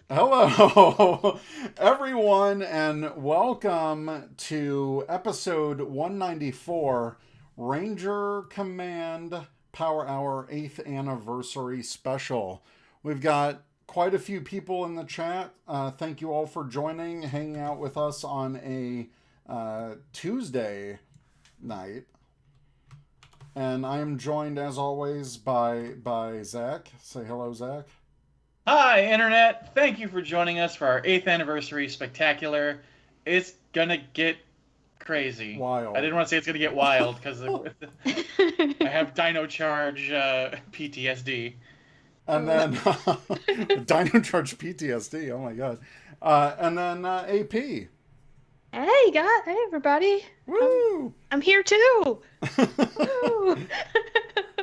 Hello, everyone, and welcome to episode 194 Ranger Command Power Hour 8th Anniversary Special. We've got quite a few people in the chat. Thank you all for joining, hanging out with us on a Tuesday night. And I am joined, as always, by Zach. Say hello, Zach. Hi, Internet. Thank you for joining us for our 8th anniversary spectacular. It's gonna get crazy. Wild. I didn't want to say it's gonna get wild because I have Dino Charge PTSD. And then Dino Charge PTSD. Oh my god. And then AP. Hey, guys. Hey, everybody. Woo! I'm here too. Woo.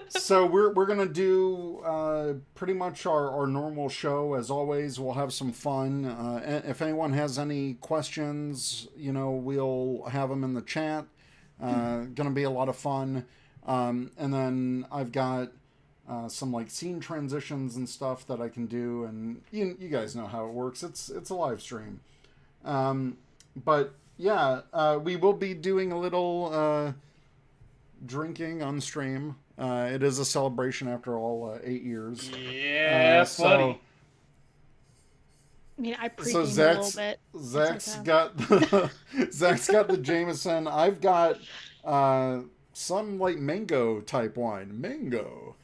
So we're gonna do pretty much our normal show as always. We'll have some fun. If anyone has any questions, we'll have them in the chat. Gonna be a lot of fun. And then I've got some like scene transitions and stuff that I can do, and you guys know how it works. It's a live stream. But yeah, we will be doing a little drinking on stream. It is a celebration after all, 8 years. Yeah, buddy. I mean, I pre-gamed a little bit. Zach's got Zach's got the Jameson. I've got some like mango type wine. Mango.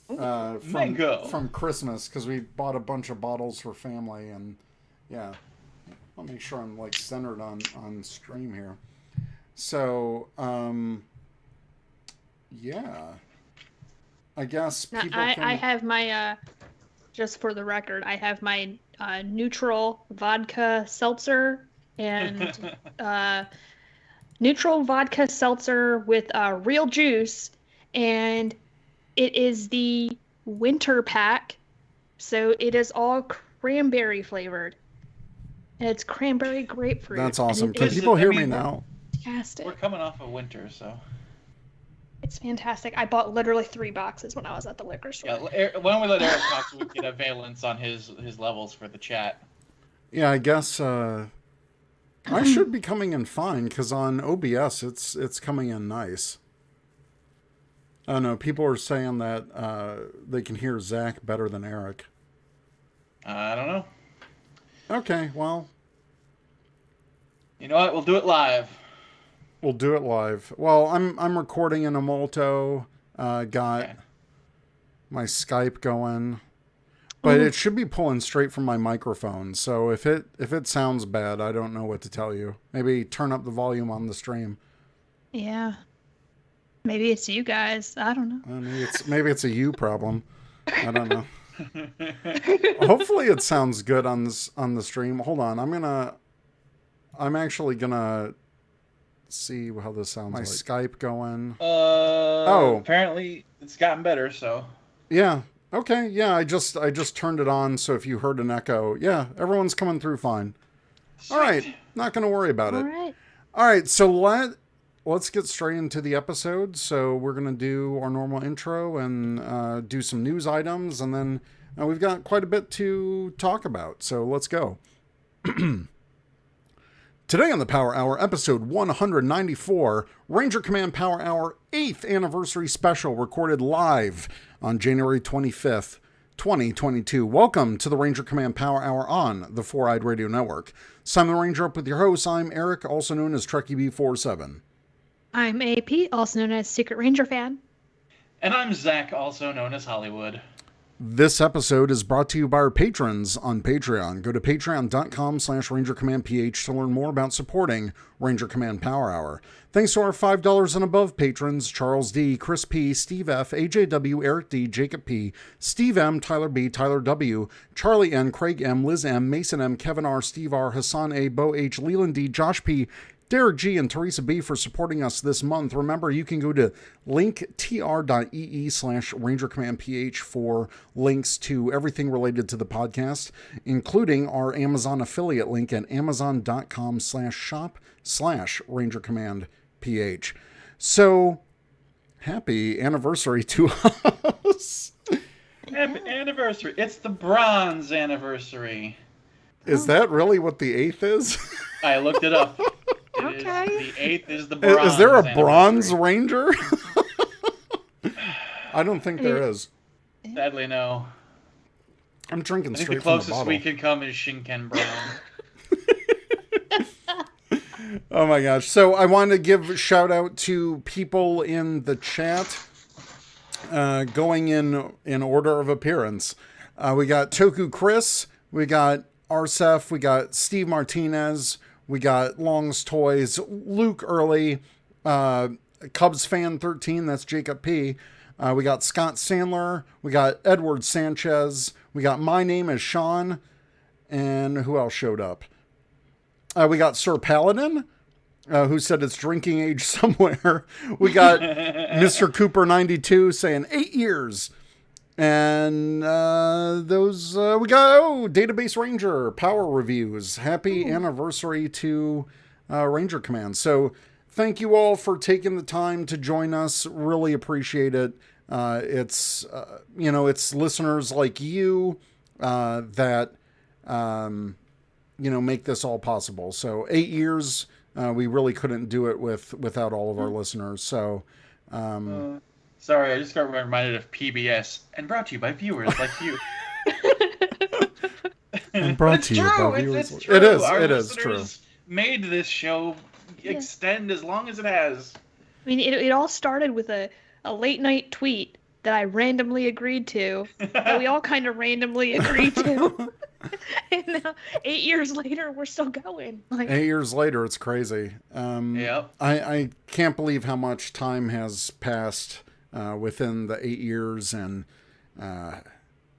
From Christmas, because we bought a bunch of bottles for family, and yeah. I'll make sure I'm like centered on stream here. So, yeah. I guess people I have my, just for the record, I have my neutral vodka seltzer and neutral vodka seltzer with real juice, and it is the winter pack, so it is all cranberry flavored. And it's cranberry grapefruit. That's awesome. Can people hear me now? Fantastic. We're coming off of winter, so. It's fantastic. I bought literally 3 boxes when I was at the liquor store. Yeah, why don't we let Eric talk so we get a valence on his levels for the chat? Yeah, I guess I should be coming in fine, because on OBS it's coming in nice. I don't know. People are saying that they can hear Zach better than Eric. I don't know. Okay, well. You know what? We'll do it live. We'll do it live. Well, I'm recording in a Molto. Got my Skype going, but it should be pulling straight from my microphone. So if it sounds bad, I don't know what to tell you. Maybe turn up the volume on the stream. Yeah. Maybe it's you guys. I don't know. Maybe it's a you problem. I don't know. Hopefully it sounds good on the stream. Hold on, I'm actually gonna see how this sounds. My Skype going. Apparently it's gotten better. So. Yeah. Okay. Yeah. I just turned it on. So if you heard an echo, yeah, everyone's coming through fine. Sweet. All right. Not gonna worry about it. All right. So let's get straight into the episode. So we're going to do our normal intro and do some news items. And then we've got quite a bit to talk about. So let's go. Today on the Power Hour, episode 194, Ranger Command Power Hour 8th Anniversary Special, recorded live on January 25th, 2022. Welcome to the Ranger Command Power Hour on the Four Eyed Radio Network. Simon Ranger up with your host. I'm Eric, also known as Trekkie B47. I'm AP, also known as Secret Ranger Fan. And I'm Zach, also known as Hollywood. This episode is brought to you by our patrons on Patreon. Go to patreon.com/RangerCommandPH to learn more about supporting Ranger Command Power Hour. Thanks to our $5 and above patrons, Charles D., Chris P., Steve F., AJW, Eric D., Jacob P., Steve M., Tyler B., Tyler W., Charlie N., Craig M., Liz M., Mason M., Kevin R., Steve R., Hassan A., Bo H., Leland D., Josh P., Derek G. and Teresa B. for supporting us this month. Remember, you can go to linktr.ee/RangerCommandPH for links to everything related to the podcast, including our Amazon affiliate link at amazon.com/shop/RangerCommandPH. So, happy anniversary to us. Happy anniversary. It's the bronze anniversary. Is that really what the 8th is? I looked it up. Okay. The 8th is the bronze. Is there a bronze anniversary. ranger? I don't think there is. Sadly, no. I'm drinking I think straight the from the closest bottle. we could come is Shinken Brown. Oh my gosh. So I want to give a shout out to people in the chat, going in order of appearance. We got Toku Chris, we got Arsef, we got Steve Martinez, we got Long's Toys, Luke Early, Cubs Fan 13, that's Jacob P. We got Scott Sandler, we got Edward Sanchez, we got My Name is Sean, and who else showed up? We got Sir Paladin, who said it's drinking age somewhere. We got Mr. Cooper 92 saying 8 years. And we got Database Ranger Power Reviews. Happy anniversary to Ranger Command. So thank you all for taking the time to join us. Really appreciate it. It's listeners like you that make this all possible. So 8 years, we really couldn't do it without all of our listeners. So, sorry, I just got reminded of PBS, and brought to you by viewers like you. And brought to you by viewers. It's true. It is. Our It is true. listeners made this show extend as long as it has. I mean, it all started with a late night tweet that I randomly agreed to, that we all kind of randomly agreed to. And 8 years later, we're still going. 8 years later, it's crazy. Yep. I can't believe how much time has passed within the 8 years, and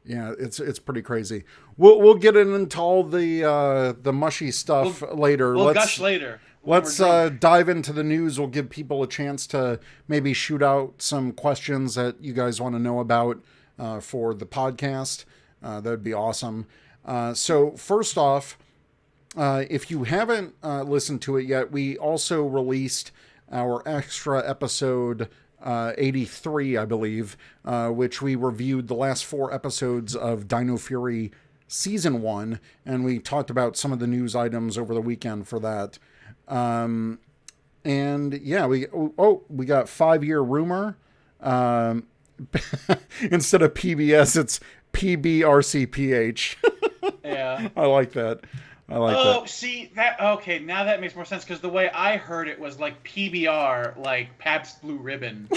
it's pretty crazy. We'll get into all the mushy stuff later. We'll gush later. Let's dive into the news. We'll give people a chance to maybe shoot out some questions that you guys want to know about for the podcast. That would be awesome. So first off, if you haven't listened to it yet, we also released our extra episode 83, I believe, which we reviewed the last 4 episodes of Dino Fury Season 1, and we talked about some of the news items over the weekend for that. And yeah, we got 5-year rumor. Instead of PBS, it's PBRCPH. Yeah. I like that. Oh, see that? Okay, now that makes more sense, because the way I heard it was like PBR, like Pabst Blue Ribbon.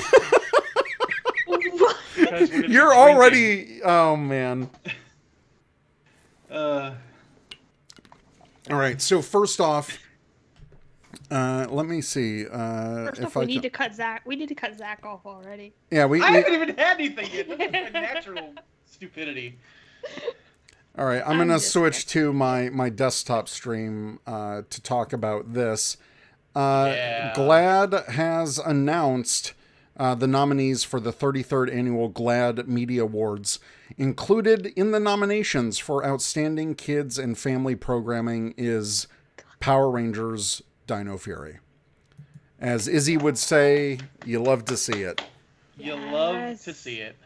You're already. Oh man. All right. So first off, let me see. First off, we need to cut Zach. We need to cut Zach off already. Yeah, I haven't even had anything yet. This is my natural stupidity. All right, I'm going to switch to my desktop stream to talk about this. GLAAD has announced the nominees for the 33rd Annual GLAAD Media Awards. Included in the nominations for Outstanding Kids and Family Programming is Power Rangers Dino Fury. As Izzy would say, you love to see it. You love to see it.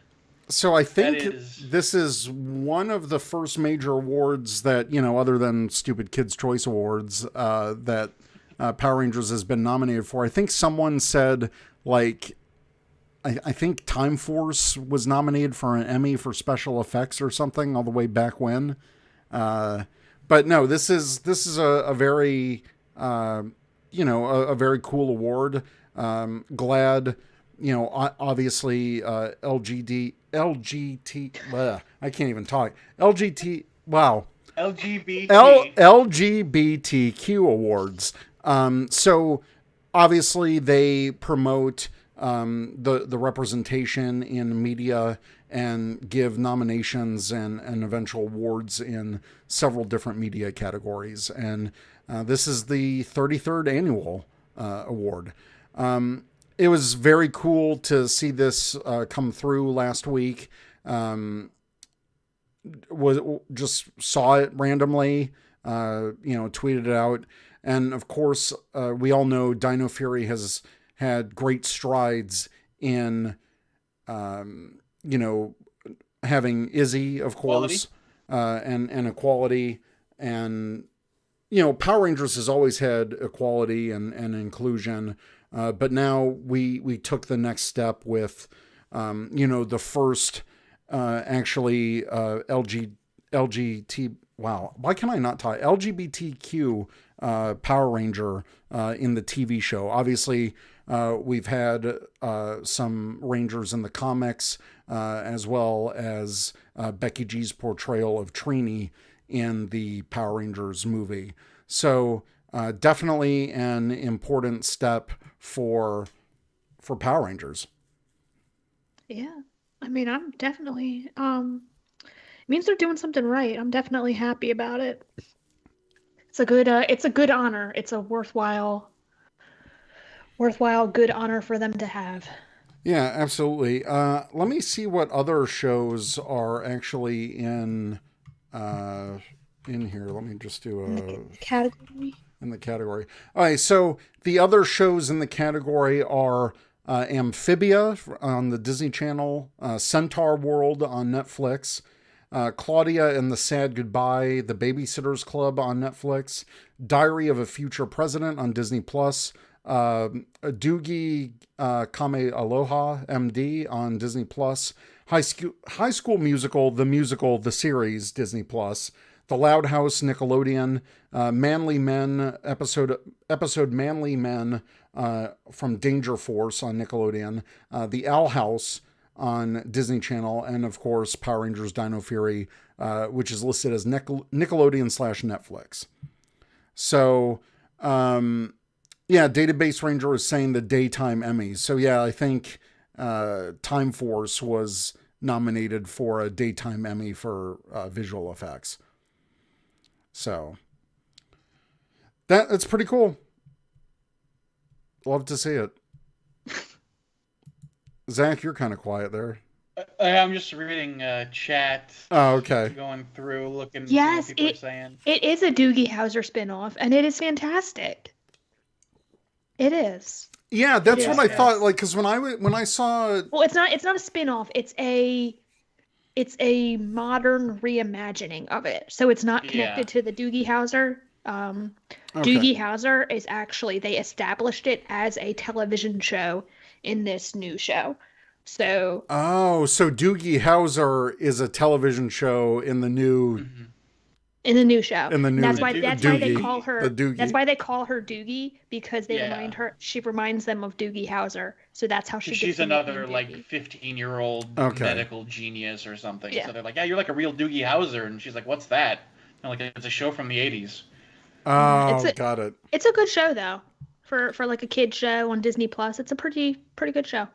So I think this is one of the first major awards that, other than stupid Kids' Choice Awards, that Power Rangers has been nominated for. I think someone said, like, I think Time Force was nominated for an Emmy for special effects or something all the way back when. But no, this is a very, a very cool award. GLAAD, obviously, I can't even talk. LGBTQ awards. So obviously they promote the representation in media and give nominations and eventual awards in several different media categories. And this is the 33rd annual award. It was very cool to see this come through last week. Just saw it randomly, tweeted it out. And of course, we all know Dino Fury has had great strides in, having Izzy, of course, and equality. and Power Rangers has always had equality and inclusion, but now we took the next step with, the first actually wow, why can I not tie LGBTQ Power Ranger in the TV show? Obviously, we've had some Rangers in the comics, as well as Becky G's portrayal of Trini in the Power Rangers movie. So definitely an important step for Power Rangers. Yeah. I mean, I'm definitely it means they're doing something right. I'm definitely happy about it. It's a good honor. It's a worthwhile good honor for them to have. Yeah, absolutely. Let me see what other shows are actually in here. Let me just do in the category. All right, so the other shows in the category are Amphibia on the Disney Channel, Centaur World on Netflix, Claudia and the Sad Goodbye, The Babysitter's Club on Netflix, Diary of a Future President on Disney Plus, Doogie Kame Aloha MD on Disney Plus, High School Musical, the series, Disney Plus, The Loud House, Nickelodeon, Manly Men episode Manly Men from Danger Force on Nickelodeon, The Owl House on Disney Channel, and of course Power Rangers Dino Fury, which is listed as Nickelodeon/Netflix. So, Database Ranger is saying the daytime Emmys. So yeah, I think Time Force was nominated for a daytime Emmy for visual effects. So that's pretty cool. Love to see it. Zach, you're kind of quiet there. I'm just reading chat. Oh, okay. Going through, looking at Yes, what people are saying. It is a Doogie Howser spinoff, and it is fantastic. It is. Yeah, that's what I thought. Like, because when I saw, well, it's not a spinoff. It's a modern reimagining of it. So it's not connected to the Doogie Howser. Doogie Howser is actually, they established it as a television show in this new show. So so Doogie Howser is a television show in the new show. That's why they call her Doogie, because she reminds them of Doogie Howser. So that's how she's another like 15-year-old medical genius or something. Yeah. So they're like, yeah, you're like a real Doogie Howser, and she's like, what's that? And like, it's a show from the 80s. Oh, got it. It's a good show though. For like a kid show on Disney Plus, it's a pretty good show.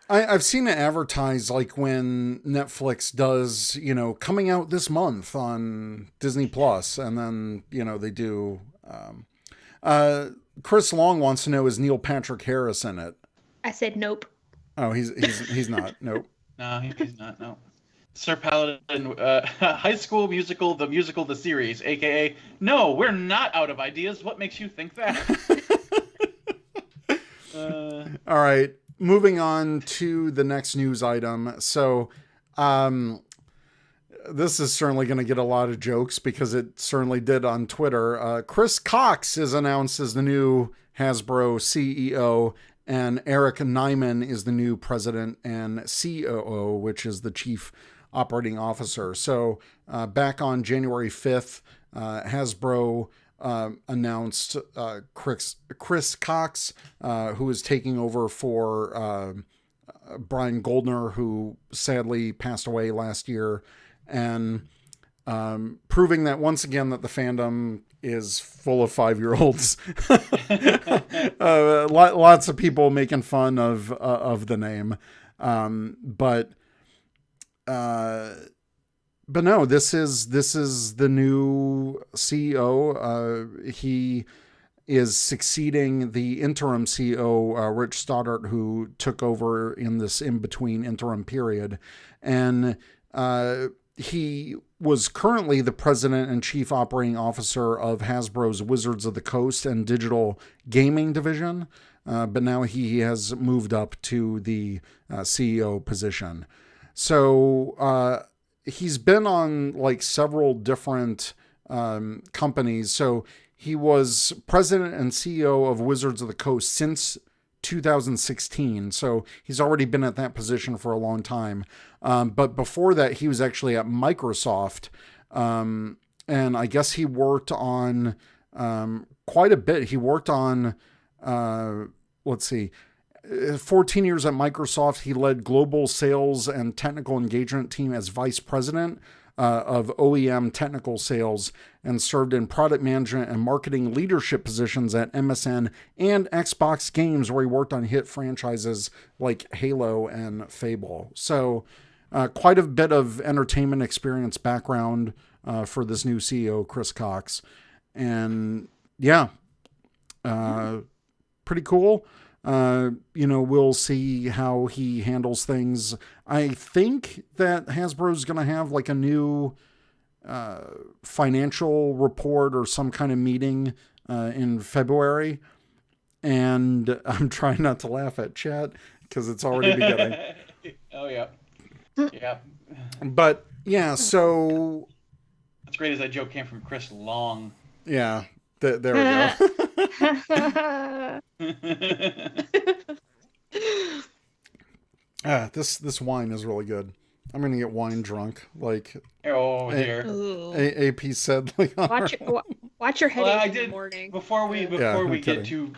I've seen it advertised like when Netflix does, coming out this month on Disney Plus, and then, they do. Chris Long wants to know, is Neil Patrick Harris in it? I said nope. Oh, he's not. Nope. No, he's not. No. Sir Paladin, High School Musical, the series, aka, no, we're not out of ideas. What makes you think that? All right. Moving on to the next news item. So, this is certainly going to get a lot of jokes because it certainly did on Twitter. Chris Cox is announced as the new Hasbro CEO, and Eric Nyman is the new president and COO, which is the chief operating officer. So, back on January 5th, Hasbro announced Chris Cox, who is taking over for Brian Goldner, who sadly passed away last year, and proving that once again that the fandom is full of 5-year-olds. Lots of people making fun of the name, but no, this is the new CEO. He is succeeding the interim CEO, Rich Stoddart, who took over in this in-between interim period. And he was currently the president and chief operating officer of Hasbro's Wizards of the Coast and digital gaming division. But now he has moved up to the CEO position. So he's been on like several different companies. So he was president and CEO of Wizards of the Coast since 2016. So he's already been at that position for a long time. But before that, he was actually at Microsoft. And I guess he worked on quite a bit. He worked on, 14 years at Microsoft. He led global sales and technical engagement team as vice president of OEM technical sales, and served in product management and marketing leadership positions at MSN and Xbox Games, where he worked on hit franchises like Halo and Fable. So quite a bit of entertainment experience background for this new CEO, Chris Cox. And yeah, pretty cool. We'll see how he handles things. I think that Hasbro's going to have like a new financial report or some kind of meeting in February. And I'm trying not to laugh at chat because it's already beginning. Oh, yeah. Yeah. But yeah, so... What's great is that joke came from Chris Long. Yeah, there we go. This wine is really good. I'm gonna get wine drunk. Like, oh dear. AP said, like, watch your headache in the morning. Before we get too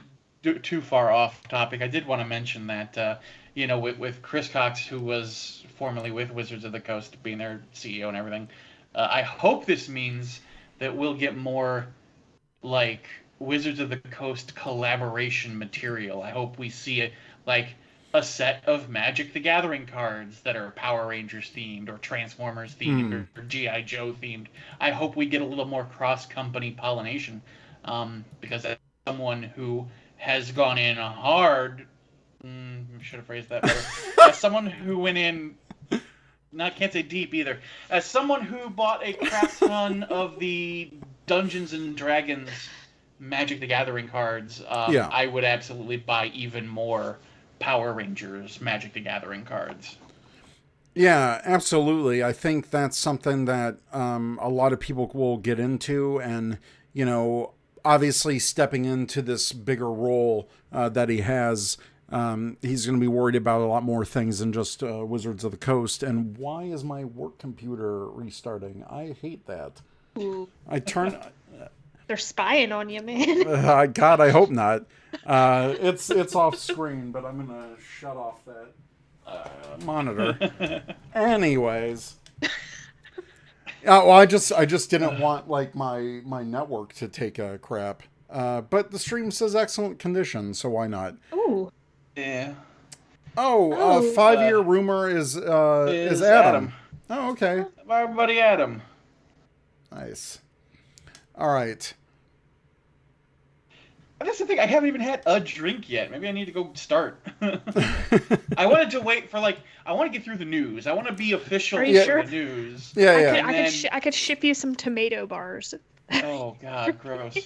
far off topic, I did want to mention that with Chris Cox, who was formerly with Wizards of the Coast, being their CEO and everything. I hope this means that we'll get more like Wizards of the Coast collaboration material. I hope we see a set of Magic the Gathering cards that are Power Rangers themed or Transformers themed or G.I. Joe themed. I hope we get a little more cross-company pollination, because as someone who has gone in hard, should have phrased that better. As someone who went in, can't say deep either. As someone who bought a crap ton of the Dungeons and Dragons Magic the Gathering cards, I would absolutely buy even more Power Rangers Magic the Gathering cards. Yeah, absolutely. I think that's something that a lot of people will get into, and obviously stepping into this bigger role that he has, he's going to be worried about a lot more things than just Wizards of the Coast. And why is my work computer restarting? I hate that. Ooh. They're spying on you, man. God, I hope not. It's off screen, but I'm gonna shut off that monitor. Anyways, I just didn't want like my network to take a crap. But the stream says excellent condition, so why not? Ooh. Yeah. Oh, 5-year rumor is Adam. Oh, okay. My buddy Adam. Nice. All right. That's the thing. I haven't even had a drink yet. Maybe I need to go start. I wanted to wait for I want to get through the news. I want to be official with the news. Yeah, I could ship you some tomato bars. Oh God, gross.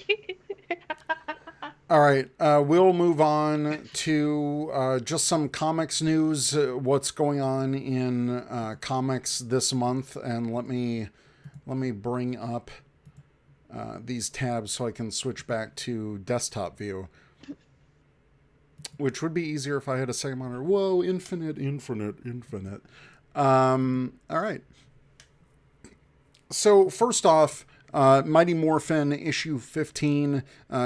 All right, we'll move on to just some comics news. What's going on in comics this month? And let me bring up these tabs so I can switch back to desktop view, which would be easier if I had a second monitor. Whoa, infinite. All right. So first off, Mighty Morphin issue 15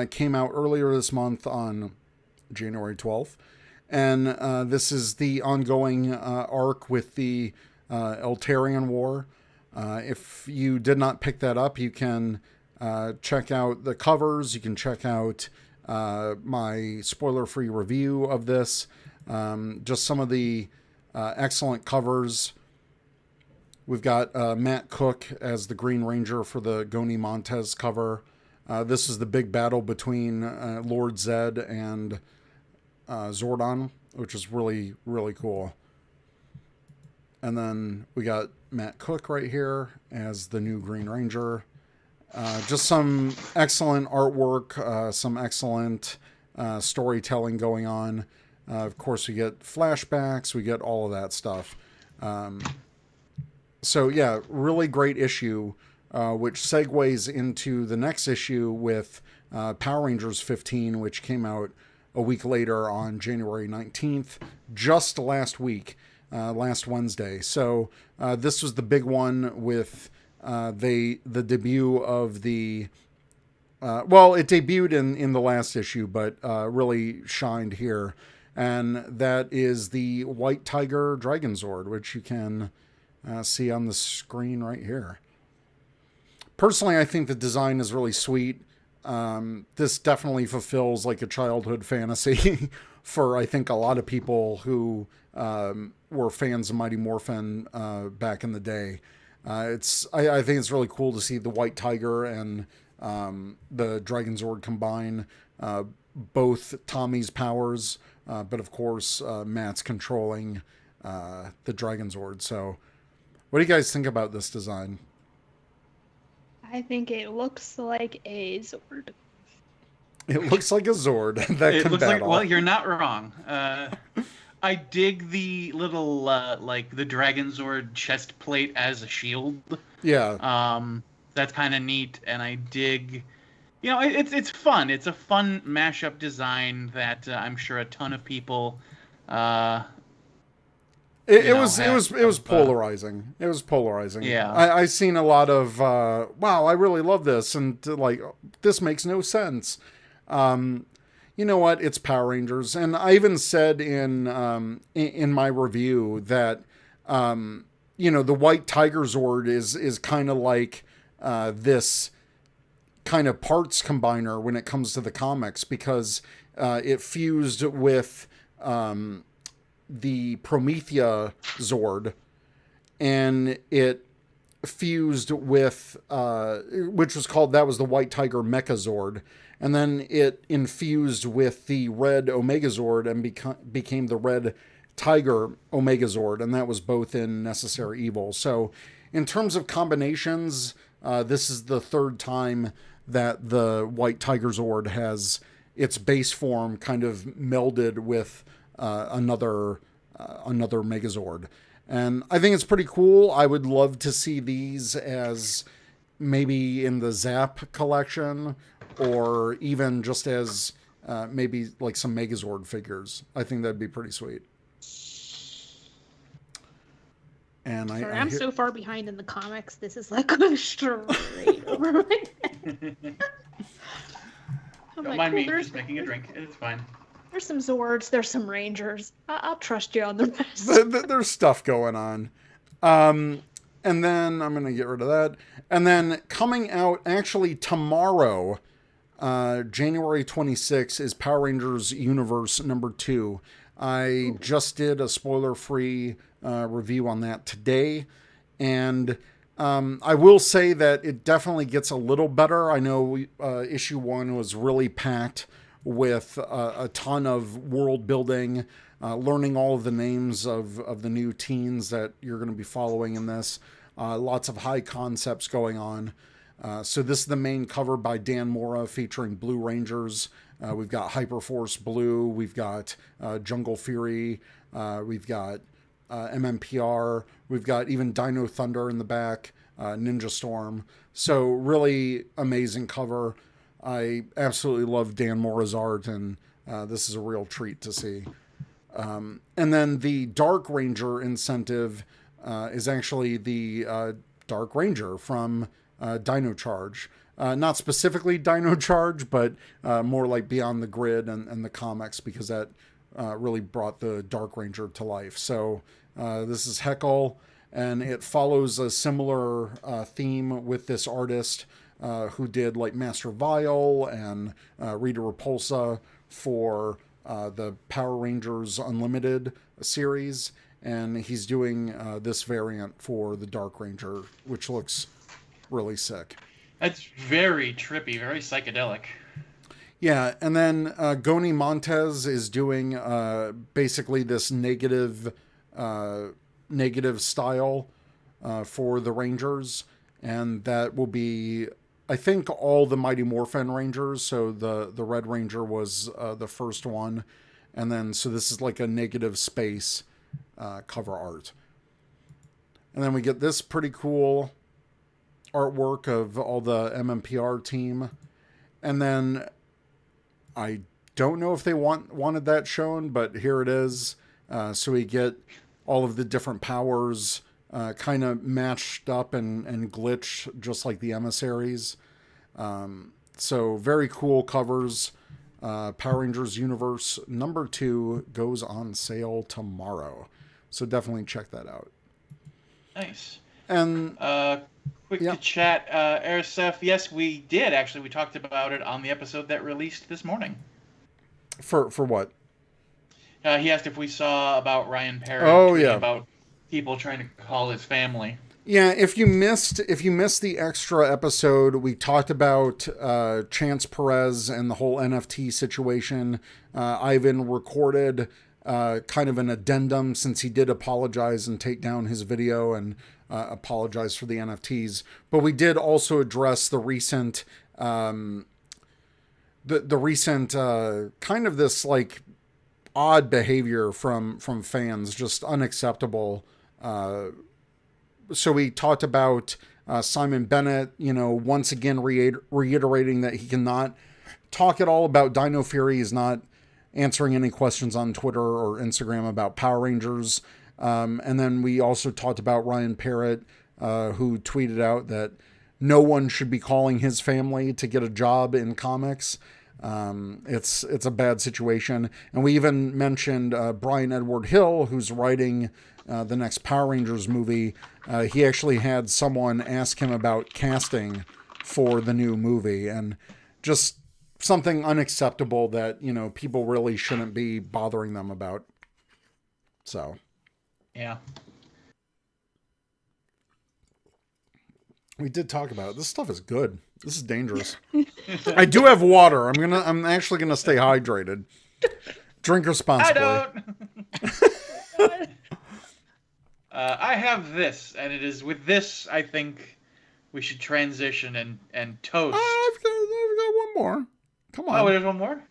came out earlier this month on January 12th. And this is the ongoing arc with the Eltarian War. If you did not pick that up, you can check out the covers. You can check out my spoiler-free review of this. Just some of the excellent covers. We've got Matt Cook as the Green Ranger for the Goni Montez cover. This is the big battle between Lord Zed and Zordon, which is really, really cool. And then we got Matt Cook right here as the new Green Ranger. Just some excellent artwork, some excellent storytelling going on. Of course, we get flashbacks, we get all of that stuff. So yeah, really great issue which segues into the next issue with Power Rangers 15, which came out a week later on January 19th, just last week, last Wednesday. So this was the big one with the debut of the... well, it debuted in the last issue, but really shined here. And that is the White Tiger Dragon Zord, which you can see on the screen right here. Personally, I think the design is really sweet. This definitely fulfills like a childhood fantasy for, I think, a lot of people who were fans of Mighty Morphin back in the day. I think it's really cool to see the White Tiger and the Dragon Zord combine both Tommy's powers, but of course Matt's controlling the Dragon Zord. So what do you guys think about this design? I think it looks like a Zord. It looks like a Zord that it can looks battle. Like, well, you're not wrong. I dig the little like the Dragon Zord chest plate as a shield. Yeah. That's kind of neat, and I dig. You know, it's fun. It's a fun mashup design that I'm sure a ton of people. It was polarizing. It was polarizing. Yeah. I seen a lot of wow, I really love this, and like this makes no sense. You know what? It's Power Rangers, and I even said in my review that the White Tiger Zord is kind of like this kind of parts combiner when it comes to the comics, because it fused with the Promethea Zord, and it fused with which was the White Tiger Mecha Zord, and then it infused with the Red Omega Zord and became the Red Tiger Omega Zord, and that was both in Necessary Evil. So in terms of combinations, this is the third time that the White Tiger Zord has its base form kind of melded with another Megazord. And I think it's pretty cool. I would love to see these as maybe in the Zap collection, or even just as maybe like some Megazord figures. I think that'd be pretty sweet. And Sorry, I'm so far behind in the comics. This is like going straight over my head. Don't mind me, just making a drink. It's fine. There's some Zords, there's some Rangers. I'll trust you on the rest. There's stuff going on. And then I'm going to get rid of that. And then coming out actually tomorrow, January 26th, is Power Rangers Universe #2. I just did a spoiler-free review on that today. And I will say that it definitely gets a little better. I know issue 1 was really packed with a ton of world building, learning all of the names of the new teens that you're going to be following in this. Lots of high concepts going on. So this is the main cover by Dan Mora featuring Blue Rangers. We've got Hyperforce Blue. We've got Jungle Fury. We've got MMPR. We've got even Dino Thunder in the back. Ninja Storm. So really amazing cover. I absolutely love Dan Mora's art, and this is a real treat to see. And then the Dark Ranger incentive is actually the Dark Ranger from Dino Charge. Not specifically Dino Charge, but more like Beyond the Grid and the comics, because that really brought the Dark Ranger to life. So this is Heckle, and it follows a similar theme with this artist who did like Master Vile and Rita Repulsa for the Power Rangers Unlimited series. And he's doing this variant for the Dark Ranger, which looks really sick. That's very trippy, very psychedelic. Yeah, and then Goni Montez is doing basically this negative style for the Rangers, and that will be, I think, all the Mighty Morphin Rangers. So the Red Ranger was the first one, and then so this is like a negative space cover art. And then we get this pretty cool artwork of all the MMPR team. And then I don't know if they wanted that shown, but here it is. So we get all of the different powers kind of matched up and glitched, just like the emissaries. So very cool covers. Power Rangers Universe #2 goes on sale tomorrow. So definitely check that out. Nice. And quick to chat, Arsef, yes, we did actually. We talked about it on the episode that released this morning. For what? He asked if we saw about Ryan Parrott. Oh, yeah. About people trying to call his family. Yeah, if you missed the extra episode, we talked about Chance Perez and the whole NFT situation. Ivan recorded kind of an addendum, since he did apologize and take down his video and apologize for the NFTs. But we did also address the recent kind of this like odd behavior from fans, just unacceptable. So we talked about Simon Bennett, once again reiterating that he cannot talk at all about Dino Fury. He's not answering any questions on Twitter or Instagram about Power Rangers. And then we also talked about Ryan Parrott, who tweeted out that no one should be calling his family to get a job in comics. It's a bad situation. And we even mentioned Brian Edward Hill, who's writing the next Power Rangers movie. He actually had someone ask him about casting for the new movie, and just something unacceptable that, people really shouldn't be bothering them about. So. Yeah. We did talk about it. This stuff is good. This is dangerous. I do have water. I'm actually gonna stay hydrated. Drink responsibly. I don't. I have this, and it is with this I think we should transition and toast. I've got one more. Come on. Oh, there's one more?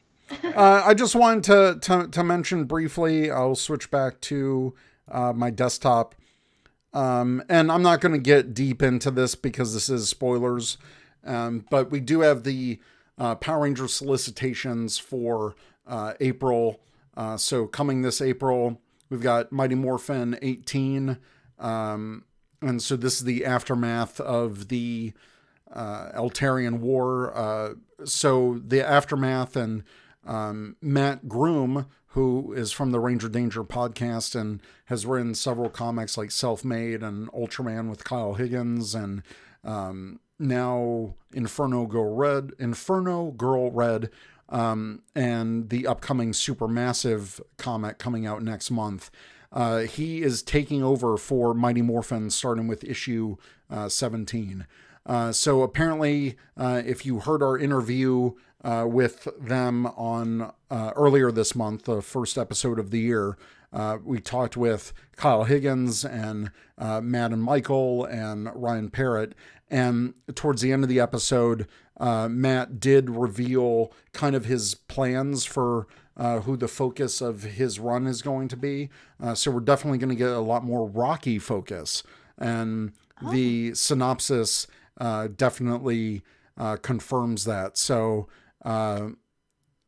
I just wanted to mention briefly, I'll switch back to my desktop. And I'm not going to get deep into this because this is spoilers. But we do have the Power Ranger solicitations for April. So coming this April, we've got Mighty Morphin 18. And so this is the aftermath of the Eltarian War. So the aftermath, and Matt Groom, who is from the Ranger Danger podcast and has written several comics like Self-Made and Ultraman with Kyle Higgins, and now Inferno Girl Red, and the upcoming Supermassive comic coming out next month. He is taking over for Mighty Morphin, starting with issue 17. So apparently, if you heard our interview with them on earlier this month, the first episode of the year, we talked with Kyle Higgins and Matt and Michael and Ryan Parrott. And towards the end of the episode, Matt did reveal kind of his plans for who the focus of his run is going to be. So we're definitely going to get a lot more Rocky focus. And the synopsis definitely confirms that. So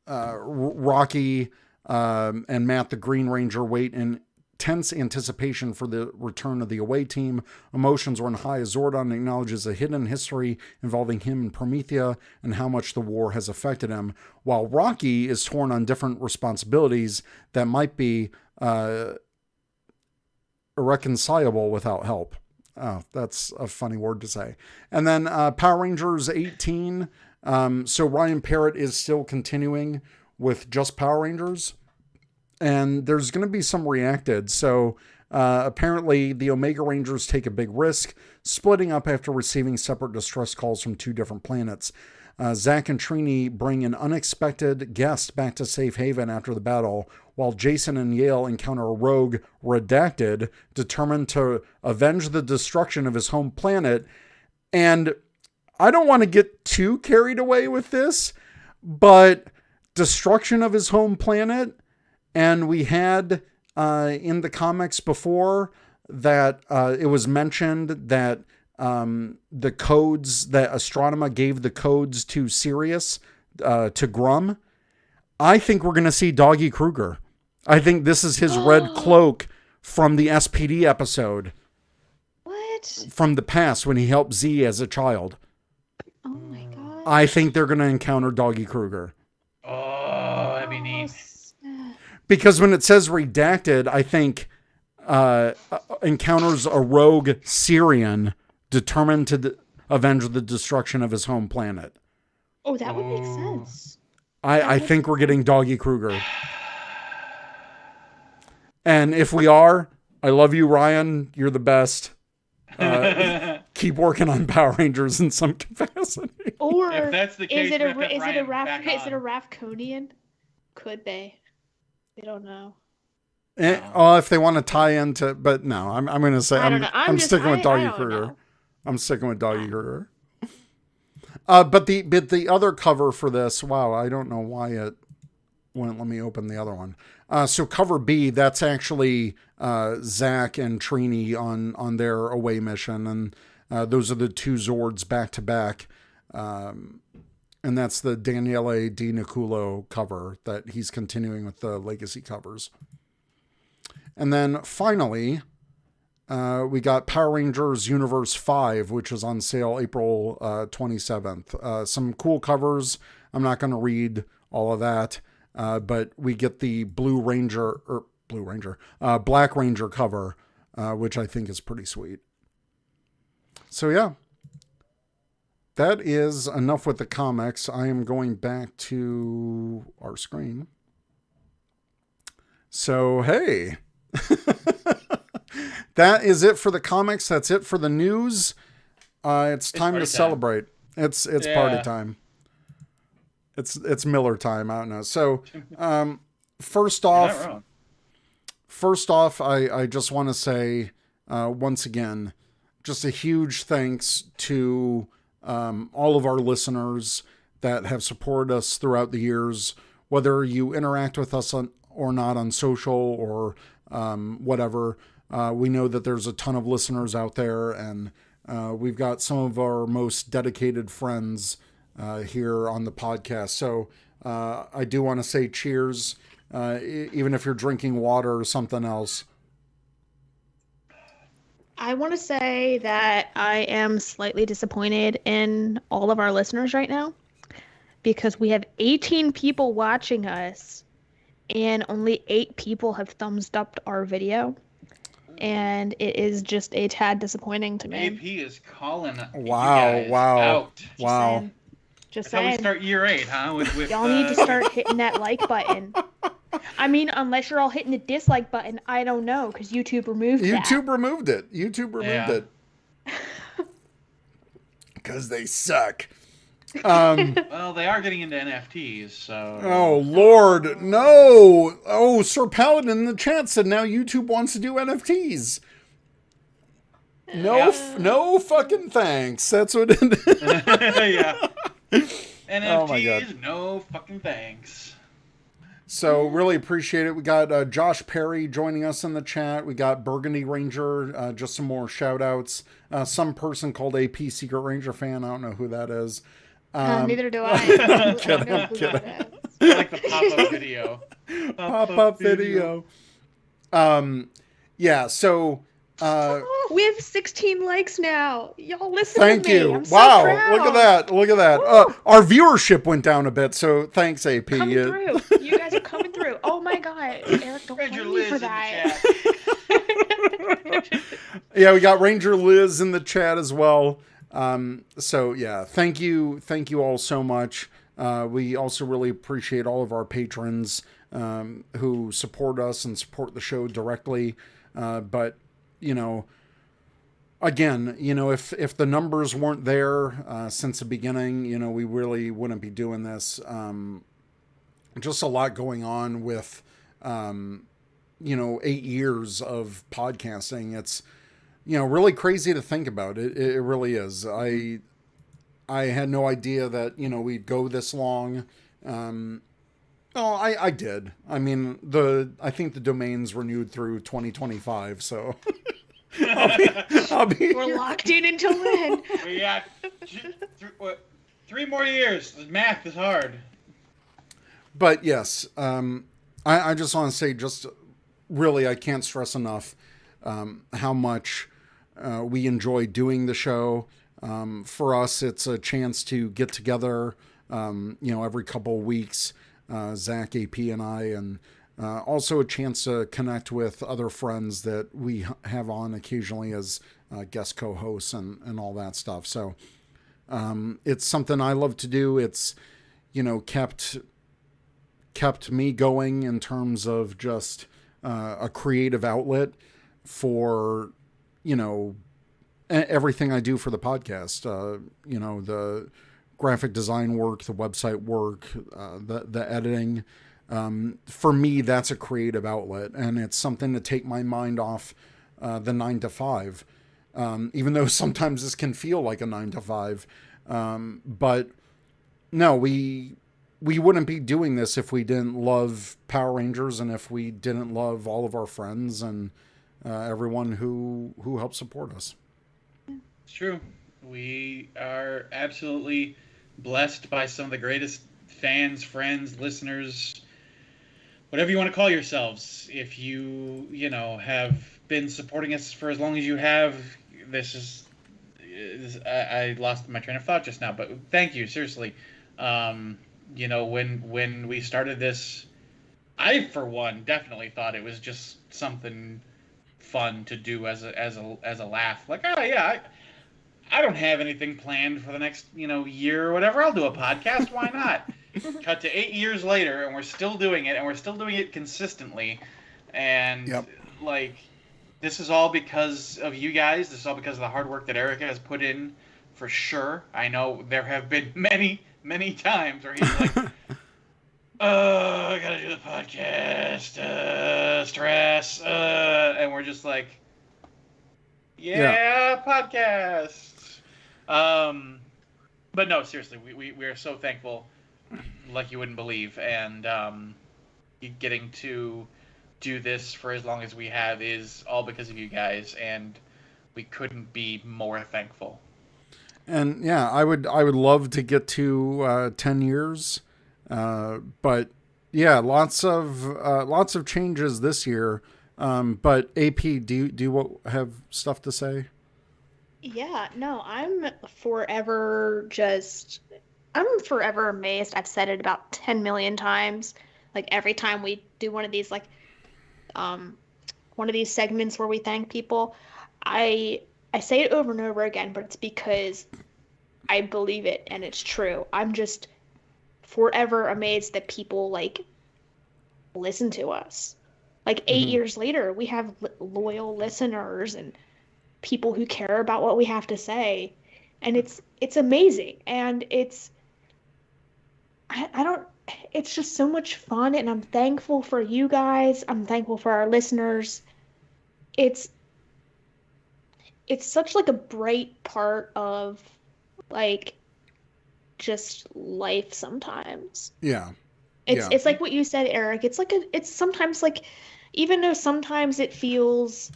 Rocky and Matt the Green Ranger wait in tense anticipation for the return of the away team. Emotions run high as Zordon acknowledges a hidden history involving him and Promethea and how much the war has affected him, while Rocky is torn on different responsibilities that might be irreconcilable without help. Oh, that's a funny word to say. And then Power Rangers 18. So Ryan Parrott is still continuing with just Power Rangers. And there's going to be some reacted. So apparently the Omega Rangers take a big risk, splitting up after receiving separate distress calls from two different planets. Zach and Trini bring an unexpected guest back to safe haven after the battle, while Jason and Yale encounter a rogue, Redacted, determined to avenge the destruction of his home planet. And I don't want to get too carried away with this, but destruction of his home planet, and we had in the comics before that it was mentioned that the codes that Astronema gave the codes to Sirius, to Grum, I think we're going to see Doggy Kruger. I think this is his red cloak from the SPD episode. What? From the past when he helped Z as a child. Oh my god. I think they're going to encounter Doggy Kruger. Oh, that'd be neat. Because when it says redacted, I think encounters a rogue Syrian determined to avenge the destruction of his home planet. Oh, that would make sense. I think we're getting Doggy Kruger. And if we are, I love you, Ryan. You're the best. Keep working on Power Rangers in some capacity. Or if that's the case, is it a Ravkonian? Could they? They don't know. If they want to tie into, but no, I'm going to say I'm sticking with Doggy Kruger. I'm sticking with Doggy Kruger. But the other cover for this, wow, I don't know why it wouldn't let me open the other one. So cover B, that's actually Zach and Trini on their away mission, and those are the two Zords back to back. And that's the Daniele Di Niculo cover that he's continuing with the Legacy covers. And then finally, we got Power Rangers Universe 5, which is on sale April 27th. Some cool covers. I'm not going to read all of that, but we get the Black Ranger cover, which I think is pretty sweet. So yeah, that is enough with the comics. I am going back to our screen. So, hey, that is it for the comics. That's it for the news. It's time to celebrate. It's party time. It's Miller time. I don't know. So, first off, I just want to say, once again, just a huge thanks to all of our listeners that have supported us throughout the years, whether you interact with us or not on social or whatever. We know that there's a ton of listeners out there, and we've got some of our most dedicated friends here on the podcast. So I do want to say cheers, even if you're drinking water or something else. I want to say that I am slightly disappointed in all of our listeners right now, because we have 18 people watching us and only 8 people have thumbs up our video. And it is just a tad disappointing to me. AP is calling out. Just saying. We start year 8, huh? With y'all need to start hitting that like button. I mean, unless you're all hitting the dislike button, I don't know, because YouTube removed it. YouTube removed it. Because they suck. Well, they are getting into NFTs, so... Oh, Lord, no! Oh, Sir Paladin in the chat said now YouTube wants to do NFTs. No fucking thanks. That's what it is. Yeah. NFTs, oh my God. No fucking thanks. So really appreciate it. We got Josh Perry joining us in the chat. We got Burgundy Ranger, just some more shout outs. Some person called AP Secret Ranger fan. I don't know who that is. Neither do I. I'm kidding. Like the pop-up video. Pop-up video. Yeah, so... we have 16 likes now. Y'all listen thank to me. you. I'm so wow, proud. Look at that. Our viewership went down a bit, so thanks, AP. Coming through. You guys are coming through. Oh my God. Eric, don't blame me for that. Yeah, we got Ranger Liz in the chat as well. So yeah, thank you all so much. We also really appreciate all of our patrons who support us and support the show directly. But you know, again, you know, if the numbers weren't there since the beginning, you know, we really wouldn't be doing this. Just a lot going on with, you know, 8 years of podcasting. It's, you know, really crazy to think about. It really is. I had no idea that, you know, we'd go this long. I did. I mean, I think the domain's renewed through 2025, so I'll be We're locked in until then. We got 3 more years. Math is hard. But yes, I just want to say, just really, I can't stress enough how much we enjoy doing the show. For us, it's a chance to get together, every couple of weeks, Zach, AP, and I, and also a chance to connect with other friends that we have on occasionally as guest co-hosts and all that stuff. So it's something I love to do. It's, kept me going in terms of just a creative outlet for, everything I do for the podcast. The graphic design work, the website work, the editing. For me, that's a creative outlet, and it's something to take my mind off the 9 to 5. Even though sometimes this can feel like a 9 to 5. But no, we wouldn't be doing this if we didn't love Power Rangers, and if we didn't love all of our friends and everyone who helped support us. It's true. We are absolutely blessed by some of the greatest fans, friends, listeners, whatever you want to call yourselves. If you, have been supporting us for as long as you have, I lost my train of thought just now, but thank you, seriously. When we started this, I, for one, definitely thought it was just something fun to do as a laugh. Like, oh yeah, I don't have anything planned for the next, year or whatever. I'll do a podcast. Why not? Cut to 8 years later, and we're still doing it, and we're still doing it consistently. And this is all because of you guys. This is all because of the hard work that Erica has put in, for sure. I know there have been many, many times where he's like, "Oh, I gotta do the podcast, stress," and we're just like, "Yeah, podcast." But no, seriously, we are so thankful, like you wouldn't believe, and getting to do this for as long as we have is all because of you guys, and we couldn't be more thankful. And yeah, I would love to get to 10 years, but yeah, lots of changes this year. But AP, do you have stuff to say? Yeah, no, I'm forever amazed. I've said it about 10 million times. Like every time we do one of these segments where we thank people, I say it over and over again, but it's because I believe it and it's true. I'm just forever amazed that people listen to us. 8 years later, we have loyal listeners and people who care about what we have to say, and it's amazing, and it's just so much fun, and I'm thankful for you guys. I'm thankful for our listeners. It's such a bright part of just life sometimes. Yeah. It's like what you said, Eric. It's sometimes even though sometimes it feels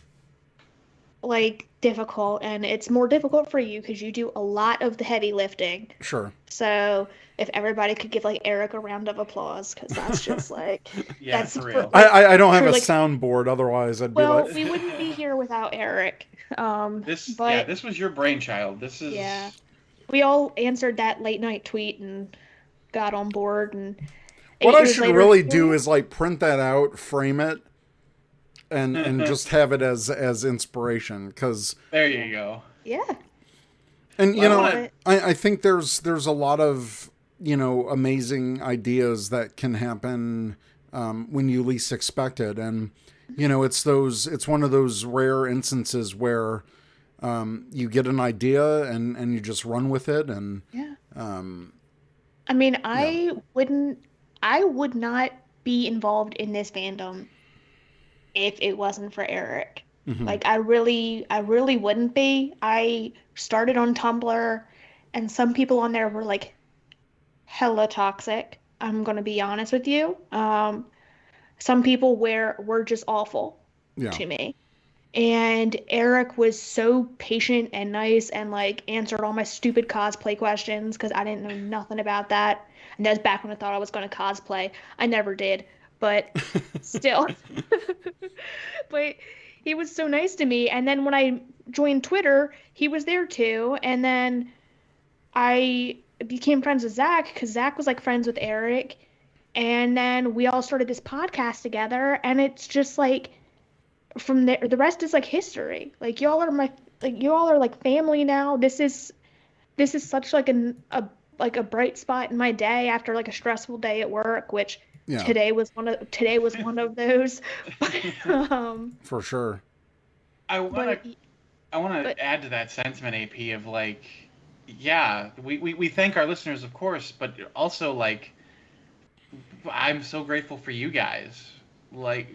difficult, and it's more difficult for you because you do a lot of the heavy lifting. Sure. So if everybody could give Eric a round of applause, because that's just yeah, that's for real. I don't have a soundboard, otherwise I'd be we wouldn't be here without Eric. This was your brainchild. This is we all answered that late night tweet and got on board, and what I should really do is print that out, frame it, and just have it as inspiration, because there you go. Yeah. And I think there's a lot of amazing ideas that can happen when you least expect it, and it's one of those rare instances where you get an idea and you just run with it, and I would not be involved in this fandom if it wasn't for Eric. Mm-hmm. I really wouldn't be. I started on Tumblr, and some people on there were hella toxic. I'm gonna be honest with you. Some people were just awful to me, And Eric was so patient and nice and like answered all my stupid cosplay questions because I didn't know nothing about that. And that was back when I thought I was going to cosplay. I never did, but still. But he was so nice to me. And then when I joined Twitter, he was there too. And then I became friends with Zach because Zach was like friends with Eric. And then we all started this podcast together. And it's just like, from there, the rest is like history. Like you all are like family now. This is such like a bright spot in my day after like a stressful day at work, which Yeah. today was one of those. For sure. I want to add to that sentiment, AP, of like, yeah, we thank our listeners, of course, but also like, I'm so grateful for you guys. Like,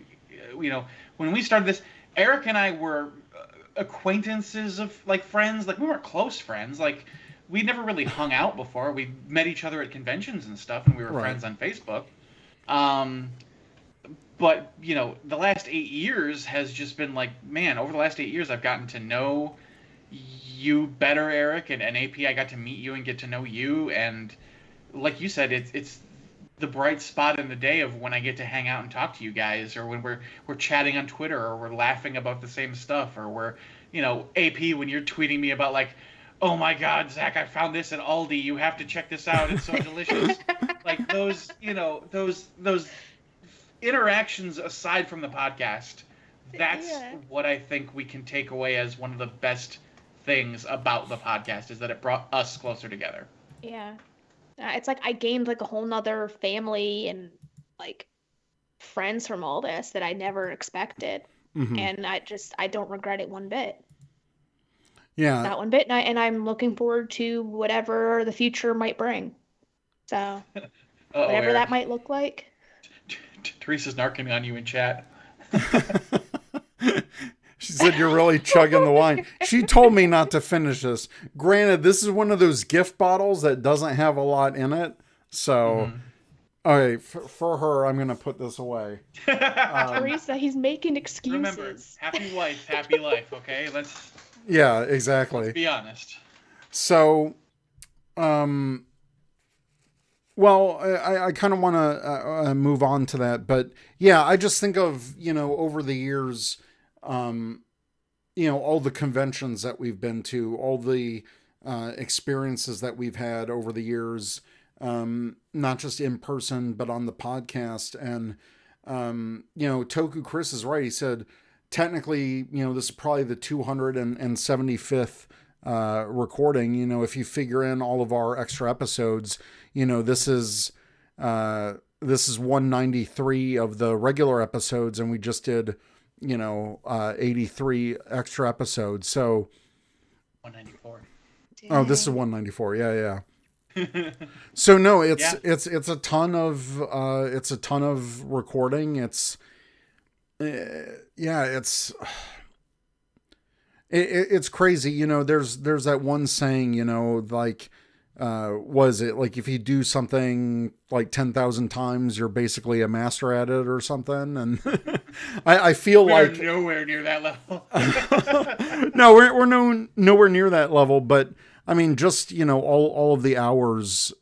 when we started this, Eric and I were acquaintances of like friends. Like, we weren't close friends. Like, we never really hung out before. We met each other at conventions and stuff, and we were friends on Facebook. But the last 8 years has just been like, man, over the last 8 years, I've gotten to know you better, Eric, and AP. I got to meet you and get to know you, and like you said, it's the bright spot in the day of when I get to hang out and talk to you guys, or when we're chatting on Twitter, or we're laughing about the same stuff, or we're, AP, when you're tweeting me about like, oh my God, Zach, I found this at Aldi. You have to check this out. It's so delicious. Like those interactions aside from the podcast, that's what I think we can take away as one of the best things about the podcast, is that it brought us closer together. Yeah. It's like I gained like a whole nother family and like friends from all this that I never expected. Mm-hmm. And I don't regret it one bit. Yeah. Not one bit. And I'm looking forward to whatever the future might bring. So whatever Eric, that might look like. Teresa's narking on you in chat. She said you're really chugging the wine. She told me not to finish this. Granted, this is one of those gift bottles that doesn't have a lot in it. So, okay, for her, I'm going to put this away. Teresa, he's making excuses. Remember, happy wife, happy life, okay? Yeah, exactly. Let's be honest. So, well, I kind of want to move on to that. But, yeah, I just think of, over the years... all the conventions that we've been to, all the experiences that we've had over the years, not just in person, but on the podcast. And, Toku Chris is right. He said, technically, this is probably the 275th recording. If you figure in all of our extra episodes, this is 193 of the regular episodes, and we just did 83 extra episodes. So 194. Oh, this is 194. Yeah. So no, it's a ton of recording. It's crazy. There's that one saying, like, was it like if you do something like 10,000 times, you're basically a master at it or something? And I feel like we're nowhere near that level. No, we're nowhere near that level. But I mean, just all of the hours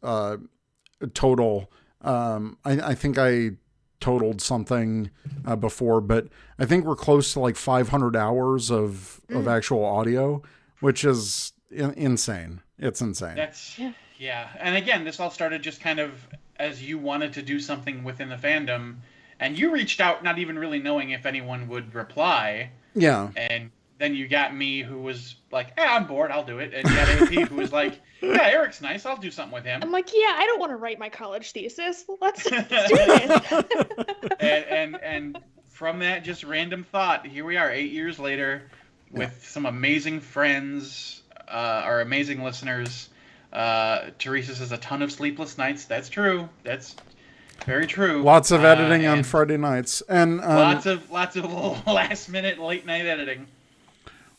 total. I think I totaled something before, but I think we're close to like 500 hours of actual audio, which is insane. It's insane. Yeah. And again, this all started just kind of as you wanted to do something within the fandom, and you reached out not even really knowing if anyone would reply. Yeah. And then you got me, who was like, I'm bored, I'll do it. And you got AP, who was like, yeah, Eric's nice, I'll do something with him. I'm like, yeah, I don't want to write my college thesis. Let's do this. and from that just random thought, here we are 8 years later with some amazing friends, our amazing listeners. Teresa says a ton of sleepless nights. That's true. That's very true. Lots of editing on Friday nights, and lots of last minute late night editing.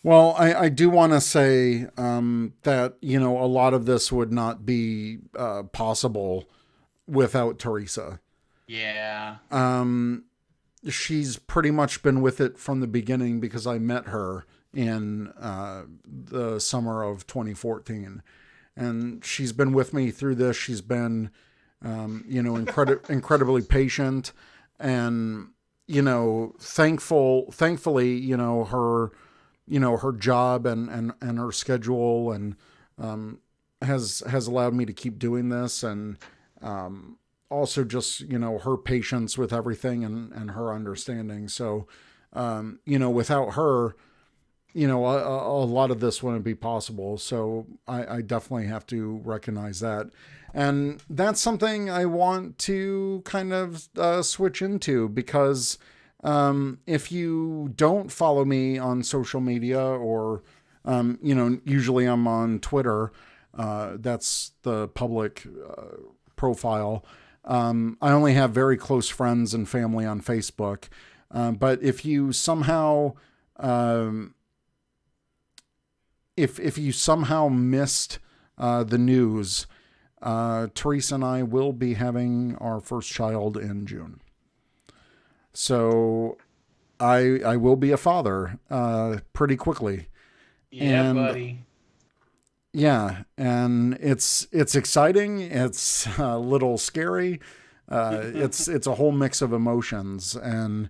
Well, I do want to say that a lot of this would not be possible without Teresa. Yeah. she's pretty much been with it from the beginning because I met her in the summer of 2014. And she's been with me through this. She's been, incredibly patient and, thankfully, her job and her schedule and has allowed me to keep doing this. And also just, her patience with everything and her understanding. So, without her, a lot of this wouldn't be possible. So I definitely have to recognize that. And that's something I want to kind of switch into because if you don't follow me on social media or, usually I'm on Twitter. That's the public profile. I only have very close friends and family on Facebook. But if you somehow... If you somehow missed the news, Teresa and I will be having our first child in June. So I will be a father pretty quickly. Yeah, buddy. Yeah, and it's exciting. It's a little scary. It's a whole mix of emotions, and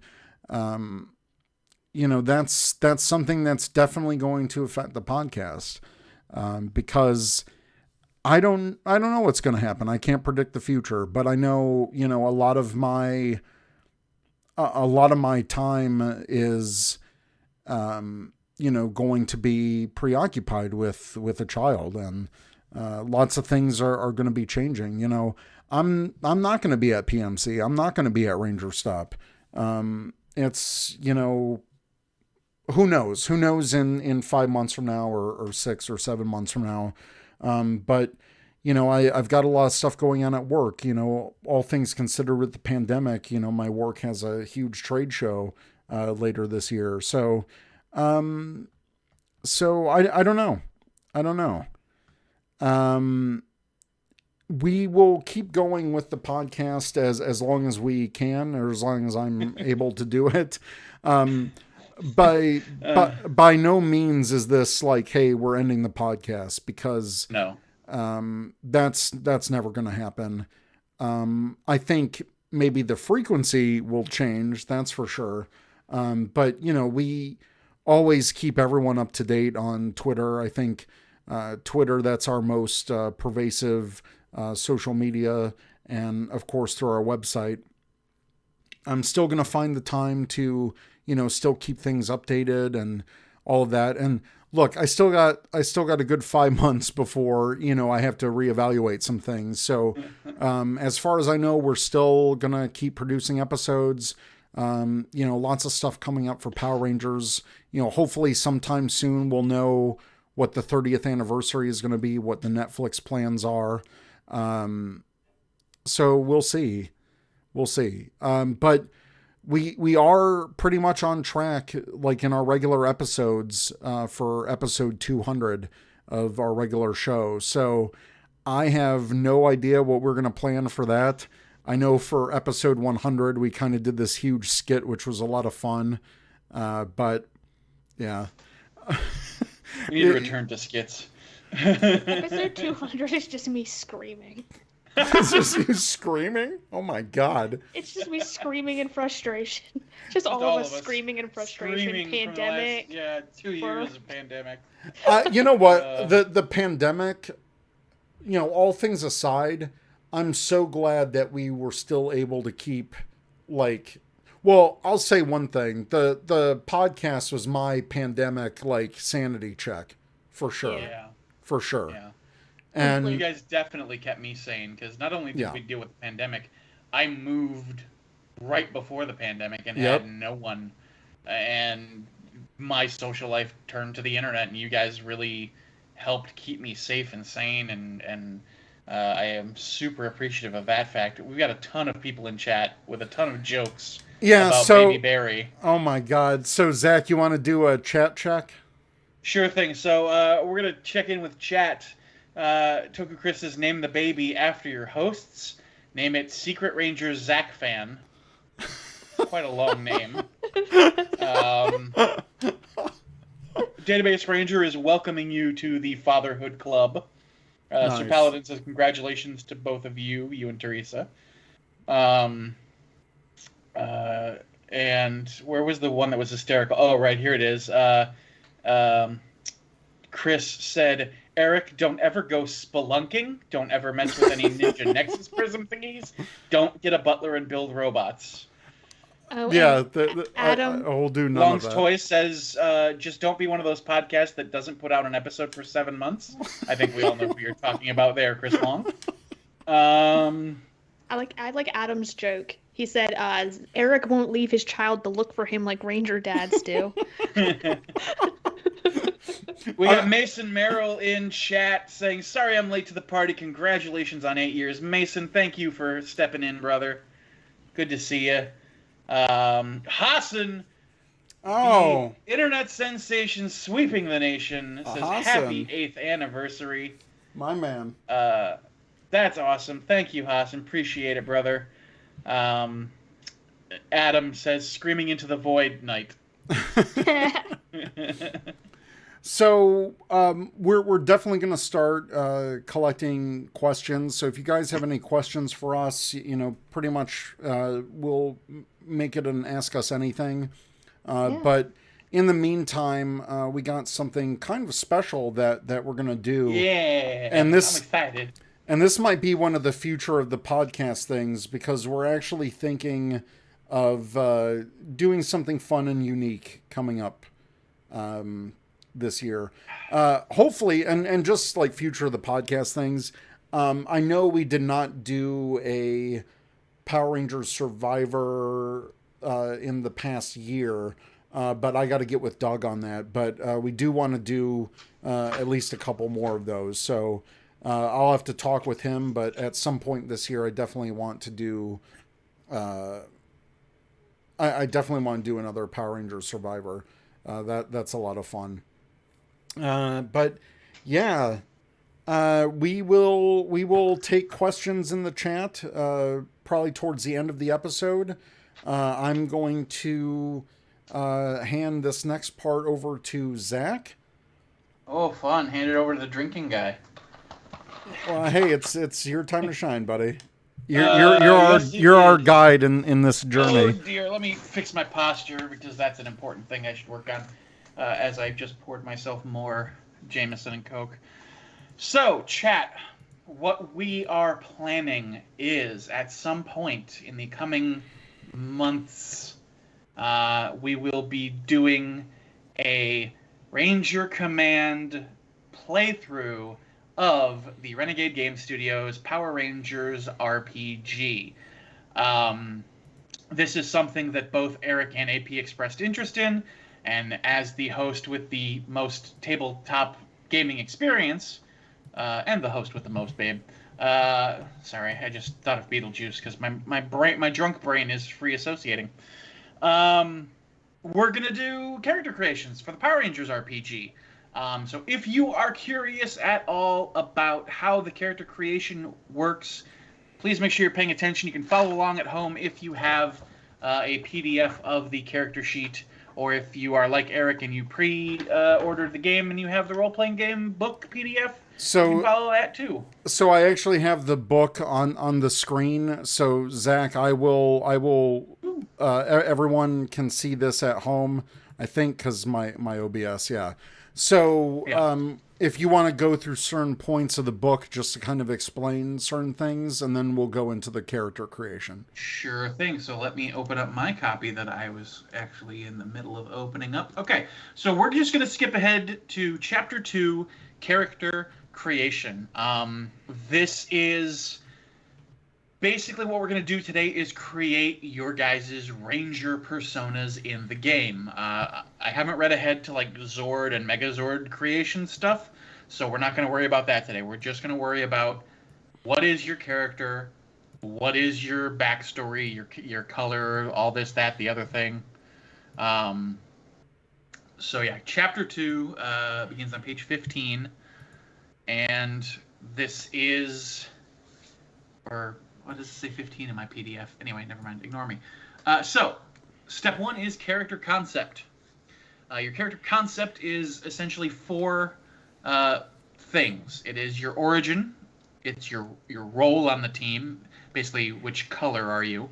that's something that's definitely going to affect the podcast, because I don't know what's going to happen. I can't predict the future, but I know, a lot of my time is, going to be preoccupied with a child, and lots of things are going to be changing. I'm not going to be at PMC. I'm not going to be at Ranger Stop. It's, who knows in 5 months from now or 6 or 7 months from now. But, I've got a lot of stuff going on at work, all things considered with the pandemic, my work has a huge trade show, later this year. So I don't know. We will keep going with the podcast as long as we can, or as long as I'm able to do it. By no means is this like, hey, we're ending the podcast, because no, that's never going to happen. I think maybe the frequency will change. That's for sure. But we always keep everyone up to date on Twitter. I think, Twitter, that's our most, pervasive, social media. And of course, through our website. I'm still going to find the time to, still keep things updated and all of that. And look, I still got a good 5 months before, I have to reevaluate some things. So, as far as I know, we're still going to keep producing episodes. Lots of stuff coming up for Power Rangers. Hopefully sometime soon we'll know what the 30th anniversary is going to be, what the Netflix plans are. So we'll see. But we are pretty much on track, like in our regular episodes, for episode 200 of our regular show. So I have no idea what we're going to plan for that. I know for episode 100, we kind of did this huge skit, which was a lot of fun. But yeah. We need to return to skits. Episode 200 is just me screaming. It's just you screaming? Oh my God. It's just me screaming in frustration. Just all of us screaming in frustration. Pandemic. 2 years of pandemic. You know what? The pandemic, all things aside, I'm so glad that we were still able to keep, I'll say one thing. The podcast was my pandemic, sanity check. For sure. Yeah. For sure. Yeah. And you guys definitely kept me sane, because not only did we deal with the pandemic, I moved right before the pandemic and had no one, and my social life turned to the internet, and you guys really helped keep me safe and sane, and I am super appreciative of that fact. We've got a ton of people in chat with a ton of jokes about Baby Barry. Oh my God. So Zach, you want to do a chat check? Sure thing. So we're going to check in with chat. Toku Chris says, name the baby after your hosts. Name it Secret Ranger Zach Fan. quite a long name. Database Ranger is welcoming you to the Fatherhood Club. Nice. Sir Paladin says congratulations to both of you and Teresa. And where was the one that was hysterical? Oh, right, here it is. Chris said, Eric, don't ever go spelunking. Don't ever mess with any Ninja Nexus Prism thingies. Don't get a butler and build robots. Oh, yeah, Adam I will do none Long's of that. Toy says, just don't be one of those podcasts that doesn't put out an episode for 7 months. I think we all know who you're talking about there, Chris Long. I like Adam's joke. He said, Eric won't leave his child to look for him like Ranger dads do. We got Mason Merrill in chat saying, sorry I'm late to the party. Congratulations on 8 years. Mason, thank you for stepping in, brother. Good to see you. Hassan, the internet sensation sweeping the nation, says happy 8th anniversary. My man. That's awesome. Thank you, Hassan. Appreciate it, brother. Adam says, screaming into the void night. So we're definitely going to start collecting questions. So if you guys have any questions for us, pretty much we'll make it an Ask Us Anything. But in the meantime, we got something kind of special that we're going to do. Yeah, and I'm excited. And this might be one of the future of the podcast things, because we're actually thinking of doing something fun and unique coming up this year. Hopefully, and just like future of the podcast things, I know we did not do a Power Rangers Survivor in the past year, but I got to get with Doug on that. But we do want to do at least a couple more of those. So I'll have to talk with him, but at some point this year, I definitely want to do. I definitely want to do another Power Rangers Survivor. That's a lot of fun. But yeah, we will take questions in the chat probably towards the end of the episode. I'm going to hand this next part over to Zach. Oh, fun! Hand it over to the drinking guy. Well, hey, it's your time to shine, buddy. You're our guide in this journey. Oh dear, let me fix my posture, because that's an important thing I should work on. As I just poured myself more Jameson and Coke. So, chat, what we are planning is, at some point in the coming months, we will be doing a Ranger Command playthrough of the Renegade Game Studios Power Rangers RPG. This is something that both Eric and AP expressed interest in, and as the host with the most tabletop gaming experience, and the host with the most, babe. Sorry, I just thought of Beetlejuice because my drunk brain is free associating. We're gonna do character creations for the Power Rangers RPG. So if you are curious at all about how the character creation works, please make sure you're paying attention. You can follow along at home if you have a PDF of the character sheet, or if you are like Eric and you pre-ordered the game and you have the role-playing game book PDF, you can follow that too. So I actually have the book on the screen. So Zach, I will. Everyone can see this at home, I think, because my OBS, yeah. So if you want to go through certain points of the book just to kind of explain certain things, and then we'll go into the character creation. Sure thing. So let me open up my copy that I was actually in the middle of opening up. Okay, so we're just going to skip ahead to Chapter 2, Character Creation. This is... Basically, what we're going to do today is create your guys' Ranger personas in the game. I haven't read ahead to like Zord and Megazord creation stuff, so we're not going to worry about that today. We're just going to worry about what is your character, what is your backstory, your color, all this, that, the other thing. So yeah, Chapter 2 begins on page 15, and this is... What does it say 15 in my PDF? Anyway, never mind. Ignore me. So, step 1 is character concept. Your character concept is essentially 4 things. It is your origin. It's your role on the team. Basically, which color are you?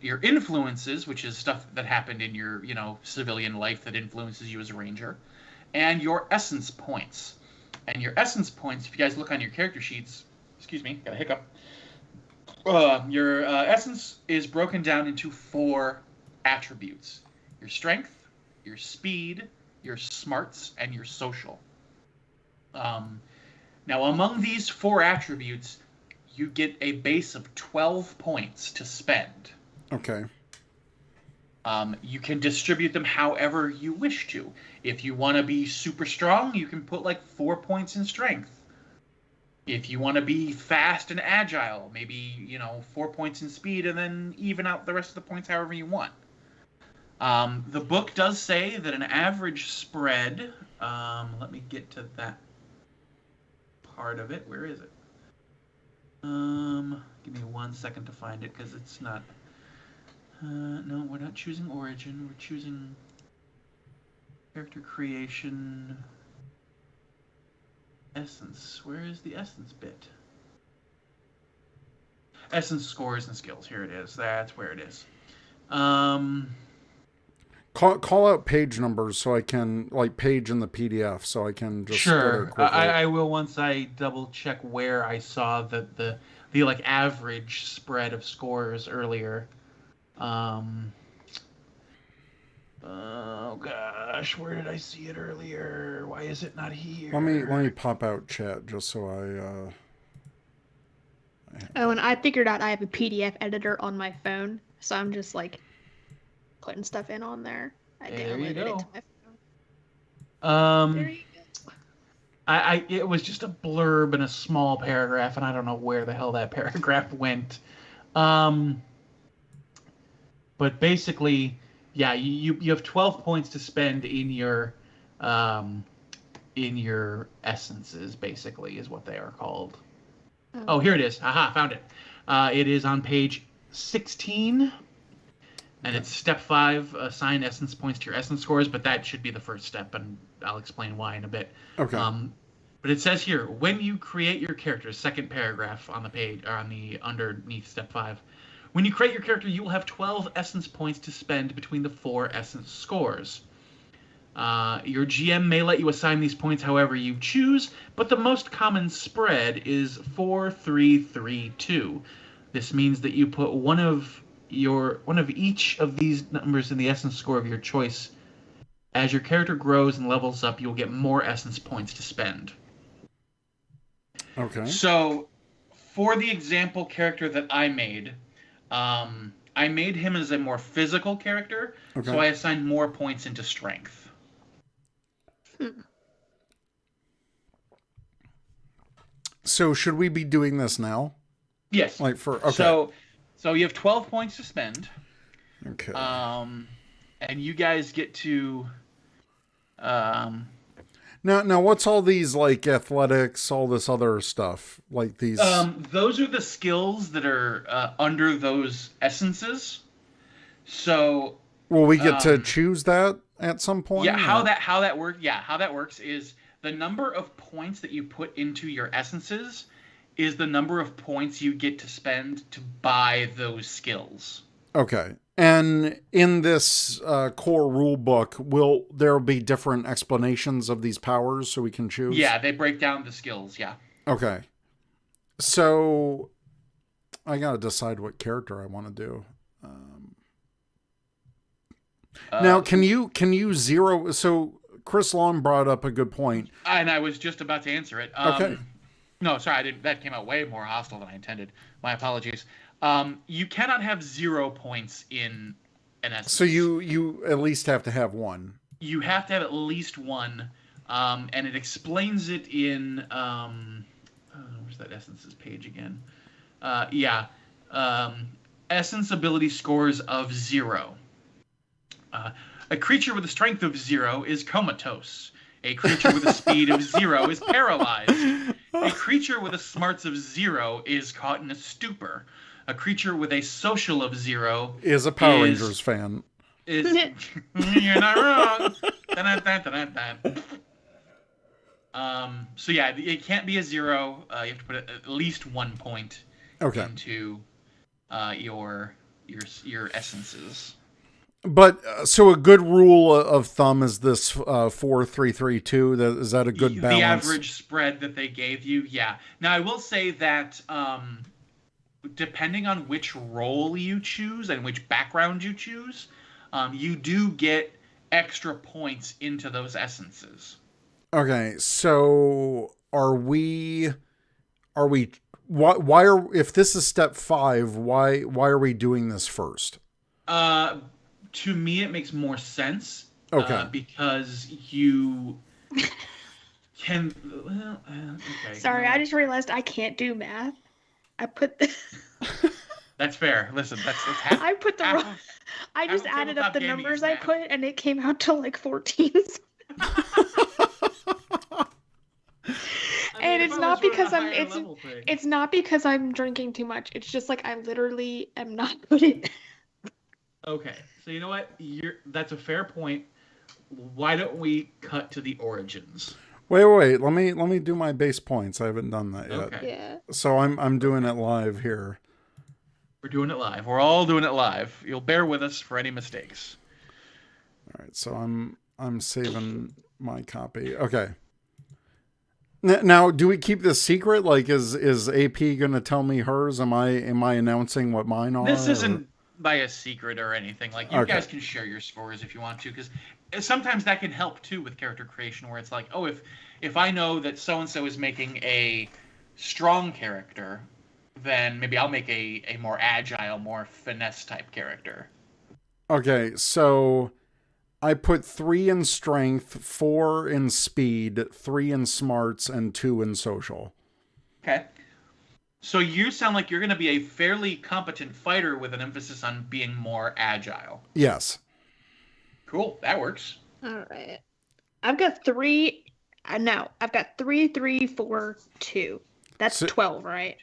Your influences, which is stuff that happened in your civilian life that influences you as a ranger, and your essence points. And your essence points, if you guys look on your character sheets, excuse me, got a hiccup. Your essence is broken down into 4 attributes: your strength, your speed, your smarts, and your social. Now, among these 4 attributes, you get a base of 12 points to spend. Okay. You can distribute them however you wish to. If you want to be super strong, you can put like 4 points in strength. If you want to be fast and agile, maybe 4 points in speed, and then even out the rest of the points however you want. The book does say that an average spread. Let me get to that part of it. Where is it? Give me 1 second to find it, because it's not. No, we're not choosing origin. We're choosing character creation. Essence. Where is the essence bit? Essence scores and skills. Here it is. That's where it is. Call out page numbers so I can, like, page in the PDF, so I can just sure. I will once I double check where I saw the like average spread of scores earlier. Oh gosh, where did I see it earlier? Why is it not here? Let me pop out chat just so Oh, and I figured out I have a PDF editor on my phone, so I'm just like putting stuff in on there. I downloaded it to my phone. There you go. It was just a blurb in a small paragraph, and I don't know where the hell that paragraph went. But basically, yeah, you have 12 points to spend in your essences, basically, is what they are called. Oh, here it is. Aha, found it. It is on page 16, and it's step 5, assign essence points to your essence scores, but that should be the first step, and I'll explain why in a bit. Okay. But it says here, when you create your character, second paragraph on the page, or on the underneath step 5, when you create your character, you will have 12 essence points to spend between the 4 essence scores. Your GM may let you assign these points however you choose, but the most common spread is 4, 3, 3, 2. This means that you put one of each of these numbers in the essence score of your choice. As your character grows and levels up, you will get more essence points to spend. Okay. So, for the example character that I made him as a more physical character, okay. So I assigned more points into strength. So should we be doing this now? Yes. Okay. So you have 12 points to spend. Okay. And you guys get to. Now, what's all these, like, athletics, all this other stuff, like these? Those are the skills that are under those essences. So. Will we get to choose that at some point? Yeah. How that works? Yeah. How that works is the number of points that you put into your essences is the number of points you get to spend to buy those skills. Okay. And in this core rule book, will there be different explanations of these powers so we can choose? Yeah, they break down the skills, yeah. Okay. So I got to decide what character I want to do. Now, can you zero... So Chris Long brought up a good point. And I was just about to answer it. Okay. No, sorry, I didn't. That came out way more hostile than I intended. My apologies. You cannot have 0 points in an essence. So you at least have to have one. You have to have at least one, and it explains it in where's that essences page again? Essence ability scores of 0. A creature with a strength of 0 is comatose. A creature with a speed of 0 is paralyzed. A creature with a smarts of 0 is caught in a stupor. A creature with a social of 0 is a Power Rangers fan. You're not wrong. So yeah, it can't be a 0. You have to put at least 1 point into your essences. But so a good rule of thumb is this 4-3-3-2. Is that a good balance? The average spread that they gave you, yeah. Now I will say that depending on which role you choose and which background you choose, you do get extra points into those essences. Okay, so why are, if this is step 5, why are we doing this first? To me, it makes more sense. Okay. Because you can. Well, okay. Sorry, I just realized I can't do math. I put. That's fair. Listen, that's half. I put the wrong. I just added up the numbers I put, and it came out to like 14. And it's not because it's not because I'm drinking too much. It's just like I literally am not good at. Okay, so you know what? That's a fair point. Why don't we cut to the origins? Wait. Let me do my base points. I haven't done that yet. Okay. Yeah. So I'm doing it live here. We're doing it live. We're all doing it live. You'll bear with us for any mistakes. All right. So I'm saving my copy. Okay. Now, do we keep this secret? Like, is AP going to tell me hers? Am I announcing what mine are? This isn't by a secret or anything. Like, you guys can share your scores if you want to, because sometimes that can help too with character creation, where it's like, oh, if I know that so and so is making a strong character, then maybe I'll make a more agile, more finesse type character. Okay, so I put 3 in strength, 4 in speed, 3 in smarts, and 2 in social. Okay. So you sound like you're going to be a fairly competent fighter with an emphasis on being more agile. Yes. Cool. That works. All right. I've got 3. No, I've got 3, 3, 4, 2. That's 12, right?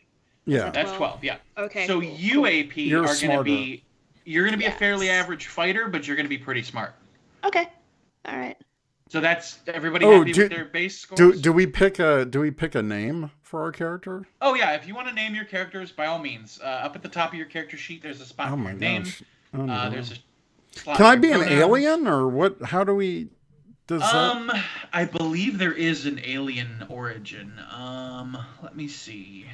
Yeah. That's 12, yeah. Okay. So cool, you, AP, you're are going to be... You're going to be a Yes. fairly average fighter, but you're going to be pretty smart. Okay. All right. So that's everybody happy with their base scores? Do we pick a name for our character? Oh yeah, if you want to name your characters, by all means. Up at the top of your character sheet, there's a spot for your name. Oh, no. There's a slot. Can I be an alien or what? How do we? I believe there is an alien origin. Let me see.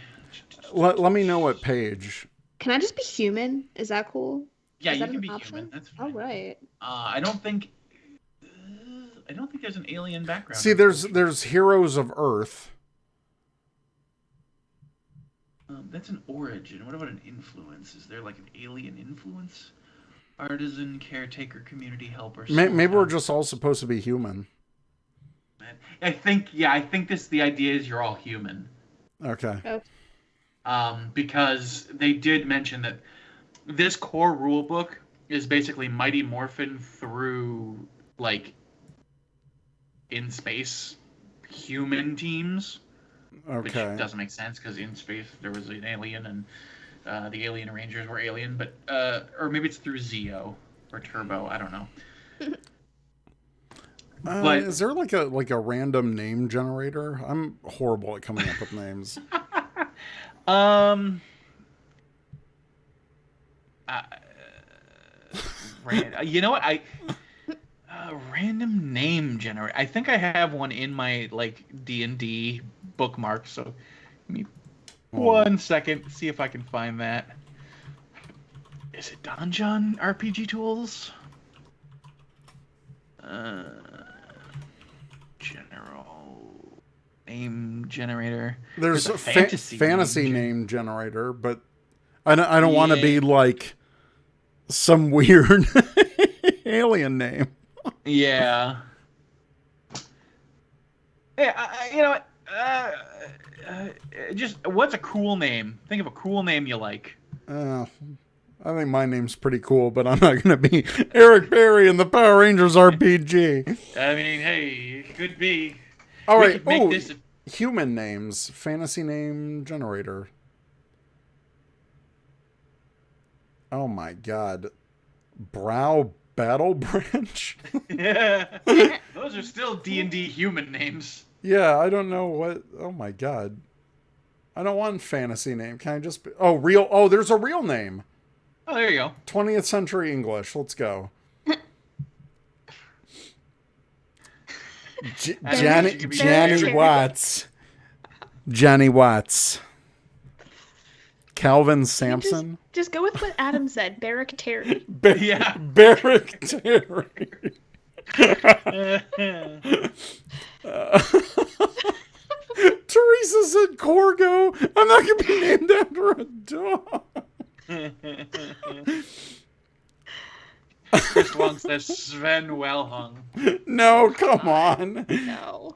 Let me know what page. Can I just be human? Is that cool? Yeah, is you that can be option? human. That's fine. All right. I don't think there's an alien background. See, there's Heroes of Earth. That's an origin. What about an influence? Is there like an alien influence? Artisan, caretaker, community helper. Maybe we're just all supposed to be human. I think the idea is you're all human. Okay. Because they did mention that this core rule book is basically Mighty Morphin through like in space human teams. Okay. Which doesn't make sense because in space there was an alien and the alien rangers were alien, but or maybe it's through Zeo or Turbo. I don't know. But is there like a random name generator? I'm horrible at coming up with names. You know what? Random name generator. I think I have one in my like D&D bookmark. So give me 1 second. See if I can find that. Is it Donjon RPG Tools? General name generator. There's a fantasy name generator, but I don't want to be like some weird alien name. Yeah. Yeah, you know what? Just what's a cool name? Think of a cool name you like. I think my name's pretty cool, but I'm not going to be Eric Berry in the Power Rangers RPG. I mean, hey, it could be. All right. Human names. Fantasy name generator. Oh my god. Brow Battle Branch? Yeah. Those are still D&D human names. Yeah, I don't know what... Oh my god. I don't want fantasy name. Can I just... Oh, real... Oh, there's a real name. Oh, there you go. 20th century English. Let's go. Johnny Watts. Johnny Watts. Calvin Sampson. Just go with what Adam said. Barrack Terry. Barrack Terry. Teresa said Corgo. I'm not going to be named after a dog. Chris Long says Sven Wellhung. No, come on. No.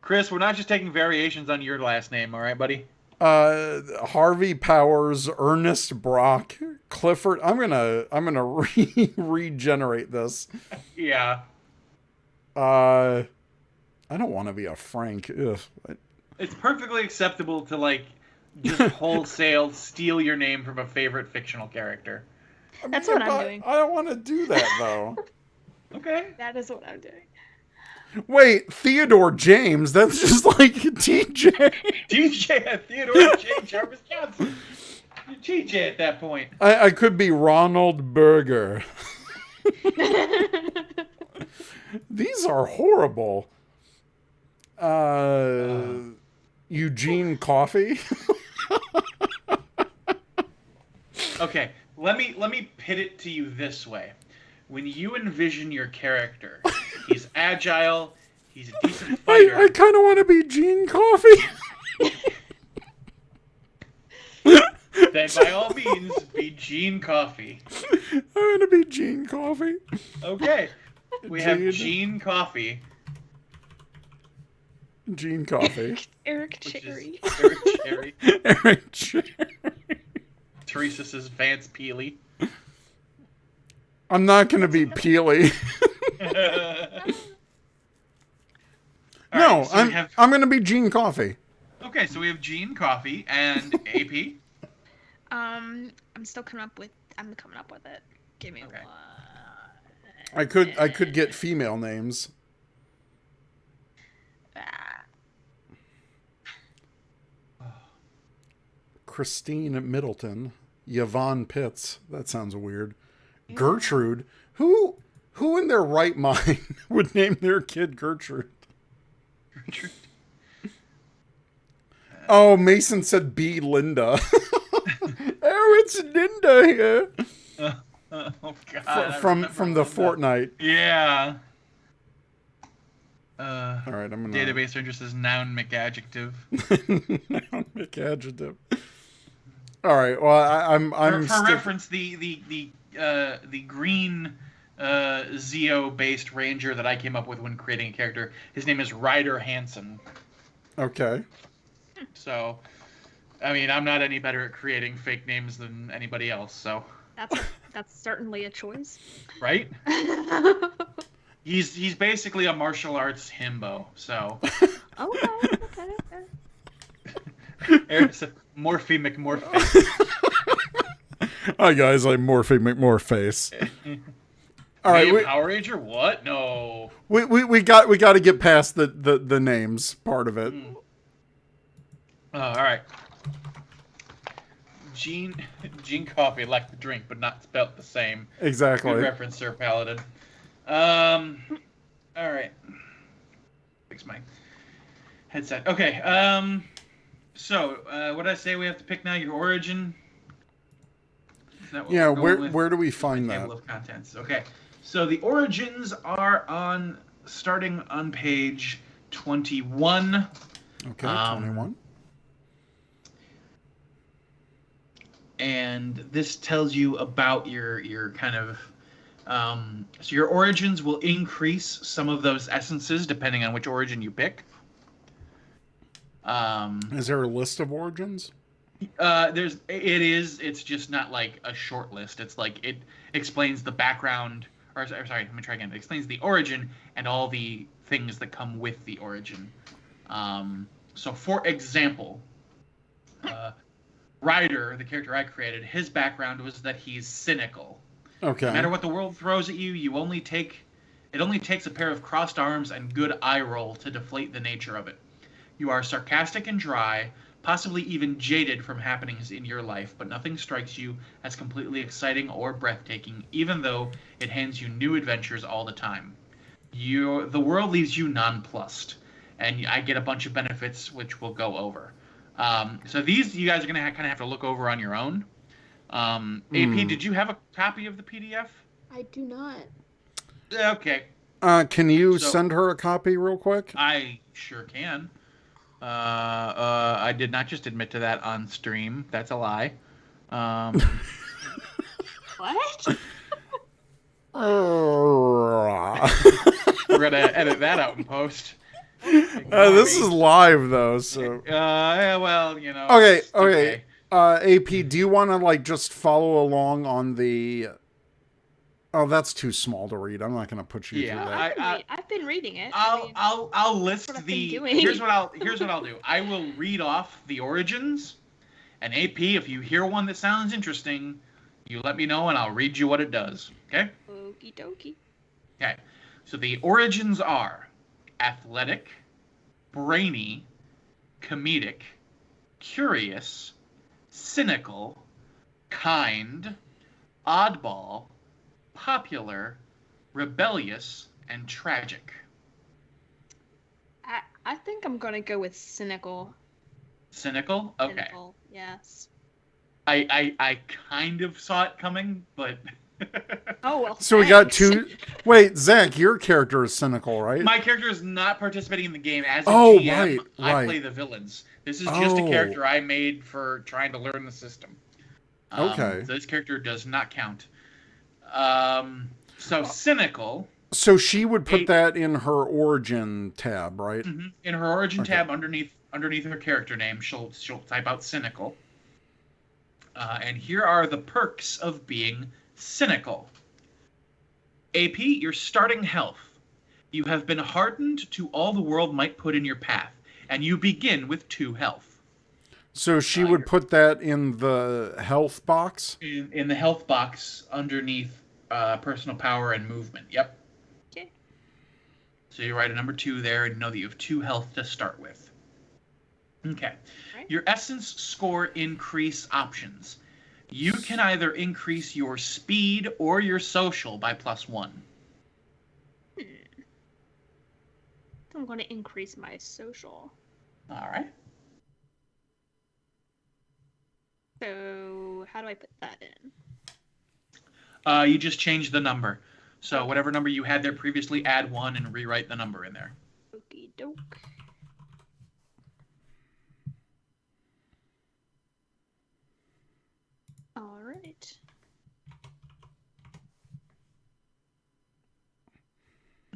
Chris, we're not just taking variations on your last name, all right, buddy? Harvey Powers, Ernest Brock, Clifford. I'm gonna regenerate this. Yeah. I don't want to be a Frank. Ugh. It's perfectly acceptable to like just wholesale steal your name from a favorite fictional character. That's what I'm doing. I don't want to do that though. Okay. That is what I'm doing. Wait, Theodore James? That's just like TJ. TJ, Theodore James Jarvis Johnson. You're TJ at that point. I could be Ronald Berger. These are horrible. Eugene Coffee. Okay, let me pit it to you this way. When you envision your character, he's agile, he's a decent fighter. I kind of want to be Gene Coffee. Then by all means, be Gene Coffee. I want to be Gene Coffee. Okay, we have Gene Coffee. Gene Coffee. Eric Cherry. Eric Cherry. Eric Cherry. Teresa says Vance Peely. I'm not going to be Peely. No, right, I'm going to be Gene Coffee. Okay, so we have Gene Coffee and AP. I'm coming up with it. Give me one. I could get female names. Christine Middleton, Yvonne Pitts. That sounds weird. Yeah. Gertrude. Who in their right mind would name their kid Gertrude? Gertrude. Oh, Mason said B. Linda. Oh, it's Linda here. Oh God! From the Fortnite. Yeah. All right, I'm gonna. Database searcher says noun McAdjective. Noun McAdjective. All right. Well, I'm. For reference, the green Zeo-based ranger that I came up with when creating a character, his name is Ryder Hansen. Okay. So, I mean, I'm not any better at creating fake names than anybody else. So. That's certainly a choice. Right. He's basically a martial arts himbo. So. Okay. There's Morphy McMorphy. Hi guys, I'm Morphy McMorphace. All right, Power Ranger? What? No. We got to get past the names part of it. Oh, all right. Gene Coffee, like the drink, but not spelt the same. Exactly. Good reference, Sir Paladin. All right. Fix my headset. Okay. So, what did I say we have to pick now? Your origin? Yeah, where do we find that? Table of contents. Okay. So the origins are starting on page 21. Okay, 21. And this tells you about your kind of so your origins will increase some of those essences depending on which origin you pick. Is there a list of origins? It's just not like a short list. It's like it explains the background, or sorry, let me try again. It explains the origin and all the things that come with the origin. So for example, Ryder, the character I created, his background was that he's cynical. Okay. No matter what the world throws at you, it only takes a pair of crossed arms and good eye roll to deflate the nature of it. You are sarcastic and dry, possibly even jaded from happenings in your life, but nothing strikes you as completely exciting or breathtaking, even though it hands you new adventures all the time. The world leaves you nonplussed, and I get a bunch of benefits which we'll go over. So these you guys are going to kind of have to look over on your own. AP, did you have a copy of the PDF? I do not. Okay. Can you send her a copy real quick? I sure can. I did not just admit to that on stream. That's a lie. What? We're going to edit that out in post. This is live, though, so... well, you know... Okay. AP, do you want to, like, just follow along on the... Oh, that's too small to read. I'm not going to put you through that. I've been reading it. I'll list what the... Here's what I'll do. I will read off the origins, and AP, if you hear one that sounds interesting, you let me know, and I'll read you what it does. Okay? Okie dokie. Okay. So the origins are athletic, brainy, comedic, curious, cynical, kind, oddball, popular, rebellious, and tragic. I think I'm gonna go with cynical. Cynical? Okay. Cynical, yes. I kind of saw it coming, but... Oh, well, so we got two... Wait, Zach, your character is cynical, right? My character is not participating in the game. As a GM, right. I Right. play the villains. This is just a character I made for trying to learn the system. Okay. So this character does not count. So cynical. So she would put that in her origin tab, right? Mm-hmm. In her origin tab, underneath her character name, she'll type out cynical. And here are the perks of being cynical. AP, your starting health. You have been hardened to all the world might put in your path, and you begin with 2 health. So she would put that in the health box? In the health box underneath personal power and movement. Yep. Okay. So you write a number 2 there and know that you have 2 health to start with. Okay. Right. Your essence score increase options. You can either increase your speed or your social by +1. I'm going to increase my social. All right. So how do I put that in? You just change the number. So whatever number you had there previously, add 1 and rewrite the number in there. Okie doke. All right.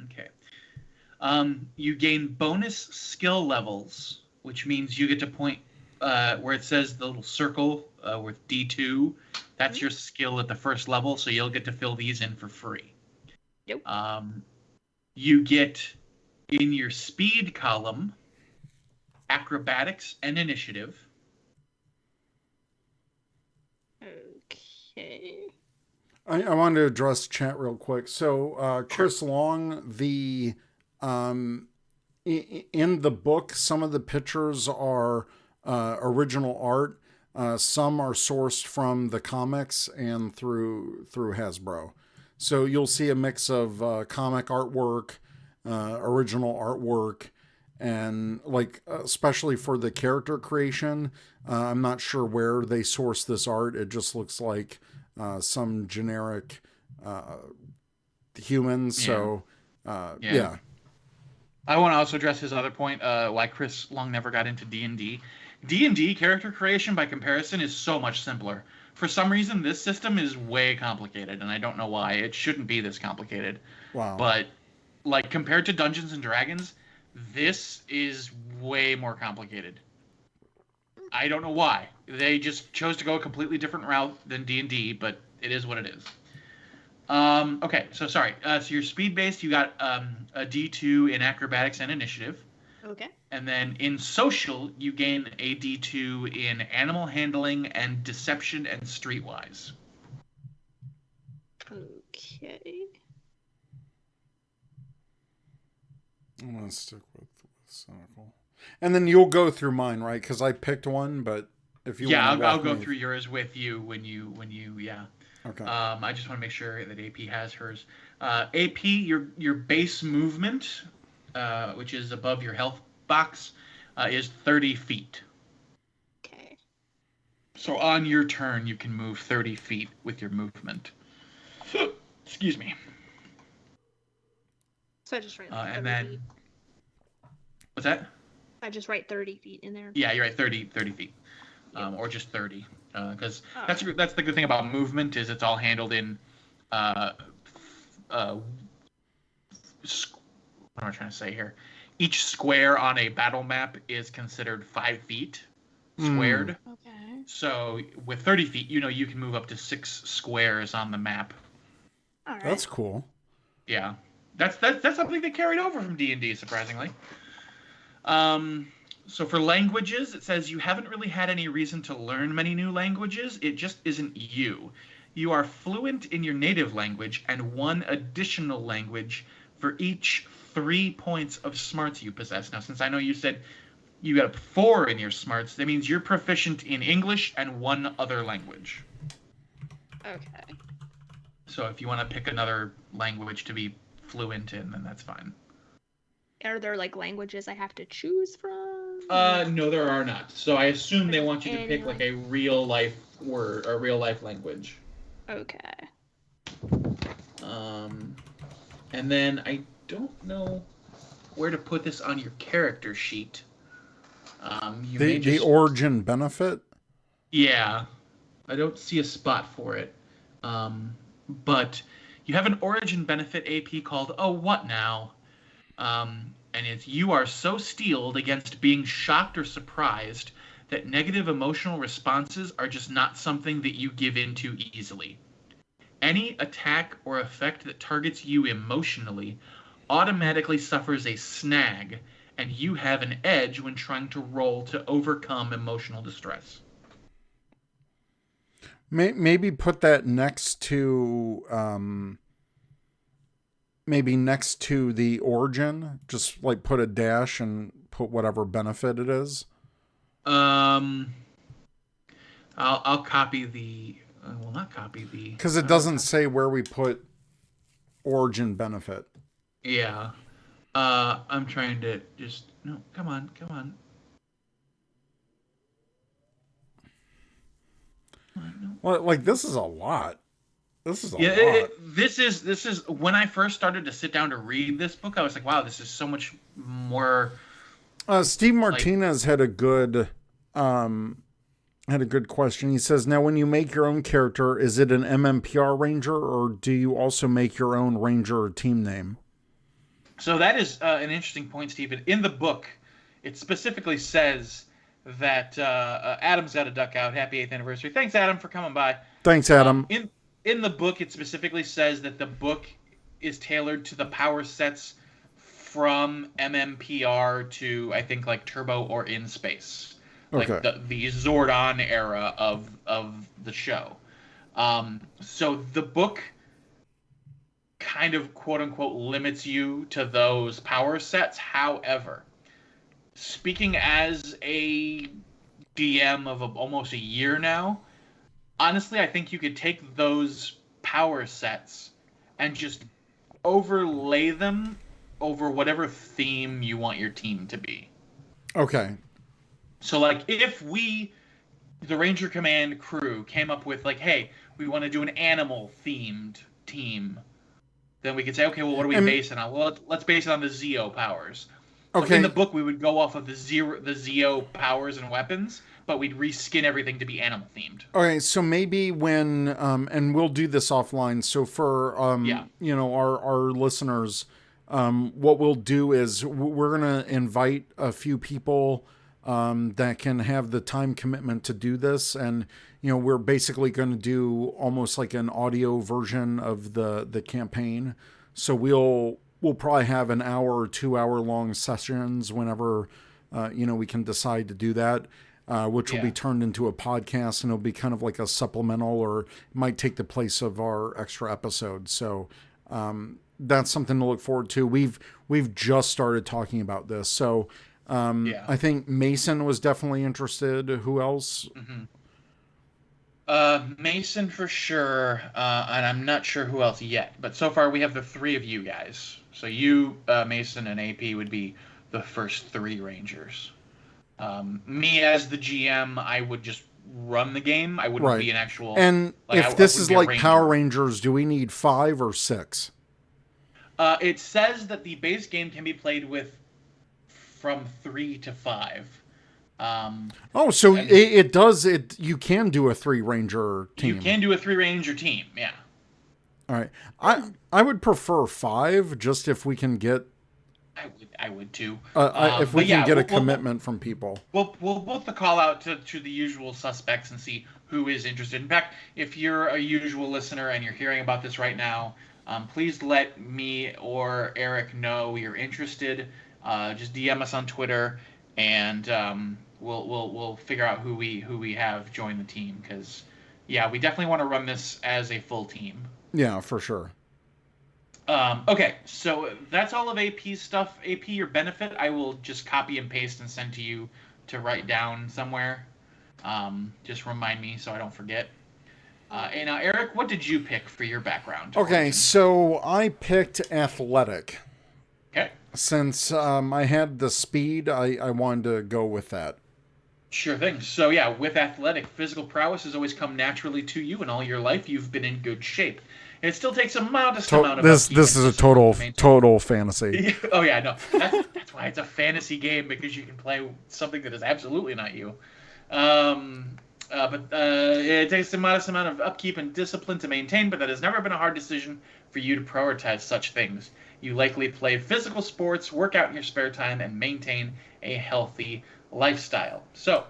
Okay. You gain bonus skill levels, which means you get to point where it says the little circle with D2. That's your skill at the first level, so you'll get to fill these in for free. Yep. You get in your speed column acrobatics and initiative. Okay. I wanted to address chat real quick. So, Chris Long, in the book, some of the pictures are original art. Some are sourced from the comics and through Hasbro. So you'll see a mix of comic artwork, original artwork, and like especially for the character creation. I'm not sure where they source this art. It just looks like some generic humans. So yeah. I want to also address his other point, why Chris Long never got into D&D. D&D character creation, by comparison, is so much simpler. For some reason, this system is way complicated, and I don't know why. It shouldn't be this complicated. Wow. But, like, compared to Dungeons & Dragons, this is way more complicated. I don't know why. They just chose to go a completely different route than D&D, but it is what it is. Okay, so sorry. So your speed-based, you got a D2 in acrobatics and initiative. Okay. And then in social, you gain a D2 in animal handling and deception and streetwise. Okay. I'm going to stick with cynical. And then you'll go through mine, right? Because I picked one, but if you want to I'll go through yours with you when you yeah. Okay. I just want to make sure that AP has hers. AP, your base movement, which is above your health box, is 30 feet. Okay. So on your turn, you can move 30 feet with your movement. Excuse me. So I just write and then, feet. What's that? I just write 30 feet in there. Yeah, you're right, 30 feet. Yep. Or just 30. Because that's right. That's the good thing about movement is it's all handled in what am I trying to say here? Each square on a battle map is considered 5 feet squared. Okay. So with 30 feet, you can move up to 6 squares on the map. All right. That's cool. Yeah. That's something they carried over from D&D, surprisingly. So for languages, it says you haven't really had any reason to learn many new languages. It just isn't you. You are fluent in your native language and 1 additional language for each 3 points of smarts you possess. Now, since I know you said you got 4 in your smarts, that means you're proficient in English and 1 other language. Okay. So if you want to pick another language to be fluent in, then that's fine. Are there like languages I have to choose from? No, there are not. So I assume they want you to pick like a real life word or real life language. Okay. And then I don't know where to put this on your character sheet. The origin benefit? Yeah. I don't see a spot for it. But you have an origin benefit AP called Oh What Now? And it's you are so steeled against being shocked or surprised that negative emotional responses are just not something that you give into easily. Any attack or effect that targets you emotionally automatically suffers a snag, and you have an edge when trying to roll to overcome emotional distress. Maybe put that next to maybe next to the origin. Just like put a dash and put whatever benefit it is. I'll copy the. Well, not copy the. Because it doesn't say where we put origin benefit. Yeah. I'm trying to just. No, come on. Well, like this is a lot. This is a lot. This is when I first started to sit down to read this book, I was like, wow, this is so much more. Steve Martinez had a good question. He says, now when you make your own character, is it an MMPR ranger or do you also make your own ranger or team name? So that is an interesting point, Stephen. In the book, it specifically says that Adam's got to duck out. Happy 8th anniversary. Thanks, Adam, for coming by. Thanks, Adam. In the book, it specifically says that the book is tailored to the power sets from MMPR to, I think, like Turbo or In Space. Like the Zordon era of the show. So the book kind of, quote-unquote, limits you to those power sets. However, speaking as a DM of almost a year now, honestly, I think you could take those power sets and just overlay them over whatever theme you want your team to be. Okay. So, like, if the Ranger Command crew, came up with, like, hey, we want to do an animal-themed team, then we could say, okay, well, what do we base it on? Well, let's base it on the Zeo powers. So okay. In the book, we would go off of the Zeo powers and weapons, but we'd reskin everything to be animal themed. Okay, so maybe when and we'll do this offline. So for our listeners, what we'll do is we're gonna invite a few people that can have the time commitment to do this, and we're basically going to do almost like an audio version of the campaign. So we'll we'll probably have an hour or 2 hour long sessions whenever, we can decide to do that, which will be turned into a podcast, and it'll be kind of like a supplemental, or it might take the place of our extra episodes. So, that's something to look forward to. We've just started talking about this. So, I think Mason was definitely interested. Who else? Mason for sure, and I'm not sure who else yet. But so far we have the three of you guys. So you, Mason, and AP would be the first three Rangers. Me as the GM, I would just run the game. I wouldn't be an actual... And if this is like Power Rangers, do we need 5 or 6? It says that the base game can be played with from 3 to 5. So it does. You can do a 3 Ranger team. You can do a 3 Ranger team, yeah. All right. I would prefer 5, just if we can get... I would too. If we can get a commitment from people. We'll put the call out to the usual suspects and see who is interested. In fact, if you're a usual listener and you're hearing about this right now, please let me or Eric know you're interested. Just DM us on Twitter, and we'll figure out who we have join the team, because we definitely want to run this as a full team. Yeah, for sure. Okay, so that's all of AP's stuff. AP, your benefit, I will just copy and paste and send to you to write down somewhere. Just remind me so I don't forget. And now, Eric, what did you pick for your background? Okay, so I picked athletic. Okay. Since I had the speed, I wanted to go with that. Sure thing. So with athletic, physical prowess has always come naturally to you, and all your life you've been in good shape. It still takes a modest amount of... This is a total fantasy. Oh yeah, no. That's why it's a fantasy game, because you can play something that is absolutely not you. But it takes a modest amount of upkeep and discipline to maintain, but that has never been a hard decision for you to prioritize such things. You likely play physical sports, work out in your spare time, and maintain a healthy lifestyle. So,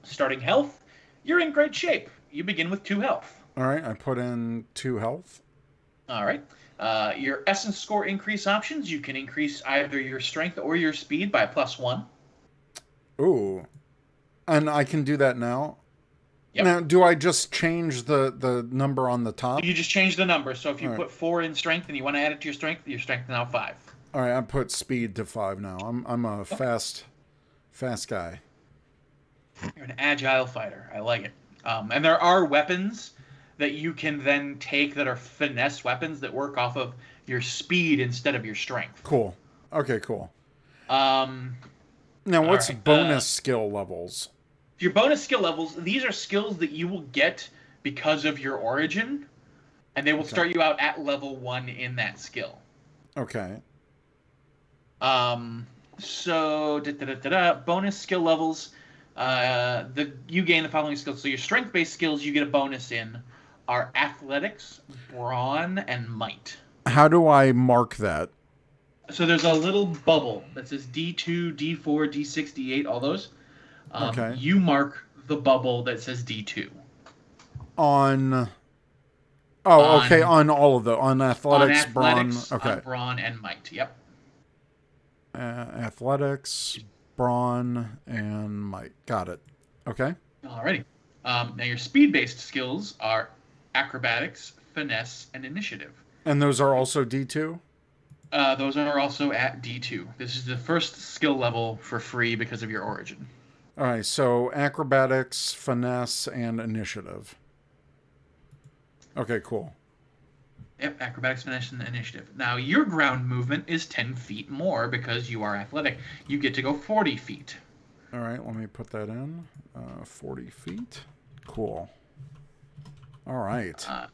starting health, you're in great shape. You begin with 2 health. All right, I put in 2 health. All right. Your essence score increase options, you can increase either your strength or your speed by +1. Ooh. And I can do that now? Yep. Now, do I just change the number on the top? You just change the number. So if you put 4 in strength and you want to add it to your strength is now 5. All right, I put speed to 5 now. I'm a fast guy. You're an agile fighter. I like it. And there are weapons that you can then take that are finesse weapons that work off of your speed instead of your strength. Cool. Okay, cool. Now, what's bonus skill levels? Your bonus skill levels, these are skills that you will get because of your origin, and they will start you out at level 1 in that skill. Okay. So, bonus skill levels, you gain the following skills. So your strength-based skills you get a bonus in are athletics, brawn, and might. How do I mark that? So there's a little bubble that says D2, D4, D6, D8, all those. Okay. You mark the bubble that says D2. On all of on athletics, brawn. Okay. On brawn and might. Yep. Athletics, brawn, and might. Got it. Okay. Alrighty. Now your speed-based skills are acrobatics, finesse, and initiative. And those are also D2? Those are also at D2. This is the first skill level for free because of your origin. All right, so acrobatics, finesse, and initiative. Okay, cool. Yep, acrobatics, finesse, and initiative. Now, your ground movement is 10 feet more because you are athletic. You get to go 40 feet. All right, let me put that in. 40 feet. Cool. All right. All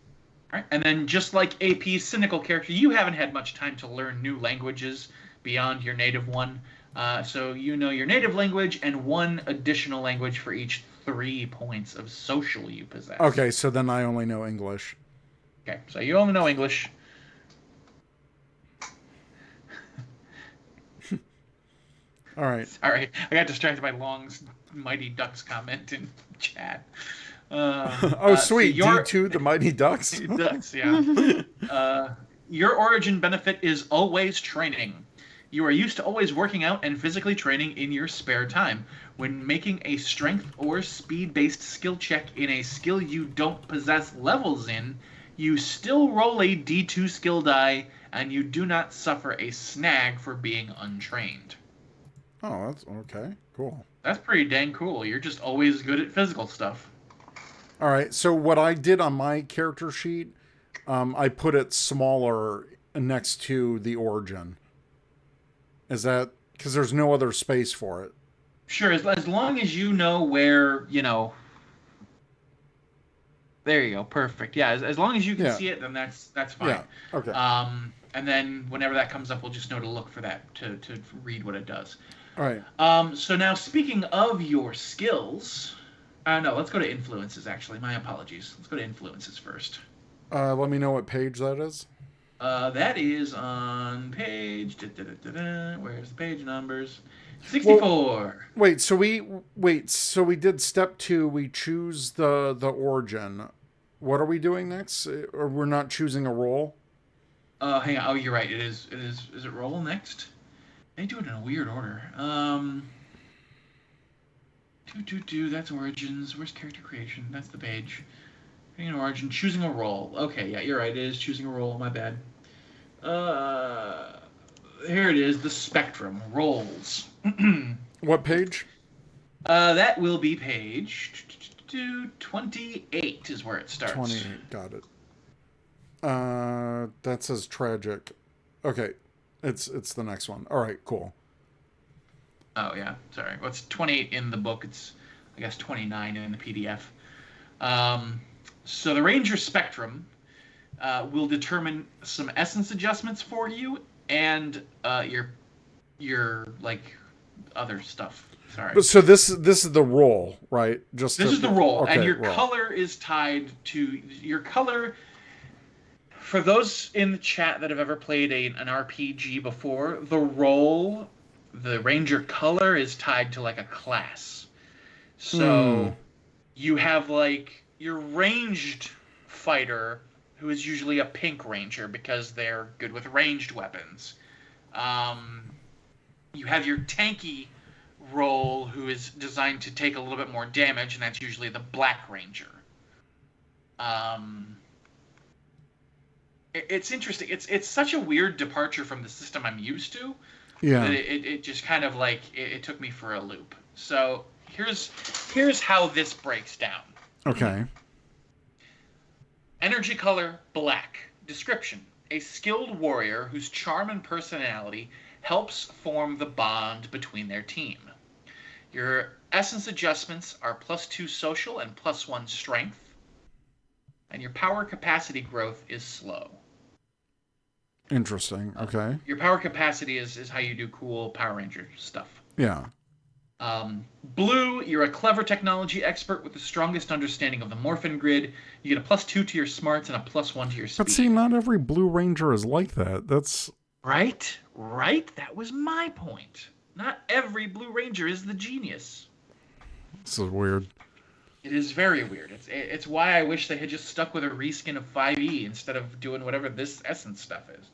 right. And then just like AP's cynical character, you haven't had much time to learn new languages beyond your native one. So you know your native language and 1 additional language for each 3 points of social you possess. Okay, so then I only know English. Okay, so you only know English. All right. Sorry, I got distracted by Long's Mighty Ducks comment in chat. Sweet. So D2, the Mighty Ducks? Ducks, yeah. Your origin benefit is always training. You are used to always working out and physically training in your spare time. When making a strength or speed-based skill check in a skill you don't possess levels in, you still roll a D2 skill die, and you do not suffer a snag for being untrained. Oh, that's okay. Cool. That's pretty dang cool. You're just always good at physical stuff. All right. So what I did on my character sheet, I put it smaller next to the origin. Is that because there's no other space for it? Sure, as long as you know where, there you go, perfect. Yeah, as long as you can see it, then that's fine. Yeah, okay. And then whenever that comes up, we'll just know to look for that, to read what it does. All right. So now, speaking of your skills, no, let's go to influences, actually. My apologies. Let's go to influences first. Let me know what page that is. That is on page... Where's the page numbers? 64. Well, so we did step 2. We choose the origin. What are we doing next? Or we're not choosing a role? Hang on. Oh, you're right. It is. Is it roll next? They do it in a weird order. That's origins. Where's character creation? That's the page. Creating an origin. Choosing a role. Okay, yeah, you're right. It is choosing a role. My bad. Here it is. The spectrum. Roles. What page? That will be page 28 is where it starts. 28. Got it. That says tragic. Okay. It's the next one. All right, cool. Oh, yeah. Sorry. Well, it's 28 in the book. It's, I guess, 29 in the PDF. So the Ranger Spectrum will determine some essence adjustments for you and your like other stuff. Sorry. But so this is the role, right? This is the role, okay, and your color is tied to your color. For those in the chat that have ever played an RPG before, the role, the Ranger color is tied to like a class. So you have like your ranged fighter, who is usually a pink Ranger because they're good with ranged weapons. You have your tanky role, who is designed to take a little bit more damage, and that's usually the Black Ranger. It's interesting. It's such a weird departure from the system I'm used to. Yeah. That it just kind of like it took me for a loop. So here's how this breaks down. Okay. Energy color, black. Description: a skilled warrior whose charm and personality helps form the bond between their team. Your essence adjustments are +2 social and +1 strength. And your power capacity growth is slow. Interesting. Okay. Your power capacity is how you do cool Power Ranger stuff. Yeah. Blue, you're a clever technology expert with the strongest understanding of the Morphin grid. You get a +2 to your smarts and a +1 to your speed. But see, not every Blue Ranger is like that. That's... Right? That was my point. Not every Blue Ranger is the genius. This is weird. It is very weird. It's why I wish they had just stuck with a reskin of 5e instead of doing whatever this essence stuff is.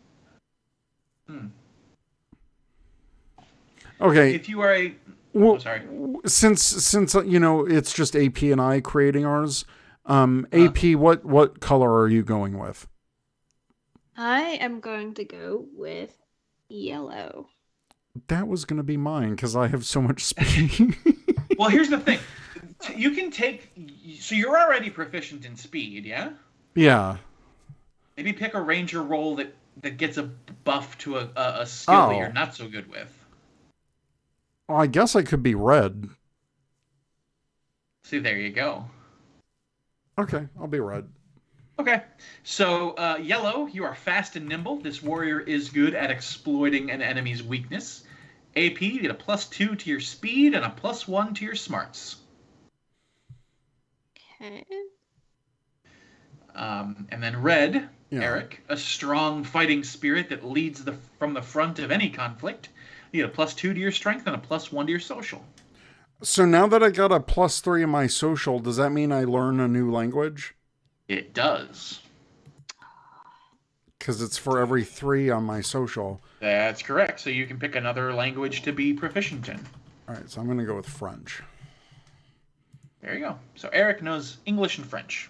Okay. If you are a... Well, sorry. Since it's just AP and I creating ours, AP, what color are you going with? I am going to go with yellow. That was going to be mine because I have so much speed. Well, here's the thing. You can take... So you're already proficient in speed, yeah? Yeah. Maybe pick a ranger role that gets a buff to a skill that you're not so good with. Well, I guess I could be red. See, there you go. Okay, I'll be red. Okay. So, yellow, you are fast and nimble. This warrior is good at exploiting an enemy's weakness. AP, you get a +2 to your speed and a +1 to your smarts. Okay. And then red, Eric, a strong fighting spirit that leads from the front of any conflict. You get a +2 to your strength and a +1 to your social. So now that I got a +3 in my social, does that mean I learn a new language? It does. because it's for every 3 on my social. That's correct. So you can pick another language to be proficient in. All right, so I'm going to go with French. There you go. So Eric knows English and French.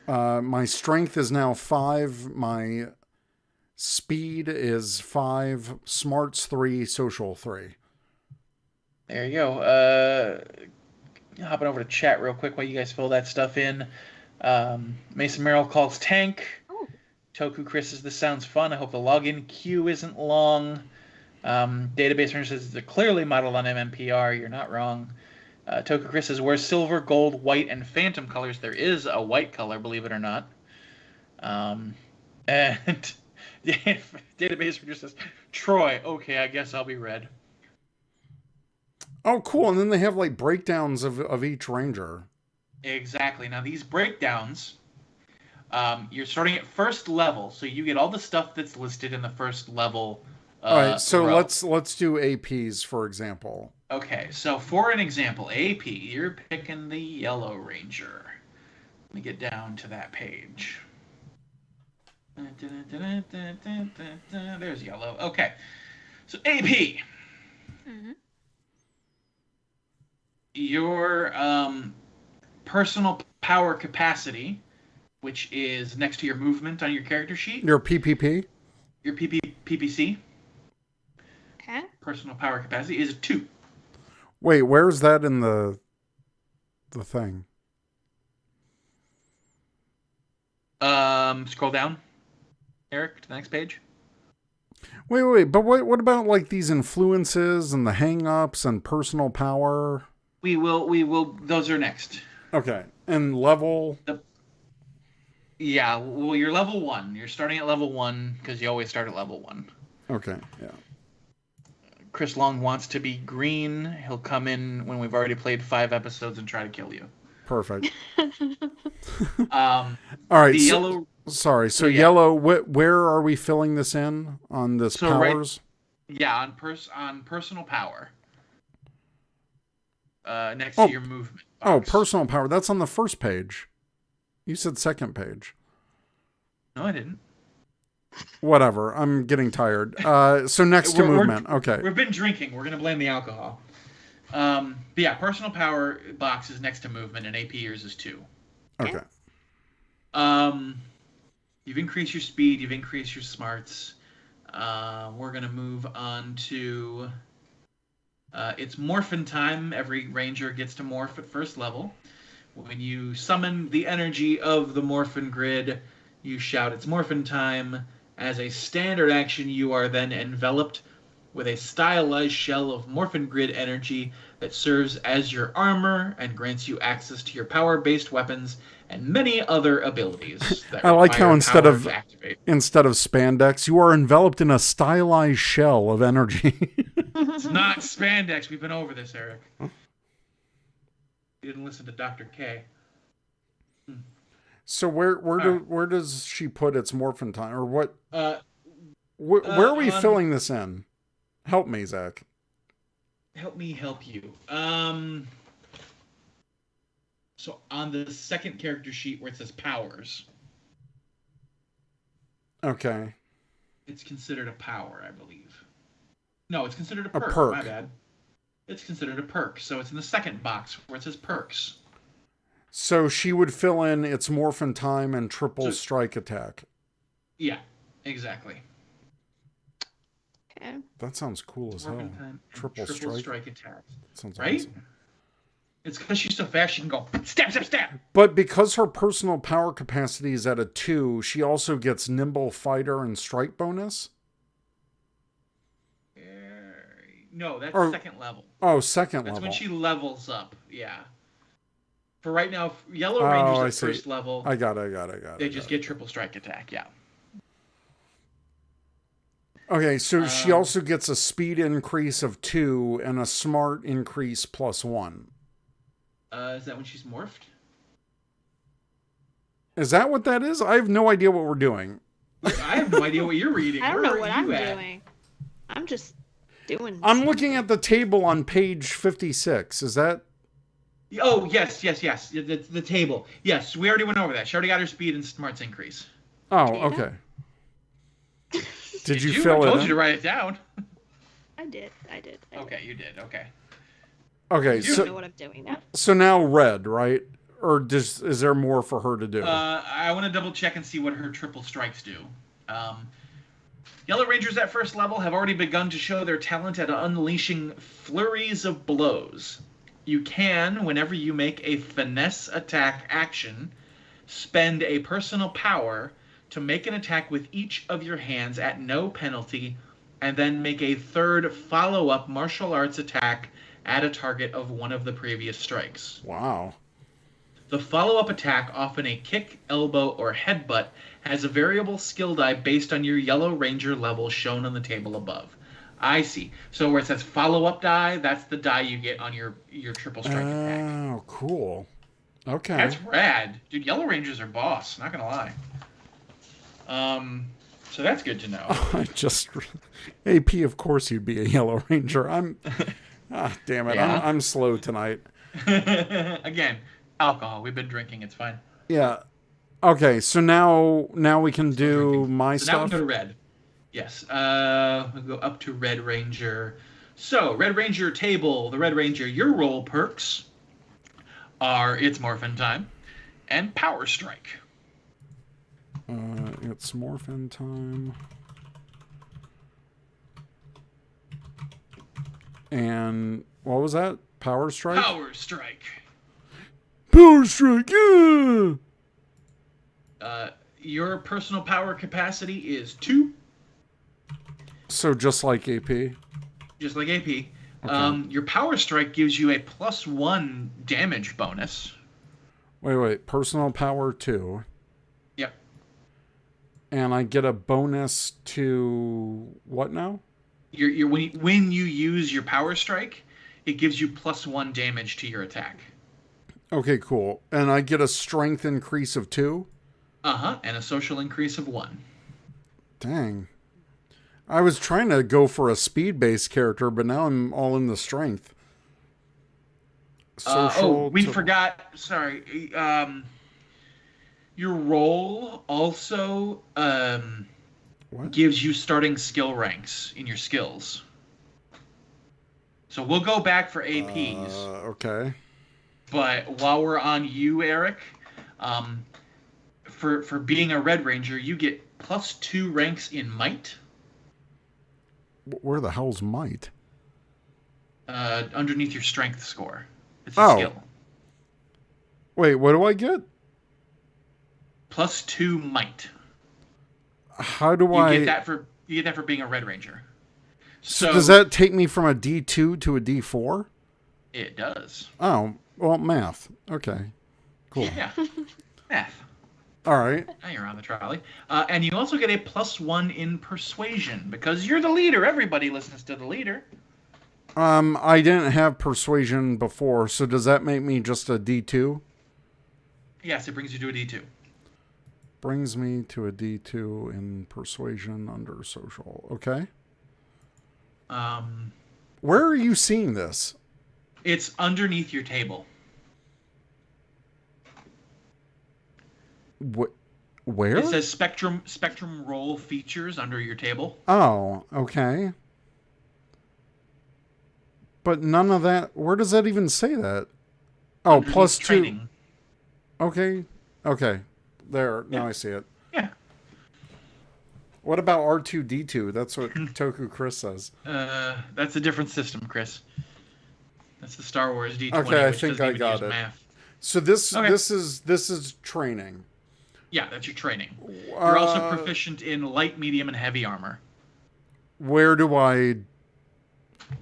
My strength is now 5. My speed is 5. Smarts 3. Social 3. There you go. Hopping over to chat real quick while you guys fill that stuff in. Mason Merrill calls tank. Oh. Toku Chris says, this sounds fun. I hope the login queue isn't long. Database Runner says, it's clearly modeled on MMPR. You're not wrong. Toku Chris says, where's silver, gold, white, and phantom colors? There is a white color, believe it or not. And Database Runner says, Troy, okay, I guess I'll be red. Oh, cool. And then they have like breakdowns of each ranger. Exactly. Now, these breakdowns, you're starting at first level, so you get all the stuff that's listed in the first level. All right, so row. let's do APs, for example. Okay, so for an example, AP, you're picking the Yellow Ranger. Let me get down to that page. There's yellow. Okay, so AP. Mm-hmm. Your personal power capacity, which is next to your movement on your character sheet. Your PPP? Your PPC. Okay. Personal power capacity is 2. Wait, where's that in the thing? Scroll down, Eric, to the next page. Wait, but what about like these influences and the hang-ups and personal power? We will. Those are next. Okay, and level. Yeah, well, you're level 1. You're starting at level 1 because you always start at level 1. Okay, yeah. Chris Long wants to be green. He'll come in when we've already played 5 episodes and try to kill you. Perfect. All right. The yellow. Sorry. So yeah. yellow. Where are we filling this in on this powers? Right, yeah, on personal power. Next to your movement box. Oh, personal power. That's on the first page. You said second page. No, I didn't. Whatever. I'm getting tired. So next to movement. Okay. We've been drinking. We're going to blame the alcohol. But yeah, personal power box is next to movement, and AP yours is 2. Okay. You've increased your speed. You've increased your smarts. We're going to move on to... it's Morphin time. Every ranger gets to morph at first level. When you summon the energy of the Morphin grid, you shout, it's Morphin time. As a standard action, you are then enveloped with a stylized shell of Morphin grid energy that serves as your armor and grants you access to your power-based weapons and many other abilities. I like how instead of spandex, you are enveloped in a stylized shell of energy. It's not spandex. We've been over this, Eric. You didn't listen to Dr. K. So where does she put its Morphin time, or what? Where are we filling this in? Help me, Zach. Help me help you. So on the second character sheet where it says powers. Okay. It's considered a power, I believe. No, it's considered a perk. My bad. It's considered a perk. So it's in the second box where it says perks. So she would fill in its Morphin time and triple strike attack. Yeah, exactly. Okay. That sounds cool as hell. Triple strike attack. That sounds right? awesome. It's because she's so fast she can go stab, stab, stab. But because her personal power capacity is at a 2, she also gets nimble fighter and strike bonus? No, that's second level. Oh, second level. That's when she levels up, yeah. For right now, Yellow Rangers at first level. I got it. They just get triple strike attack, yeah. Okay, so she also gets a speed increase of 2 and a smart increase +1. Is that when she's morphed? Is that what that is? I have no idea what we're doing. I have no idea what you're reading. I don't know what I'm doing. I'm just doing... I'm looking at the table on page 56. Is that... Oh, yes. The table. Yes, we already went over that. She already got her speed and smarts increase. Oh, okay. Did you fill it? I told you to write it down. I did. Okay, you did. Okay. Okay, I know what I'm doing now. So now red, right? Or is there more for her to do? I want to double check and see what her triple strikes do. Yellow Rangers at first level have already begun to show their talent at unleashing flurries of blows. You can, whenever you make a finesse attack action, spend a personal power to make an attack with each of your hands at no penalty, and then make a third follow-up martial arts attack at a target of one of the previous strikes. Wow. The follow-up attack, often a kick, elbow, or headbutt, has a variable skill die based on your Yellow Ranger level shown on the table above. I see. So where it says follow-up die, that's the die you get on your triple strike attack. Oh, cool. Okay. That's rad. Dude, Yellow Rangers are boss, not gonna lie. So that's good to know. AP, of course you'd be a Yellow Ranger. Damn it. Yeah. I'm slow tonight. Again, alcohol. We've been drinking. It's fine. Yeah. Okay, so now we can do my stuff. Now we go to red. Yes. We'll go up to Red Ranger. So, Red Ranger table. The Red Ranger, your role perks are It's Morphin Time and Power Strike. It's Morphin Time. And what was that? Power Strike? Power Strike. Power Strike, yeah! Your personal power capacity is 2. So just like AP? Just like AP. Okay. Your Power Strike gives you a +1 damage bonus. Wait. Personal power 2. Yep. And I get a bonus to what now? When you use your Power Strike, it gives you +1 damage to your attack. Okay, cool. And I get a strength increase of 2? Uh-huh, and a social increase of 1. Dang. I was trying to go for a speed-based character, but now I'm all in the strength. We forgot. Sorry. Your role also gives you starting skill ranks in your skills. So we'll go back for APs. Okay. But while we're on you, Eric, for being a Red Ranger, you get +2 ranks in Might. Where the hell's Might? Underneath your strength score. It's a skill. Wait, what do I get? +2 Might. How do you get that for being a Red Ranger. So does that take me from a D2 to a D4? It does. Oh, well, math. Okay. Cool. Yeah. Math. All right. Now you're on the trolley. And you also get a +1 in persuasion because you're the leader. Everybody listens to the leader. I didn't have persuasion before, so does that make me just a D2? Yes, it brings you to a D2. Brings me to a D2 in persuasion under social. Okay. Where are you seeing this? It's underneath your table. Where? It says Spectrum role features under your table. Oh, okay. But none of that. Where does that even say that? Oh, Underneath +2. Training. Okay. There. Now I see it. Yeah. What about R2D2? That's what Toku Chris says. That's a different system, Chris. That's the Star Wars D20. Okay, I think I got it. Math. So this is training. Yeah, that's your training. You're also proficient in light, medium, and heavy armor. Where do I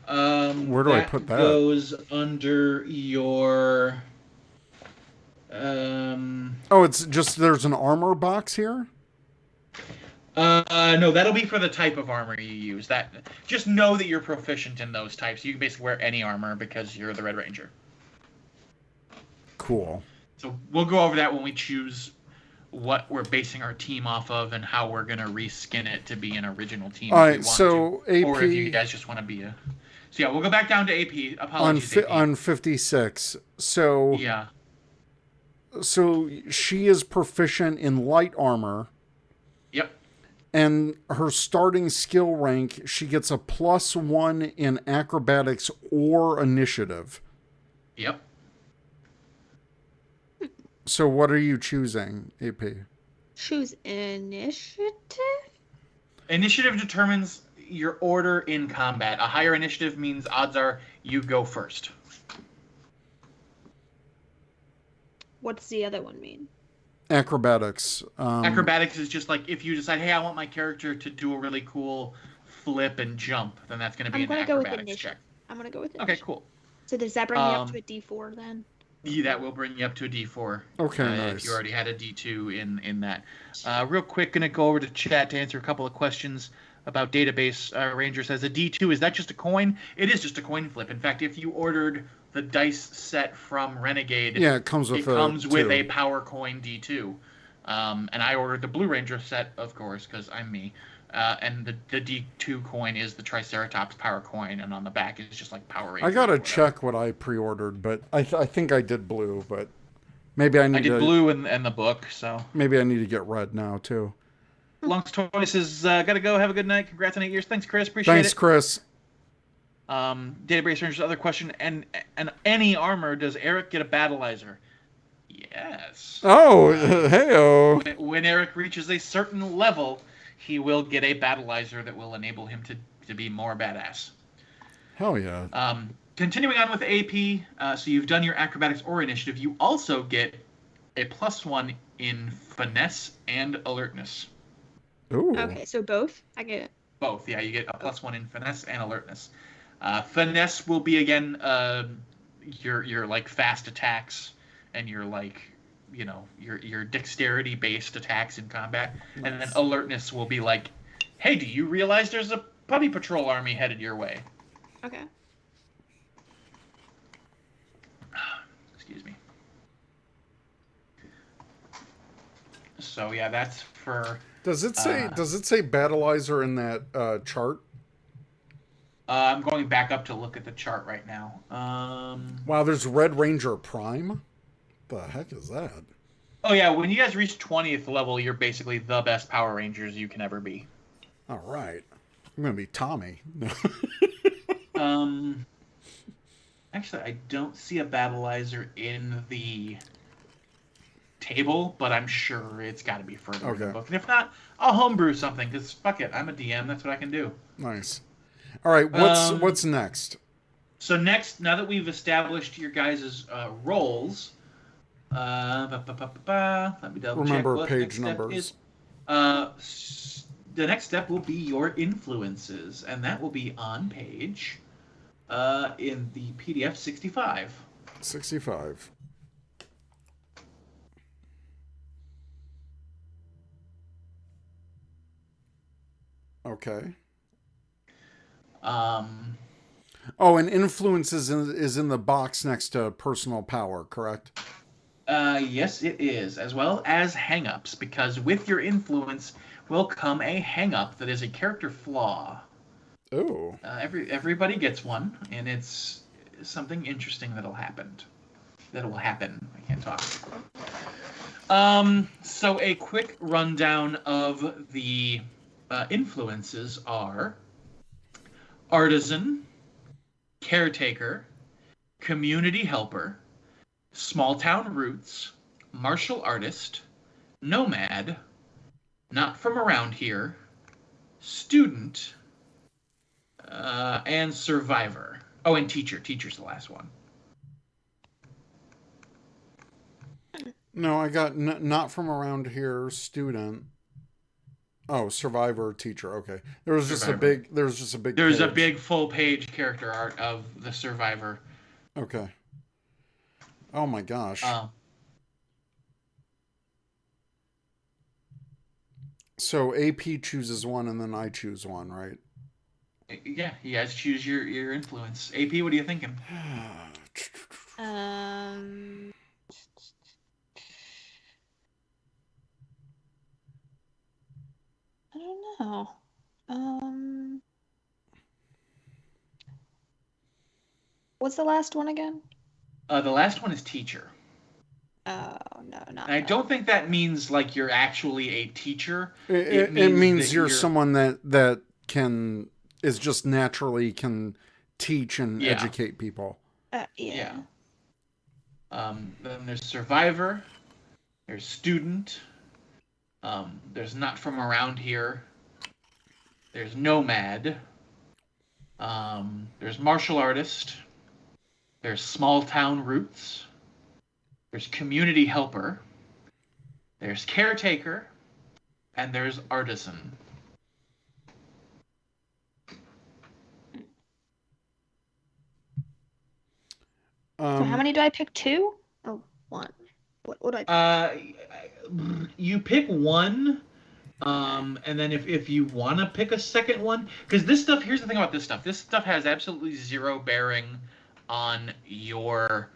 put that? Goes under your. Oh, it's just there's an armor box here. No, that'll be for the type of armor you use. Just know that you're proficient in those types. You can basically wear any armor because you're the Red Ranger. Cool. So we'll go over that when we choose what we're basing our team off of and how we're going to reskin it to be an original team. All right, so AP... Or if you guys just want to be a... So yeah, we'll go back down to AP. Apologies, AP. On 56. So... Yeah. So she is proficient in light armor. Yep. And her starting skill rank, she gets a +1 in acrobatics or initiative. Yep. So what are you choosing, AP? Choose initiative? Initiative determines your order in combat. A higher initiative means odds are you go first. What's the other one mean? Acrobatics. Acrobatics is just like if you decide, hey, I want my character to do a really cool flip and jump, then that's going to be an acrobatics check. I'm going to go with initiative. Okay, cool. So does that bring me up to a D4 then? Yeah, that will bring you up to a D4. Okay, nice. If you already had a D2 in that. Real quick, going to go over to chat to answer a couple of questions about database. Ranger says, a D2, is that just a coin? It is just a coin flip. In fact, if you ordered the dice set from Renegade, it comes with a power coin D2. And I ordered the Blue Ranger set, of course, because I'm me. And the D2 coin is the Triceratops power coin, and on the back is just like Power Ranger. I gotta check what I pre-ordered, but I think I did blue, but maybe I did blue in the book, so maybe I need to get red now too. Long's Toy says, gotta go. Have a good night. Congrats on 8 years. Thanks, Chris. Appreciate it. Thanks, Chris. Database Ranger's other question, and any armor, does Eric get a battleizer? Yes. Oh, hey-oh. When Eric reaches a certain level, he will get a battleizer that will enable him to be more badass. Hell yeah. Continuing on with AP, so you've done your acrobatics or initiative. You also get a +1 in finesse and alertness. Ooh. Okay, so both? I get it. Both, yeah. You get a +1 in finesse and alertness. Finesse will be, again, your like fast attacks and your like, your dexterity-based attacks in combat. Nice. And then alertness will be like, hey, do you realize there's a puppy patrol army headed your way? Okay. Excuse me. So yeah, that's for. Does it say battleizer in that chart? I'm going back up to look at the chart right now. Wow, there's Red Ranger Prime. The heck is that? Oh yeah, when you guys reach 20th level, you're basically the best Power Rangers you can ever be. All right, I'm gonna be Tommy. Actually, I don't see a battleizer in the table, but I'm sure it's got to be further in the book. And if not, I'll homebrew something, because fuck it, I'm a DM. That's what I can do. Nice. All right, what's next? So next, now that we've established your guys' roles, let me double Remember check page numbers. The next step will be your influences, and that will be on page in the PDF 65. 65. Okay. And influence is in the box next to personal power, correct? Yes, it is, as well as hang-ups, because with your influence will come a hang-up that is a character flaw. Oh. Everybody gets one, and it's something interesting that'll happen. I can't talk. So a quick rundown of the influences are artisan, caretaker, community helper, small town roots, martial artist, nomad, not from around here, student, and survivor. Oh, and teacher. Teacher's the last one. No, I got not from around here, student. Oh, survivor, teacher. Okay. There's just a big There's a big full page character art of the survivor. Okay. Oh my gosh. So AP chooses one and then I choose one, right? Yeah, you guys choose your influence. AP, what are you thinking? I don't know. What's the last one again? The last one is teacher. Oh, not. And I don't think that means like you're actually a teacher. It means you're someone that is just naturally can teach and educate people. Yeah. Then there's survivor. There's student. There's not from around here. There's nomad. There's martial artist. There's small town roots. There's community helper. There's caretaker. And there's artisan. So how many do I pick? 2 or 1? What would I pick? You pick one, and then if you want to pick a second one, because this stuff, here's the thing about this stuff has absolutely zero bearing on your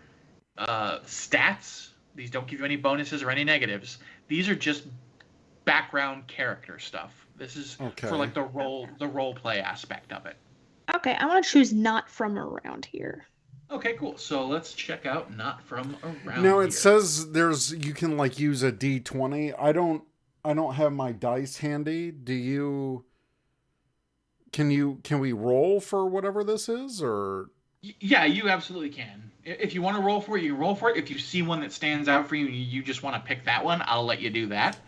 stats. These don't give you any bonuses or any negatives. These are just background character stuff. This is for like the role play aspect of it. Okay, I want to choose not from around here. Okay, cool. So let's check out not from around. Now it says you can like use a D20. I don't have my dice handy. Do you? Can we roll for whatever this is, or? Yeah, you absolutely can. If you want to roll for it, you can roll for it. If you see one that stands out for you, you just want to pick that one, I'll let you do that.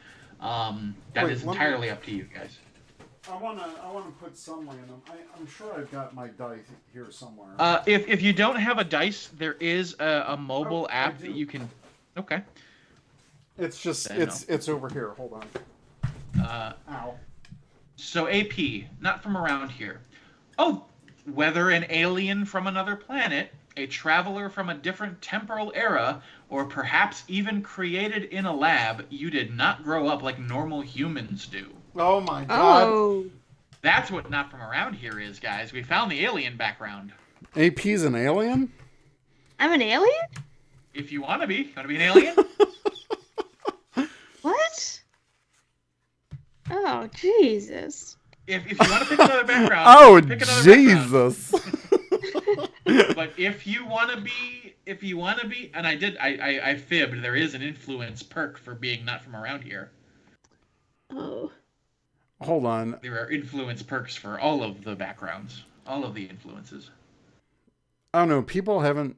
That is entirely up to you guys. I wanna put some random. I'm sure I've got my dice here somewhere. If you don't have a dice, there is a mobile app that you can. Okay. It's just it's over here. Hold on. Ow. So AP, not from around here. Oh, whether an alien from another planet, a traveler from a different temporal era, or perhaps even created in a lab, you did not grow up like normal humans do. Oh my god. Oh. That's what not from around here is, guys. We found the alien background. AP's an alien? I'm an alien? If you want to be. Want to be an alien? What? Oh, Jesus. If you want to pick another background, oh, pick another Jesus. But if you want to be, and I fibbed, there is an influence perk for being not from around here. Oh. Hold on. There are influence perks for all of the backgrounds, all of the influences. I don't know. People haven't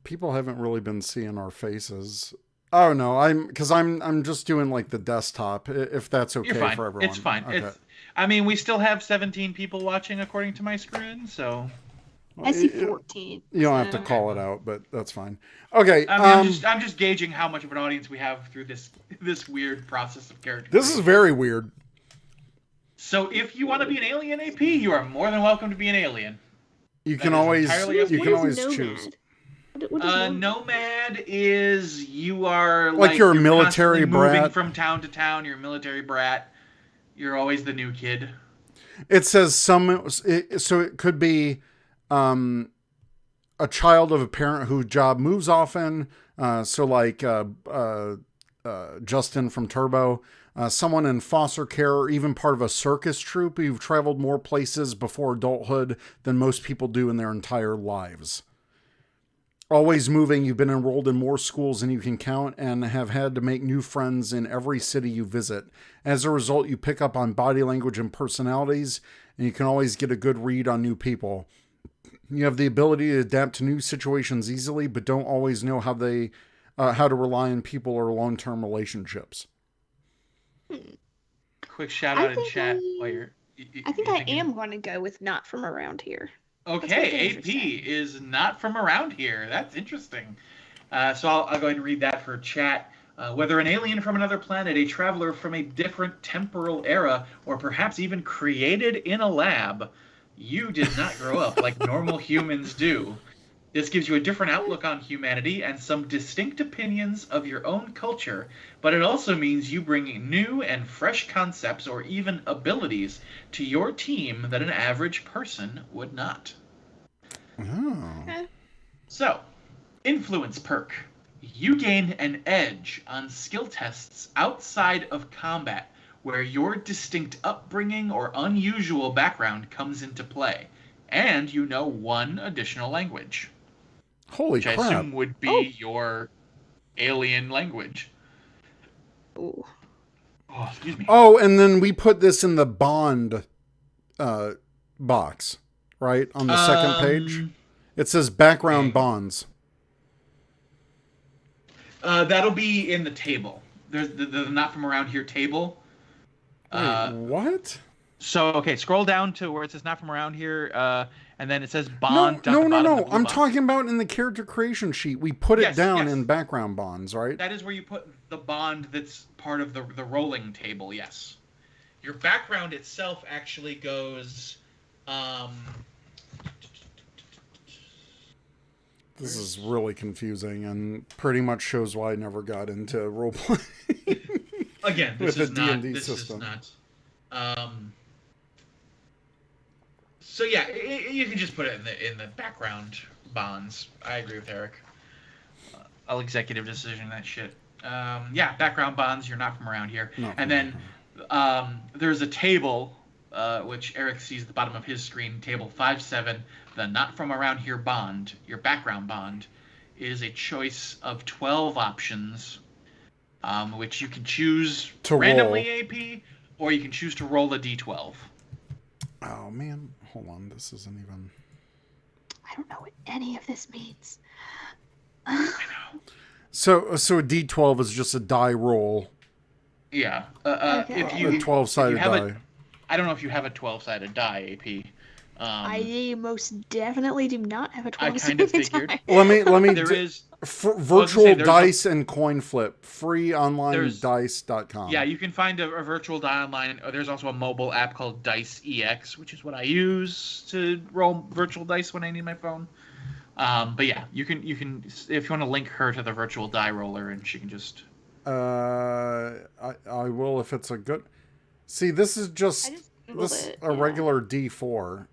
really been seeing our faces. Oh no, I'm just doing like the desktop. If that's okay for everyone. It's fine. Okay. We still have 17 people watching according to my screen, so. I see 14. You don't have to call it out, but that's fine. Okay. I'm just gauging how much of an audience we have through this weird process of character. This is very weird. So if you want to be an alien AP, you are more than welcome to be an alien. You can always nomad? choose. What is nomad is you are like you're a military brat, moving from town to town. You're a military brat. You're always the new kid. It says so it could be a child of a parent whose job moves often. So like Justin from Turbo. Someone in foster care, or even part of a circus troupe. You've traveled more places before adulthood than most people do in their entire lives. Always moving, you've been enrolled in more schools than you can count and have had to make new friends in every city you visit. As a result, you pick up on body language and personalities, and you can always get a good read on new people. You have the ability to adapt to new situations easily, but don't always know how to rely on people or long-term relationships. Quick shout out in chat. I think I am going to go with not from around here. Okay, AP is not from around here. That's interesting. So I'll go ahead and read that for chat. Whether an alien from another planet, a traveler from a different temporal era, or perhaps even created in a lab, you did not grow up like normal humans do. This gives you a different outlook on humanity and some distinct opinions of your own culture, but it also means you bring new and fresh concepts or even abilities to your team that an average person would not. Oh. Okay. So, influence perk. You gain an edge on skill tests outside of combat, where your distinct upbringing or unusual background comes into play, and you know one additional language. Holy crap. Which I assume would be your alien language. Ooh. Oh, excuse me. Oh, and then we put this in the bond box, right? On the second page. It says background bonds. That'll be in the table. There's the not from around here table. Wait, what? So, okay, scroll down to where it says not from around here, and then it says bond. No. I'm talking about in the character creation sheet. We put it down in background bonds, right? That is where you put the bond that's part of the rolling table, yes. Your background itself actually goes... This is really confusing and pretty much shows why I never got into roleplaying. Again, this with is a not... D&D This system. is not... So yeah, you can just put it in the background bonds. I agree with Eric. I'll executive decision that shit. Yeah, background bonds. You're not from around here. And then there's a table, which Eric sees at the bottom of his screen. Table 5-7. The not from around here bond. Your background bond is a choice of 12 options, which you can choose to randomly roll. AP, or you can choose to roll a d12. Oh man. Hold on, this isn't even... I don't know what any of this means. I know. So a D12 is just a die roll. Yeah. Okay. If you, a 12-sided die. I don't know if you have a 12-sided die, AP. I most definitely do not have a 12-sided die. I kind of figured. Let me... There is... virtual dice and coin flip. Free online dice.com. Yeah, you can find a virtual die online. There's also a mobile app called Dice EX, which is what I use to roll virtual dice when I need my phone. But yeah, you can if you want to link her to the virtual die roller, and she can just... I will if it's a good... See, this is just a regular D4.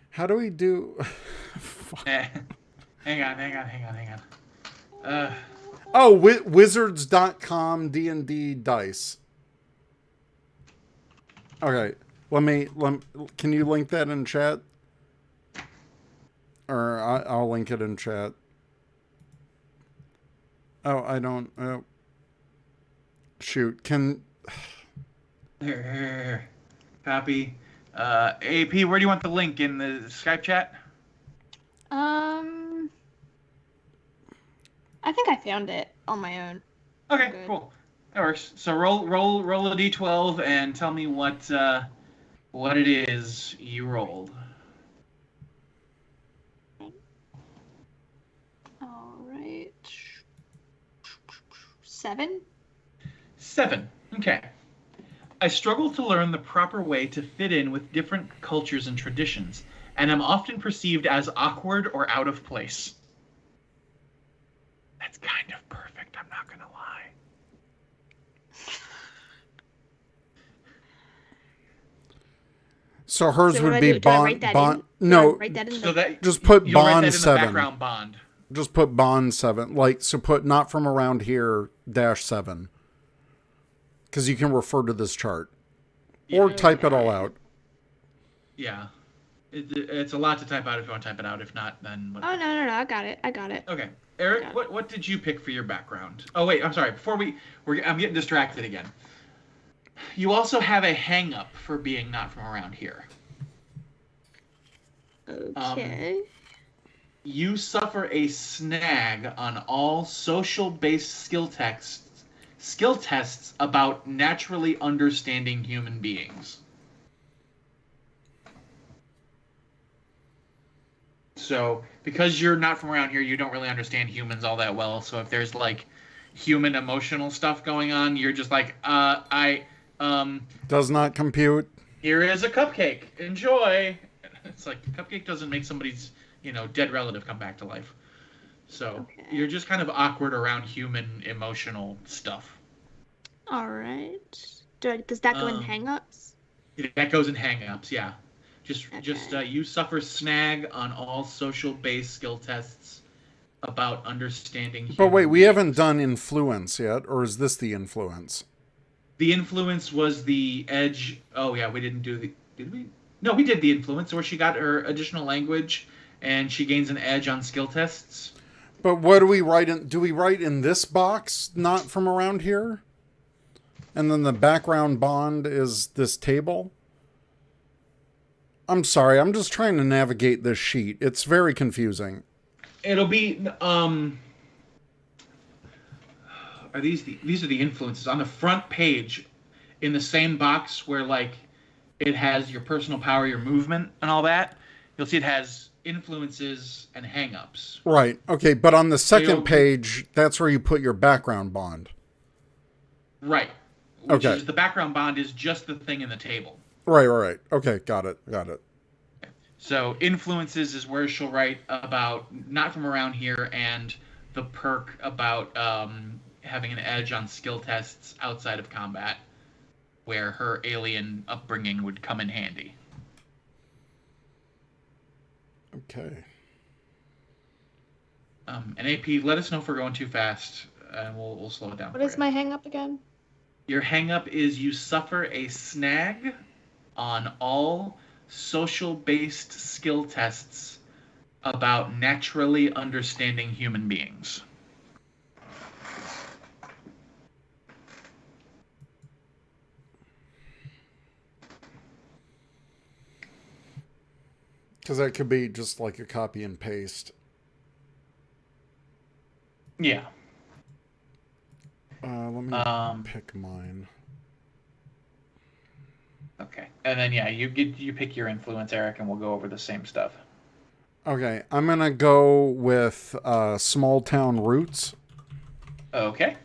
How do we do... Hang on. Wizards.com D&D dice. Okay, can you link that in chat? Or I'll link it in chat. Oh, I don't... Oh. Shoot, can... Copy. AP, where do you want the link? In the Skype chat? I think I found it on my own. Okay, cool. That works. So roll a d12 and tell me what it is you rolled. All right. 7. 7. Okay. I struggle to learn the proper way to fit in with different cultures and traditions, and am often perceived as awkward or out of place. That's kind of perfect, I'm not gonna lie. So hers would be bond. No, just put bond 7. Background bond. Just put bond 7. So put not from around here -7. Because you can refer to this chart. Or type it all out. Yeah. It's a lot to type out if you want to type it out. If not, then... Whatever. Oh, no. I got it. Okay. Eric, what did you pick for your background? Oh, wait. I'm sorry. Before I'm getting distracted again. You also have a hang-up for being not from around here. Okay. You suffer a snag on all social-based skill tests about naturally understanding human beings. So, because you're not from around here, you don't really understand humans all that well. So if there's, like, human emotional stuff going on, you're just like, does not compute. Here is a cupcake. Enjoy. It's like, cupcake doesn't make somebody's, dead relative come back to life. So, You're just kind of awkward around human emotional stuff. All right. Does that go in hang-ups? That goes in hang-ups, yeah. You suffer snag on all social-based skill tests about understanding human But wait, we beings. haven't done influence yet, or is this the influence? The influence was the edge. Oh, yeah, we didn't do the... Did we? No, we did the influence, where she got her additional language, and she gains an edge on skill tests. But what do we write in? Do we write in this box, not from around here? And then the background bond is this table? I'm sorry, I'm just trying to navigate this sheet. It's very confusing. It'll be, are these are the influences. On the front page, in the same box where, like, it has your personal power, your movement, and all that, you'll see it has influences and hang-ups. Right, okay, but on the second page, that's where you put your background bond. Right. Which is, the background bond is just the thing in the table. Right. Okay, got it. So influences is where she'll write about not from around here, and the perk about having an edge on skill tests outside of combat, where her alien upbringing would come in handy. Okay. And AP, let us know if we're going too fast, and we'll slow it down. What is my hang up again? Your hang up is you suffer a snag on all social-based skill tests about naturally understanding human beings. Because that could be just like a copy and paste. Yeah. Let me pick mine. Okay, and then you pick your influence, Eric, and we'll go over the same stuff. Okay, I'm gonna go with small town roots. Okay.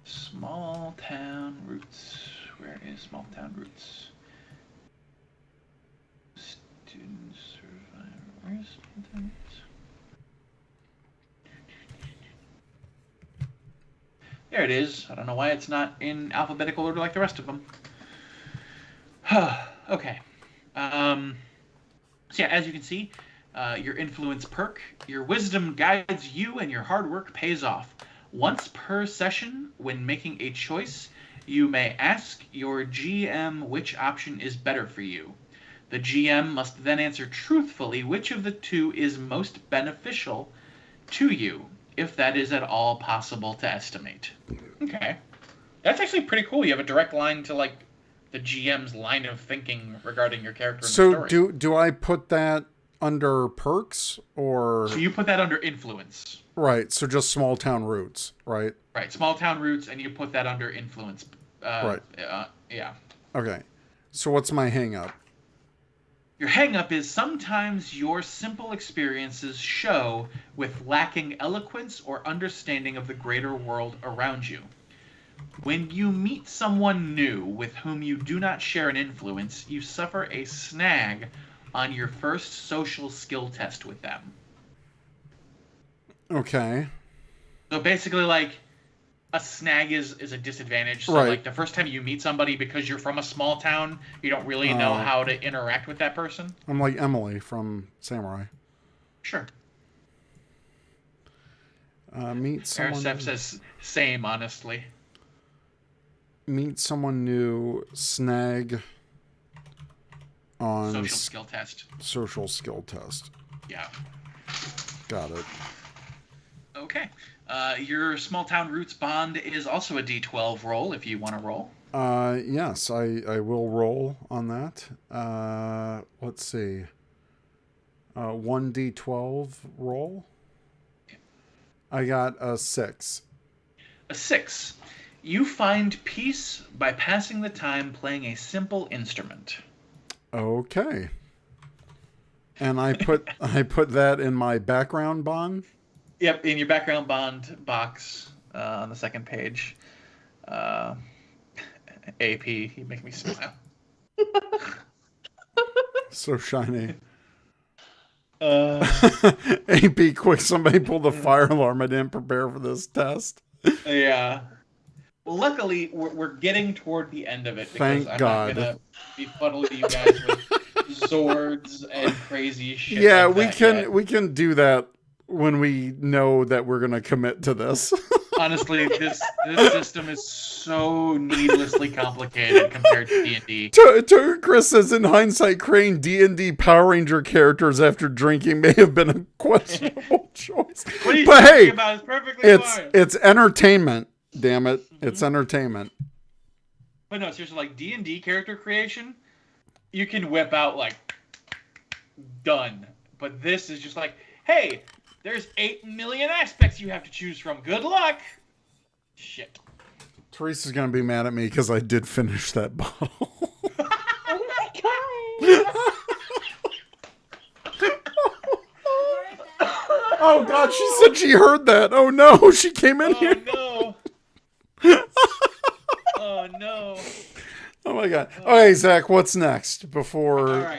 Small town roots. Where is small town roots? Student survivor. Where is small town roots? There it is. I don't know why it's not in alphabetical order like the rest of them. Okay. So yeah, as you can see, your influence perk, your wisdom guides you and your hard work pays off. Once per session, when making a choice, you may ask your GM which option is better for you. The GM must then answer truthfully which of the two is most beneficial to you, if that is at all possible to estimate. Okay. That's actually pretty cool. You have a direct line to, like, the GM's line of thinking regarding your character in the story. So do I put that under perks, or... So you put that under influence. Right, so just small town roots, right? Right, small town roots, and you put that under influence. Right. Yeah. Okay. So what's my hang-up? Your hang-up is sometimes your simple experiences show with lacking eloquence or understanding of the greater world around you. When you meet someone new with whom you do not share an influence, you suffer a snag on your first social skill test with them. Okay. So basically, like, a snag is a disadvantage. So, right. Like, the first time you meet somebody, because you're from a small town, you don't really know how to interact with that person. I'm like Emily from Samurai. Sure. Meet someone... Arsef says same, honestly. Meet someone new, snag on... Social skill test. Social skill test. Yeah. Got it. Okay. Your small town roots bond is also a D12 roll if you want to roll. Yes, I will roll on that. Let's see. 1d12 roll. I got a 6. A 6. You find peace by passing the time playing a simple instrument. Okay. And I put that in my background bond. Yep, in your background bond box on the second page. AP, you make me smile. So shiny. AP, quick! Somebody pull the fire alarm. I didn't prepare for this test. Yeah. Well, luckily, we're getting toward the end of it. Because Thank God. I'm not going to befuddle you guys with Zords and crazy shit. Yeah, like we that can yet. we can do that when we know that we're gonna commit to this. Honestly, this system is so needlessly complicated compared to D&D. Chris says, in hindsight, creating D&D Power Ranger characters after drinking may have been a questionable choice. What are you but talking hey, about? It's perfectly fine. It's entertainment. Damn it, it's entertainment. But no, seriously, like D&D character creation, you can whip out like done. But this is just like, hey, there's 8 million aspects you have to choose from. Good luck. Shit. Teresa's gonna be mad at me because I did finish that bottle. Oh my god! Oh god, she said she heard that. Oh no, she came in here. Oh no. Oh no. Oh my god. Okay, Zach, what's next before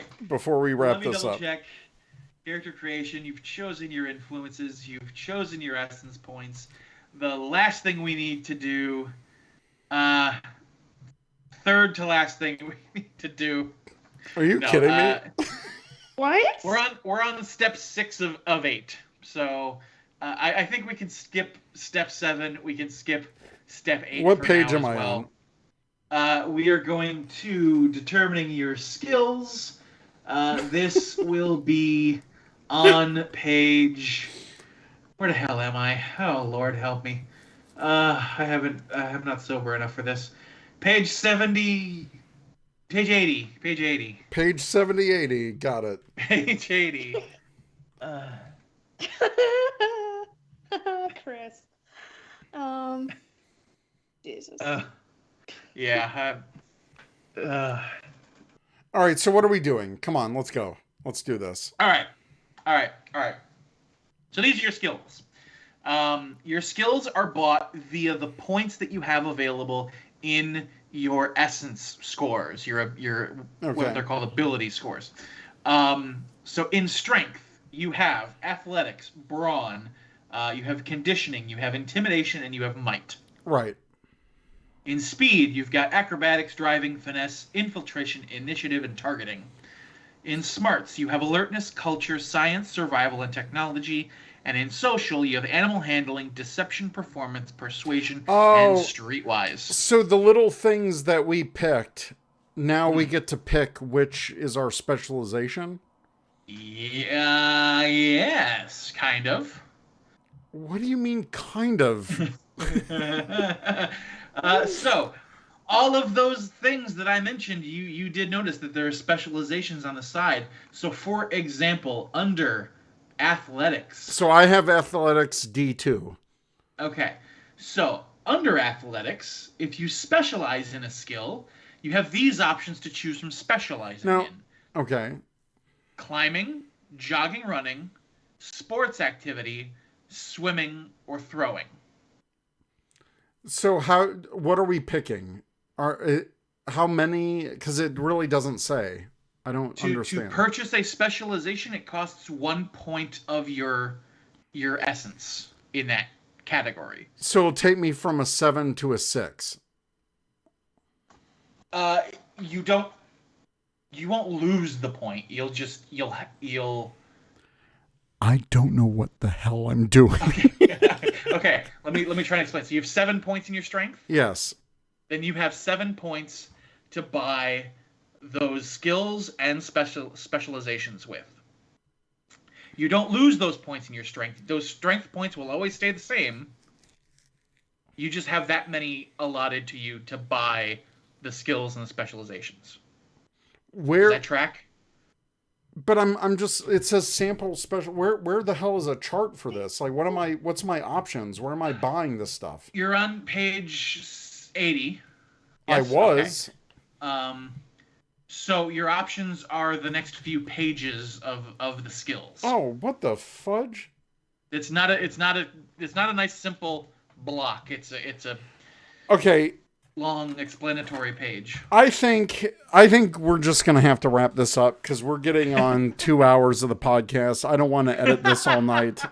we wrap this up? Check. Character creation, you've chosen your influences, you've chosen your essence points. The last thing we need to do, third to last thing we need to do. Are you kidding me? What? We're on step 6 of 8. So I think we can skip step 7. We can skip step 8. What page am I on? We are going to determining your skills. This will be on page. Where the hell am I? Oh Lord, help me! I'm not sober enough for this. Page 70. Page 80. Page 80. Page 7080. Got it. Page 80. Chris. Jesus. Yeah. All right, so what are we doing? Come on, let's go. Let's do this. All right. So these are your skills. Your skills are bought via the points that you have available in your essence scores, your what they're called ability scores. So in strength, you have athletics, brawn, you have conditioning, you have intimidation, and you have might. Right. In speed, you've got acrobatics, driving, finesse, infiltration, initiative, and targeting. In smarts, you have alertness, culture, science, survival, and technology. And in social, you have animal handling, deception, performance, persuasion, and streetwise. So the little things that we picked, now we get to pick which is our specialization? Yes, kind of. What do you mean, kind of? So, all of those things that I mentioned, you did notice that there are specializations on the side. So, for example, under athletics. So I have athletics D2. Okay. So, under athletics, if you specialize in a skill, you have these options to choose from specializing in. Okay. Climbing, jogging, running, sports activity, swimming, or throwing. So what are we picking? How many? Because it really doesn't say. I don't understand. To purchase a specialization, it costs 1 point of your essence in that category. So it'll take me from a 7 to a 6. You won't lose the point. You'll. I don't know what the hell I'm doing. Okay. Let me try and explain. So you have 7 points in your strength. Yes. Then you have 7 points to buy those skills and specializations with. You don't lose those points in your strength. Those strength points will always stay the same. You just have that many allotted to you to buy the skills and the specializations. Does that track? But I'm just, it says sample special. Where the hell is a chart for this? Like, what's my options? Where am I buying this stuff? You're on page 80. Yes, I was. Okay. So your options are the next few pages of the skills. Oh, what the fudge? It's not a nice simple block. It's a okay. Long explanatory page. I think we're just gonna have to wrap this up because we're getting on 2 hours of the podcast. I don't want to edit this all night.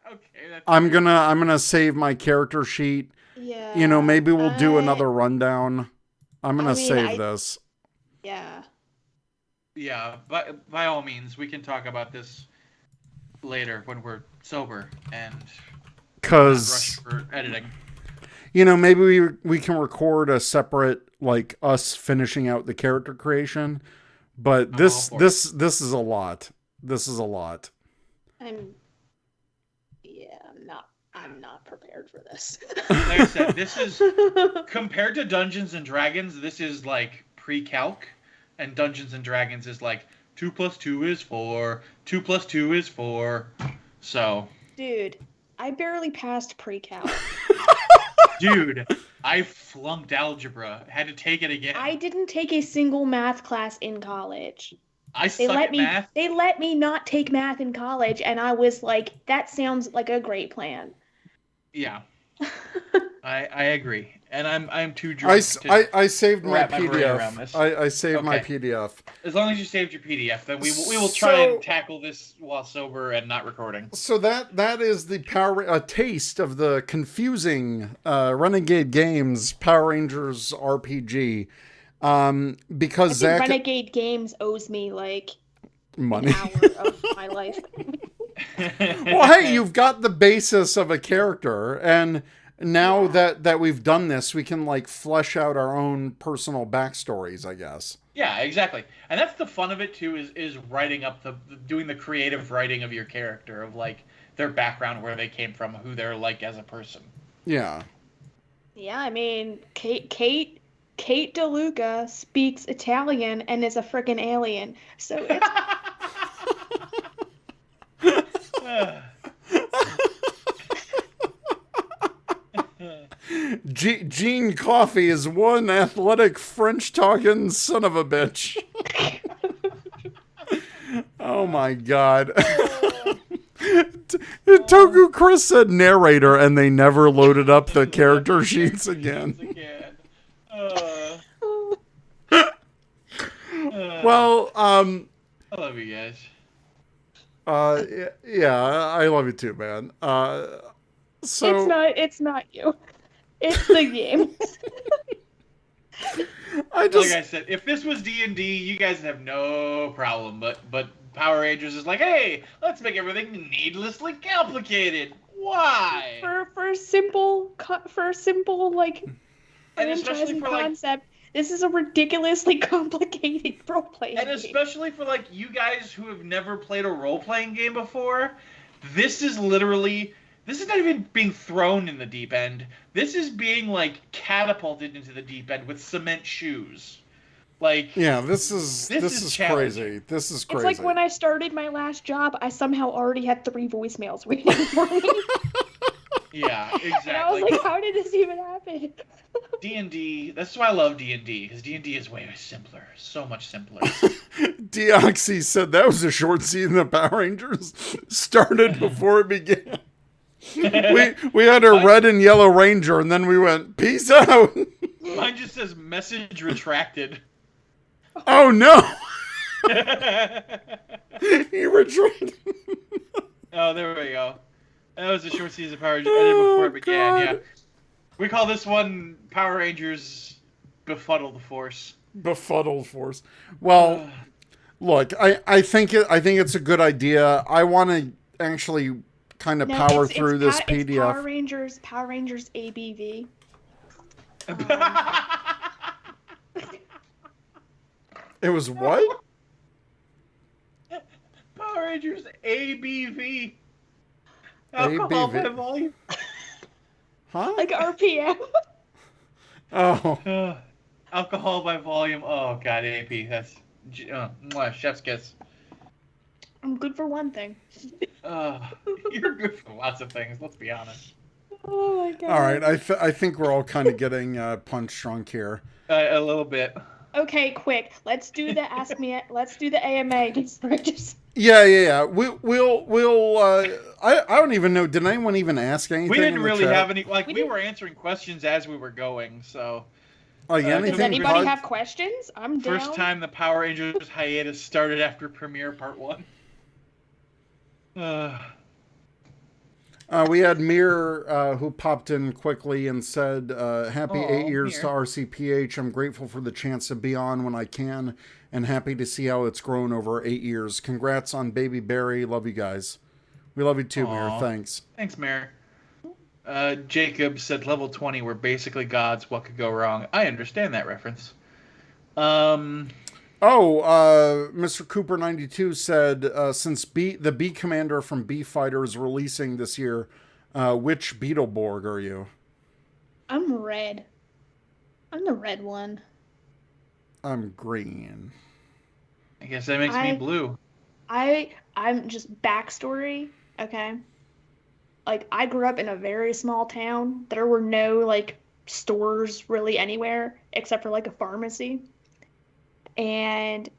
Okay, I'm gonna save my character sheet. Yeah. You know, maybe we'll do another rundown. I'm gonna save this. Yeah. Yeah, by all means, we can talk about this later when we're sober and not Because rush for editing. Maybe we can record a separate, like, us finishing out the character creation. But this is a lot. This is a lot. I'm not prepared for this. Like I said, this is compared to Dungeons and Dragons. This is like pre-calc, and Dungeons and Dragons is like 2 + 2 is 4. 2 + 2 is 4. So, dude, I barely passed pre-calc. Dude, I flunked algebra. Had to take it again. I didn't take a single math class in college. I suck at math. They let me not take math in college, and I was like, that sounds like a great plan. Yeah. I agree. And I'm too drunk I saved my wrap my brain around PDF. this. I saved my Okay. PDF. As long as you saved your PDF, then we will try and tackle this while sober and not recording. So that is the a taste of the confusing Renegade Games Power Rangers RPG. Because Zach Renegade Games owes me like money. an hour of my life. Well, hey, you've got the basis of a character, and now that we've done this, we can like flesh out our own personal backstories, I guess. Yeah, exactly. And that's the fun of it too, is writing up doing the creative writing of your character, of like their background, where they came from, who they're like as a person. Yeah. Yeah, I mean, Kate DeLuca speaks Italian and is a freaking alien. So it's Gene Coffey is one athletic French-talking son of a bitch. Oh my god. Toku Chris said narrator, and they never loaded up the character sheets again. Well, I love you guys. Yeah, I love you too, man. So it's not you. It's the game. Like I said, if this was D&D, you guys have no problem. But Power Rangers is like, hey, let's make everything needlessly complicated. Why? For a simple like And especially franchising for like, concept, this is a ridiculously complicated role playing and game. especially for like you guys who have never played a role playing game before, this is not even being thrown in the deep end. This is being like catapulted into the deep end with cement shoes. Like, yeah, this is crazy. This is crazy. It's like when I started my last job, I somehow already had 3 voicemails waiting for me. Yeah, exactly. And I was like, how did this even happen? D&D, that's why I love D&D, because D&D is way simpler. So much simpler. Deoxy said that was a short season of Power Rangers. Started before it began. We had a red and yellow ranger, and then we went, peace out. Mine just says message retracted. Oh no! He retracted. Oh, there we go. That was a short season of Power Rangers ended before it began. God. Yeah, we call this one Power Rangers Befuddled Force. Befuddled Force. Well, look, I think it's a good idea. I want to actually kind of power through this PDF. It's Power Rangers ABV. It was what? Power Rangers ABV. Alcohol by volume. Huh? Like RPM. Oh. Alcohol by volume. Oh god, AP. That's chef's kiss. I'm good for one thing. You're good for lots of things. Let's be honest. Oh my god. All right, I think we're all kind of getting punch drunk here. A little bit. Okay, quick. Let's do the let's do the AMA. Yeah. We'll. I don't even know. Did anyone even ask anything? We didn't really have any. Like we were answering questions as we were going. So. Does anybody have questions? I'm down. First time the Power Rangers hiatus started after Premiere Part 1. We had Mir who popped in quickly and said, happy 8 years Mir. to RCPH. I'm grateful for the chance to be on when I can and happy to see how it's grown over 8 years. Congrats on Baby Barry. Love you guys. We love you too, Aw. Mayor. Thanks. Thanks, Mayor. Jacob said level 20 were basically gods. What could go wrong? I understand that reference. Mr. Cooper 92 said, since the B Commander from B Fighter is releasing this year, which Beetleborg are you? I'm red. I'm the red one. I'm green. I guess that makes me blue. I'm just backstory, okay? Like, I grew up in a very small town. There were no, like, stores really anywhere except for, like, a pharmacy. And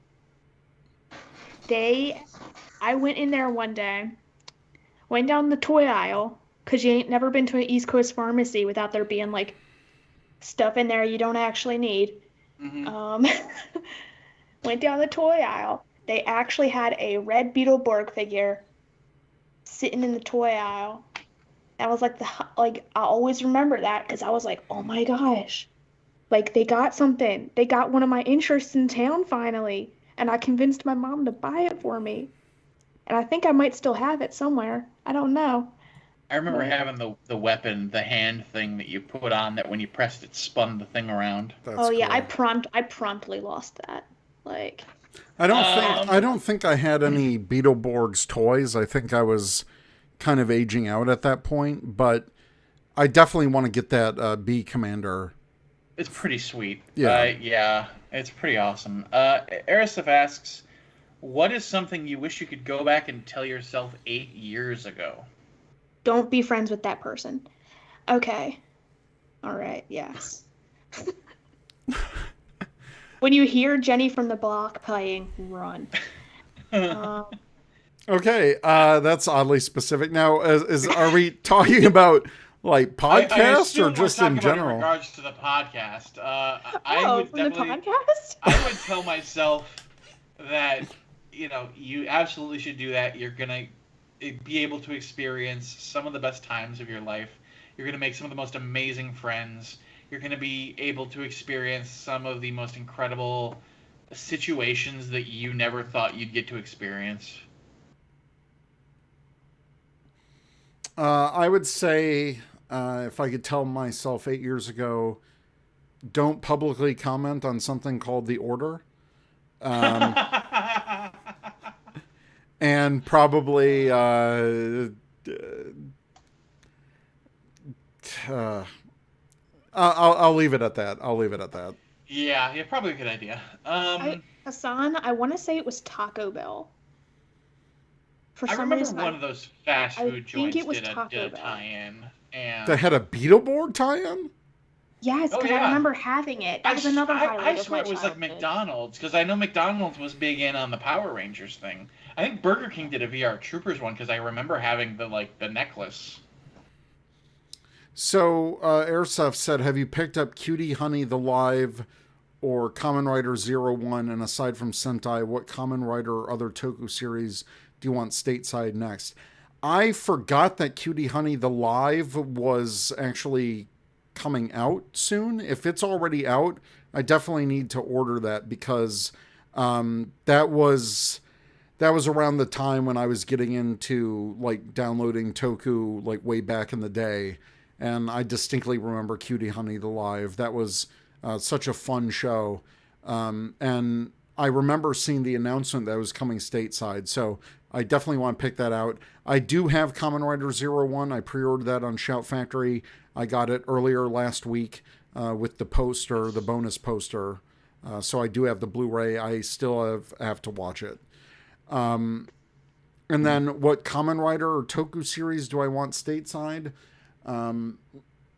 I went in there one day, went down the toy aisle, because you ain't never been to an East Coast pharmacy without there being, like, stuff in there you don't actually need. Mm-hmm. Went down the toy aisle. They actually had a red Beetleborg figure sitting in the toy aisle. That was I always remember that because I was like, oh my gosh, like they got something. They got one of my interests in town finally, and I convinced my mom to buy it for me. And I think I might still have it somewhere. I don't know. I remember having the weapon, the hand thing that you put on that when you pressed it spun the thing around. That's yeah, cool. I promptly lost that. Like, I don't think I had any Beetleborgs toys. I think I was kind of aging out at that point, but I definitely want to get that B Commander. It's pretty sweet. Yeah. Yeah, it's pretty awesome. Arisif asks, what is something you wish you could go back and tell yourself 8 years ago? Don't be friends with that person. Okay. All right, yes. When you hear Jenny from the Block playing, run. Okay, that's oddly specific. Now, are we talking about like podcast or just in general? In regards to the podcast, the podcast? I would tell myself that you absolutely should do that. You're gonna be able to experience some of the best times of your life. You're gonna make some of the most amazing friends. You're going to be able to experience some of the most incredible situations that you never thought you'd get to experience. I would say, if I could tell myself 8 years ago, don't publicly comment on something called The Order. And probably... I'll leave it at that. Yeah, probably a good idea. Hassan, I want to say it was Taco Bell. I remember one of those fast food joints did a tie-in. And... They had a Beetleborg tie-in? Yes, because I remember having it. That was another highlight I swear it was like McDonald's, because I know McDonald's was big in on the Power Rangers thing. I think Burger King did a VR Troopers one, because I remember having the necklace. So, Airsoft said, have you picked up Cutie Honey the Live or Kamen Rider 01? And aside from Sentai, what Kamen Rider or other Toku series do you want stateside next? I forgot that Cutie Honey the Live was actually coming out soon. If it's already out, I definitely need to order that because that was around the time when I was getting into like downloading Toku like way back in the day. And I distinctly remember Cutie Honey the Live. That was such a fun show. And I remember seeing the announcement that was coming stateside. So I definitely want to pick that out. I do have Kamen Rider 01. I pre-ordered that on Shout Factory. I got it earlier last week with the poster, the bonus poster. So I do have the Blu-ray. I still have to watch it. And then what Kamen Rider or Toku series do I want stateside?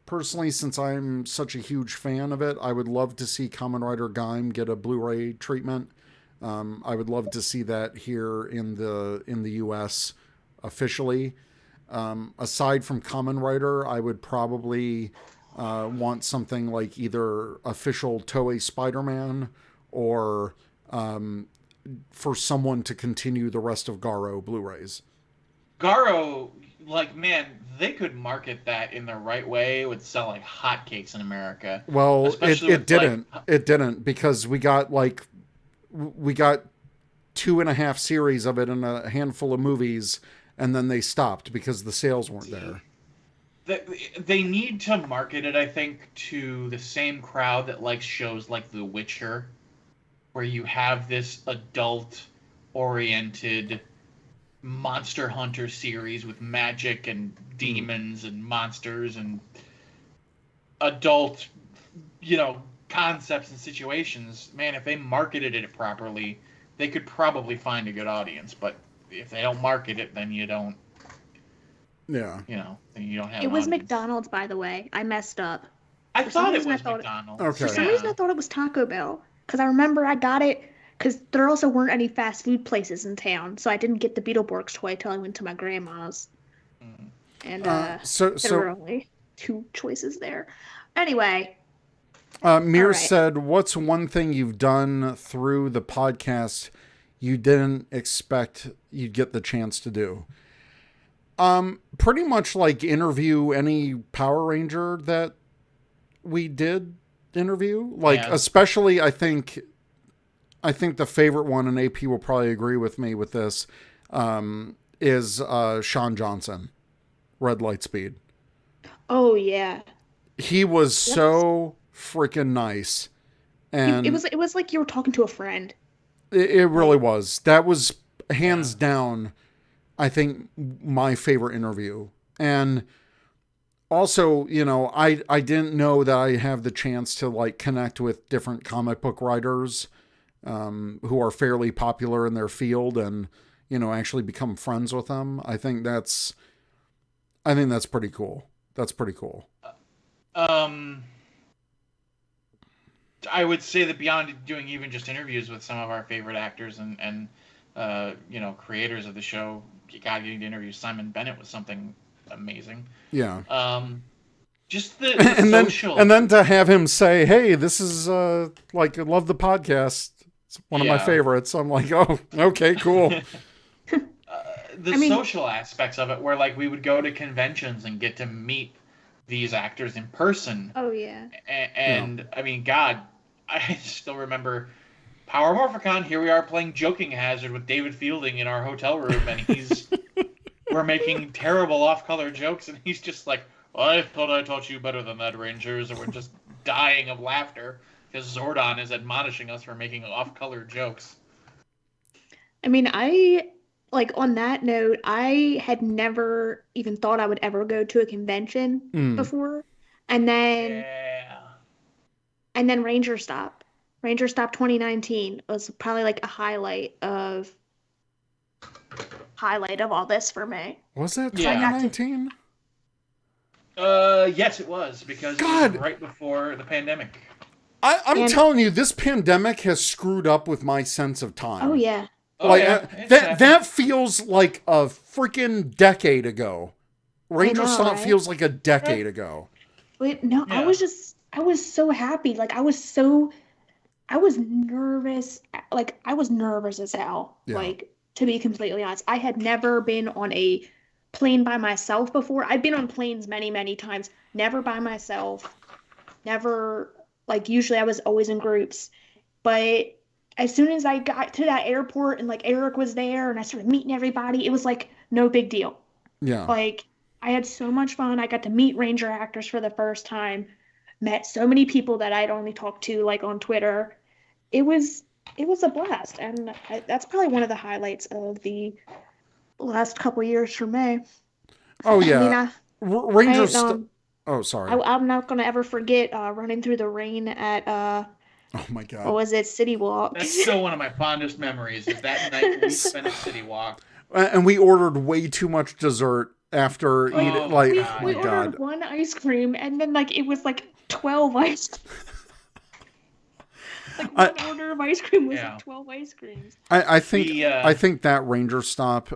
Personally, since I'm such a huge fan of it, I would love to see Kamen Rider Gaim get a Blu-ray treatment. I would love to see that here in the US officially. Aside from Kamen Rider, I would probably want something like either official Toei Spider-Man or for someone to continue the rest of Garo Blu-rays. Garo, like, man, they could market that in the right way. It would sell like hotcakes in America. Well, it didn't. It didn't, because we got 2.5 series of it in a handful of movies, and then they stopped because the sales weren't there. They need to market it, I think, to the same crowd that likes shows like The Witcher, where you have this adult-oriented monster hunter series with magic and demons and monsters and adult, concepts and situations. Man, if they marketed it properly, they could probably find a good audience. But if they don't market it, then you don't. Yeah. Then you don't have. It was audience. McDonald's, by the way. I messed up. I thought it was McDonald's. Okay. For some reason, I thought it was Taco Bell. Because I remember I got it, because there also weren't any fast food places in town. So I didn't get the Beetleborgs toy till I went to my grandma's. And there were only 2 choices there. Anyway. Mir right. said, what's one thing you've done through the podcast you didn't expect you'd get the chance to do? Pretty much like interview any Power Ranger that we did interview. Like, especially, I think the favorite one, and AP will probably agree with me with this, is Sean Johnson, Red Lightspeed. Oh, yeah. He was so freaking nice. And it was like you were talking to a friend. It really was. That was hands down, I think, my favorite interview. And also, I didn't know that I have the chance to like connect with different comic book writers who are fairly popular in their field and, actually become friends with them. I think that's pretty cool. That's pretty cool. I would say that beyond doing even just interviews with some of our favorite actors and creators of the show, getting to interview Simon Bennett was something amazing. Yeah. Just the and social. Then to have him say, "Hey, this is I love the podcast. It's one of my favorites." I'm like, "Oh, okay, cool." Social aspects of it, where like we would go to conventions and get to meet these actors in person. Oh yeah. And I mean, God, I still remember Power Morphicon. Here we are playing Joking Hazard with David Fielding in our hotel room, and we're making terrible off-color jokes, and he's just like, "I thought I taught you better than that, Rangers," and we're just dying of laughter because Zordon is admonishing us for making off-color jokes. I mean, on that note, I had never even thought I would ever go to a convention before. And then Ranger Stop 2019 was probably like a highlight of all this for me. Was it 2019? Yes, it was, because it was right before the pandemic. I'm telling you, this pandemic has screwed up with my sense of time. Oh, yeah. That feels like a freaking decade ago. Ranger Stop feels like a decade ago. Wait, no, yeah. I was so happy. Like, I was nervous. Like, I was nervous as hell. Yeah. Like, to be completely honest, I had never been on a plane by myself before. I've been on planes many, many times. Never by myself. Never, usually I was always in groups. But as soon as I got to that airport and Eric was there and I started meeting everybody, it was no big deal. Yeah. I had so much fun. I got to meet Ranger actors for the first time, met so many people that I'd only talked to on Twitter. It was a blast. And that's probably one of the highlights of the last couple years for me. Oh yeah. Rangers. Oh, sorry. I'm not going to ever forget running through the rain at oh my God. What was it? City Walk. That's still one of my fondest memories is that night we spent at City Walk. And we ordered way too much dessert after eating. We ordered one ice cream and then it was 12 ice one order of ice cream was 12 ice crems. I think that Ranger Stop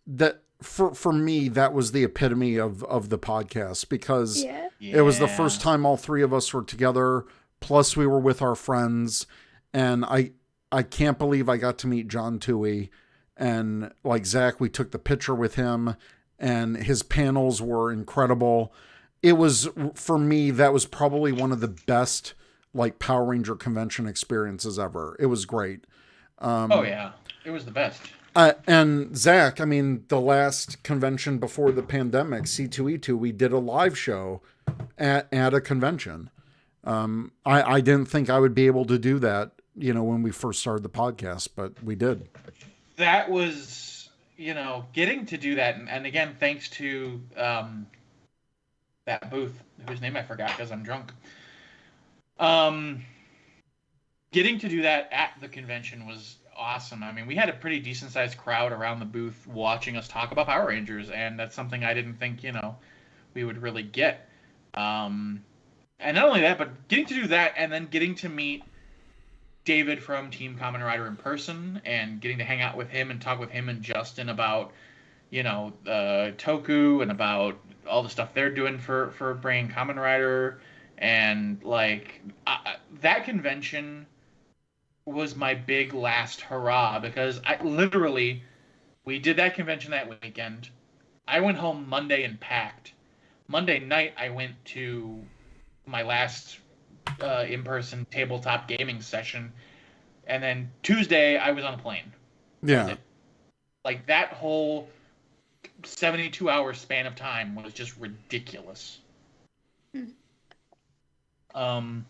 that for me that was the epitome of the podcast because it was the first time all three of us were together. Plus, we were with our friends, and I can't believe I got to meet John Toohey. And Zach, we took the picture with him, and his panels were incredible. It was, for me, that was probably one of the best Power Ranger convention experiences ever. It was great. It was the best. And Zach, I mean, the last convention before the pandemic, C2E2, we did a live show at a convention. I didn't think I would be able to do that, when we first started the podcast, but we did. That was, getting to do that. And again, thanks to that booth, whose name I forgot because I'm drunk. Getting to do that at the convention was awesome. I mean, we had a pretty decent sized crowd around the booth watching us talk about Power Rangers, and that's something I didn't think, we would really get. And not only that, but getting to do that and then getting to meet David from Team Kamen Rider in person and getting to hang out with him and talk with him and Justin about, Toku and about all the stuff they're doing for bringing Kamen Rider. And, that convention was my big last hurrah because we did that convention that weekend. I went home Monday and packed. Monday night, I went to my last in-person tabletop gaming session. And then Tuesday, I was on a plane. Yeah. That whole 72-hour span of time was just ridiculous. I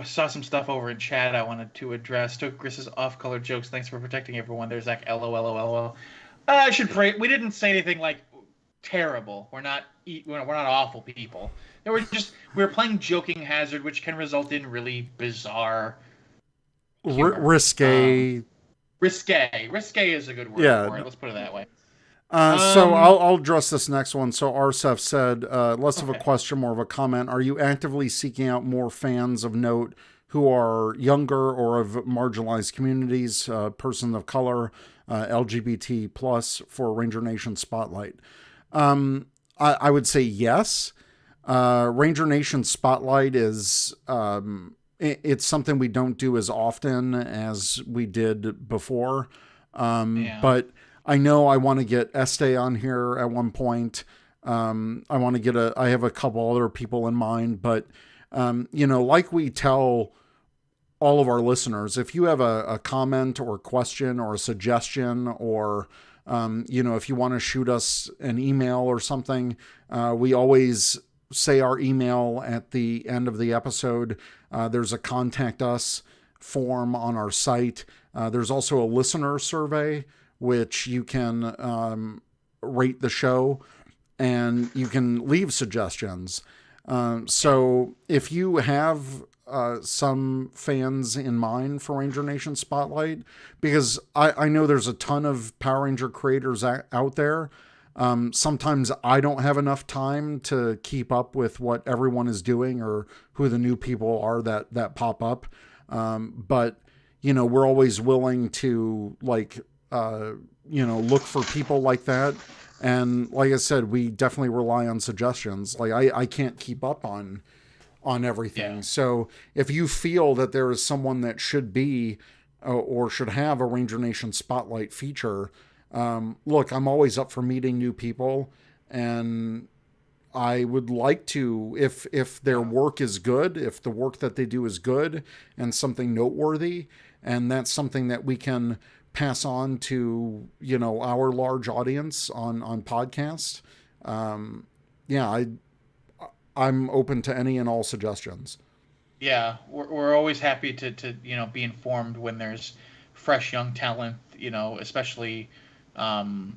saw some stuff over in chat I wanted to address. Took Chris's off-color jokes. Thanks for protecting everyone. There's Zach. LOL. I should pray. We didn't say anything terrible. We're not awful people. We were playing Joking Hazard, which can result in really bizarre humor. Risque. Risque is a good word for it. Let's put it that way. So I'll address this next one. So Arsef said, less of a question, more of a comment. Are you actively seeking out more fans of note who are younger or of marginalized communities, person of color, LGBT plus for Ranger Nation Spotlight? I would say yes. Ranger Nation Spotlight is, it's something we don't do as often as we did before. But I know I want to get Este on here at one point. I want to get I have a couple other people in mind, but, like we tell all of our listeners, if you have a comment or a question or a suggestion or, if you want to shoot us an email or something, we always say our email at the end of the episode. There's a contact us form on our site. There's also a listener survey, which you can rate the show and you can leave suggestions. So if you have some fans in mind for Ranger Nation Spotlight, because I know there's a ton of Power Ranger creators out there. Sometimes I don't have enough time to keep up with what everyone is doing or who the new people are that pop up. But, we're always willing to look for people like that. And like I said, we definitely rely on suggestions. I can't keep up on everything. Yeah. So if you feel that there is someone that should be or should have a Ranger Nation Spotlight feature, look, I'm always up for meeting new people, and I would like to, if their work is good, if the work that they do is good and something noteworthy, and that's something that we can pass on to, our large audience on podcast. I'm open to any and all suggestions. Yeah, we're always happy to be informed when there's fresh young talent, especially. Look,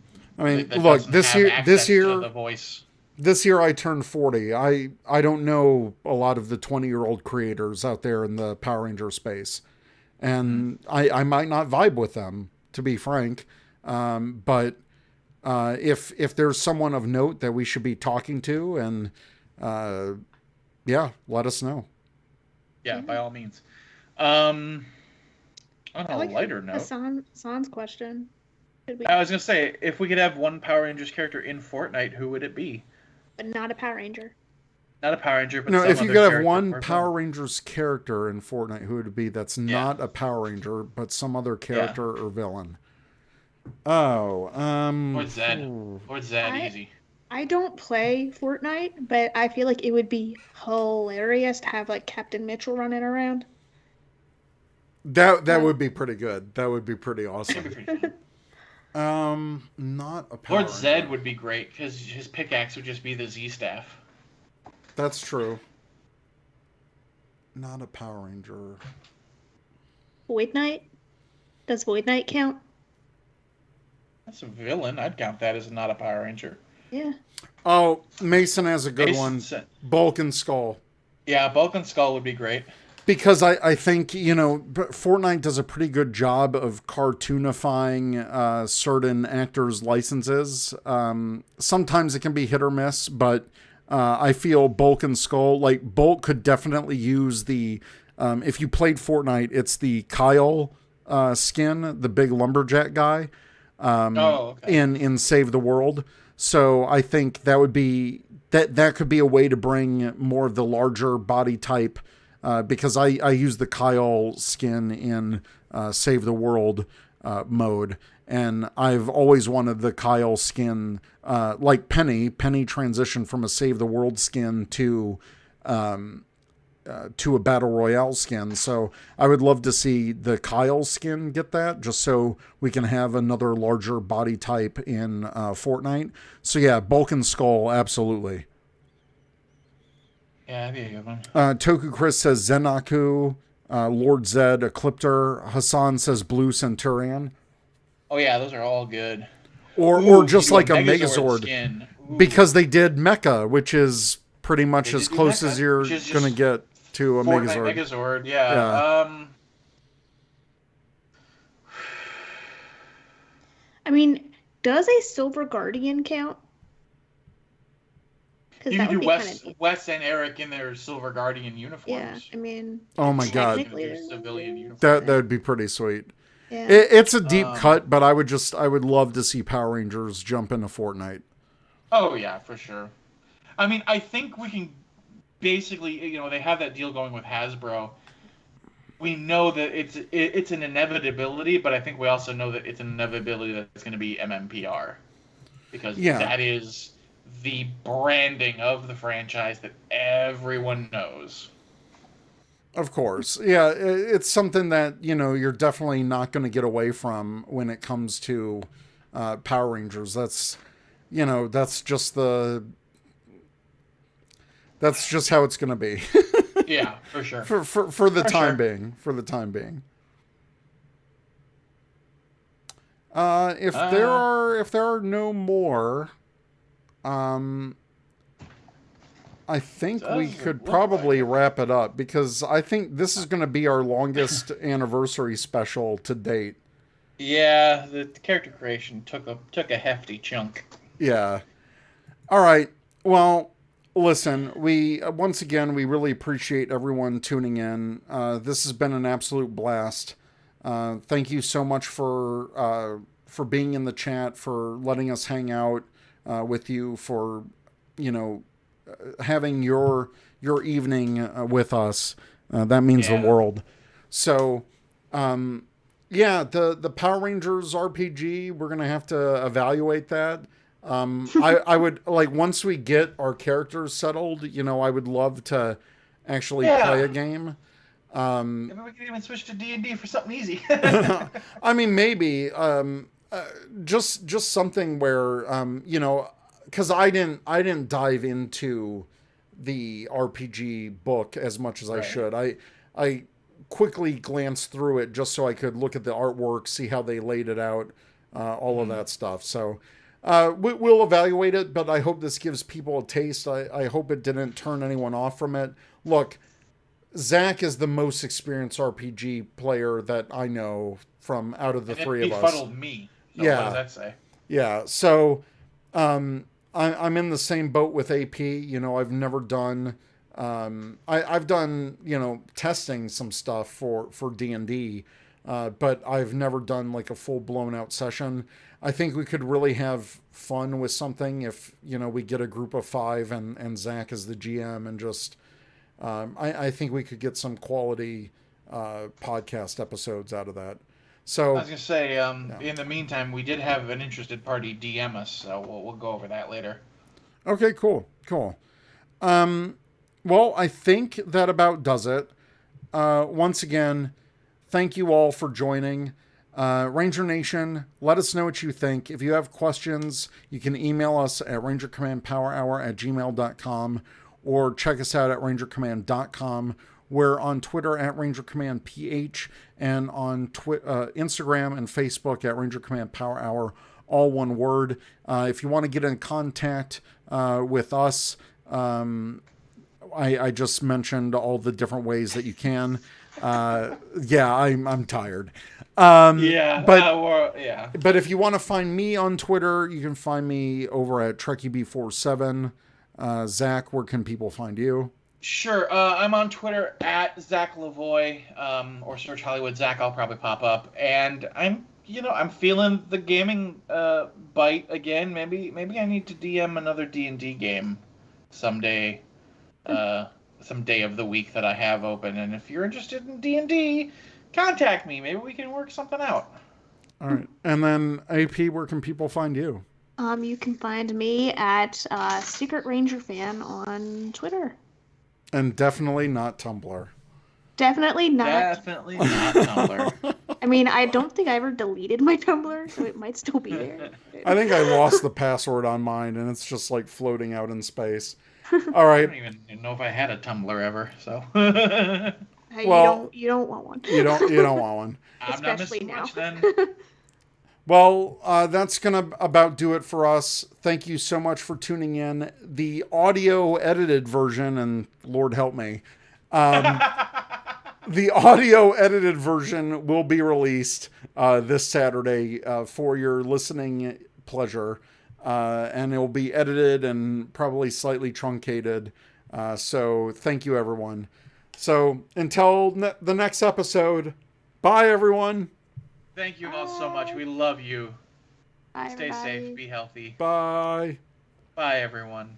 this year, the voice. This year I turned 40. I don't know a lot of the 20-year-old creators out there in the Power Ranger space, and I might not vibe with them, to be frank. But if there's someone of note that we should be talking to, and let us know. Yeah, by all means. On a lighter note, Hassan's question. I was gonna say, if we could have one Power Rangers character in Fortnite, who would it be? But not a Power Ranger. Not a Power Ranger, but no. Some if you other could have one Power villain. Rangers character in Fortnite, who would it be? That's not a Power Ranger, but some other character or villain. Oh, Or Zed, easy. I don't play Fortnite, but I feel like it would be hilarious to have Captain Mitchell running around. That would be pretty good. That would be pretty awesome. Not a Power Lord Zed Ranger. would be great because his pickaxe would just be the Z staff. That's true. Not a Power Ranger. Void Knight? Does Void Knight count? That's a villain. I'd count that as not a Power Ranger. Yeah. Oh, Mason has a good Mason one. said- Bulk and Skull. Yeah, Bulk and Skull would be great. Because I think, Fortnite does a pretty good job of cartoonifying certain actors' licenses. Sometimes it can be hit or miss, but I feel Bulk and Skull, like Bulk could definitely use the, if you played Fortnite, it's the Kyle skin, the big lumberjack guy in Save the World. So I think that would be, that could be a way to bring more of the larger body type because I use the Kyle skin in Save the World mode, and I've always wanted the Kyle skin, like Penny transitioned from a Save the World skin to a Battle Royale skin. So I would love to see the Kyle skin get that, just so we can have another larger body type in Fortnite. So yeah, Bulk and Skull, absolutely. Yeah, that'd be a good one. Toku Chris says Zenaku, Lord Zed, Ecliptor. Hassan says Blue Centurion. Oh yeah, those are all good. Or just like a Megazord Megazord. skin. Because they did Mecha, which is pretty much They as did do close Mecha, as you're which is going to just get to a Fortnite Megazord. Megazord, yeah. I mean, does a Silver Guardian count? You can do Wes and Eric in their Silver Guardian uniforms. Yeah, I mean. Oh my god, technically civilian uniforms. that would be pretty sweet. Yeah. It's a deep cut, but I would love to see Power Rangers jump into Fortnite. Oh yeah, for sure. I mean, I think we can basically, they have that deal going with Hasbro. We know that it's an inevitability, but I think we also know that it's an inevitability that it's going to be MMPR, because that is the branding of the franchise that everyone knows. Of course. Yeah, it's something that, you're definitely not going to get away from when it comes to Power Rangers. That's just how it's going to be. Yeah, for sure. For the time being. For the time being. If there are no more, I think we could probably wrap it up, because I think this is going to be our longest anniversary special to date. Yeah, the character creation took a hefty chunk. Yeah. All right. Well, listen, we really appreciate everyone tuning in. This has been an absolute blast. Thank you so much for being in the chat, for letting us hang out with you, for having your evening with us. That means the world. So, the Power Rangers RPG, we're gonna have to evaluate that. I would like, once we get our characters settled, I would love to actually play a game. Maybe we can even switch to D&D for something easy. I mean, maybe just something where because I didn't dive into the RPG book as much as I should. I quickly glanced through it just so I could look at the artwork, see how they laid it out, all of that stuff. So we'll evaluate it, but I hope this gives people a taste. I hope it didn't turn anyone off from it. Look, Zach is the most experienced RPG player that I know from out of the three of us. It befuddled me. So what does that say? Yeah. So I'm in the same boat with AP. I've never done. I've done testing some stuff for D&D, but I've never done like a full blown out session. I think we could really have fun with something if we get a group of 5 and Zach is the GM, and just I think we could get some quality podcast episodes out of that. So I was gonna say, in the meantime, we did have an interested party DM us, so we'll go over that later. Okay, cool. Well, I think that about does it. Once again, thank you all for joining. Ranger Nation, let us know what you think. If you have questions, you can email us at rangercommandpowerhour@gmail.com or check us out at rangercommand.com. We're on Twitter at rangercommandph and on Instagram and Facebook at rangercommandpowerhour, all one word. If you want to get in contact with us, I just mentioned all the different ways that you can. I'm tired. But if you want to find me on Twitter, you can find me over at TrekkieB47. Zach, where can people find you? Sure. I'm on Twitter at Zach Lavoie, or search Hollywood Zach. I'll probably pop up. And I'm feeling the gaming bite again. Maybe I need to DM another D&D game someday. Some day of the week that I have open. And if you're interested in D&D, contact me. Maybe we can work something out. All right. And then AP, where can people find you? You can find me at Secret Ranger Fan on Twitter. And definitely not Tumblr. Definitely not Tumblr. I mean, I don't think I ever deleted my Tumblr, so it might still be there. I think I lost the password on mine, and it's just like floating out in space. All right. I don't even know if I had a Tumblr ever, so. Hey, well, you don't want one. You don't want one. I'm not missing much then. Well, that's going to about do it for us. Thank you so much for tuning in. The audio edited version, and Lord help me, the audio edited version will be released this Saturday for your listening pleasure. And it will be edited and probably slightly truncated. So thank you, everyone. So until the next episode, bye, everyone. Thank you all so much. We love you. Bye, Stay safe. Be healthy. Bye. Bye, everyone.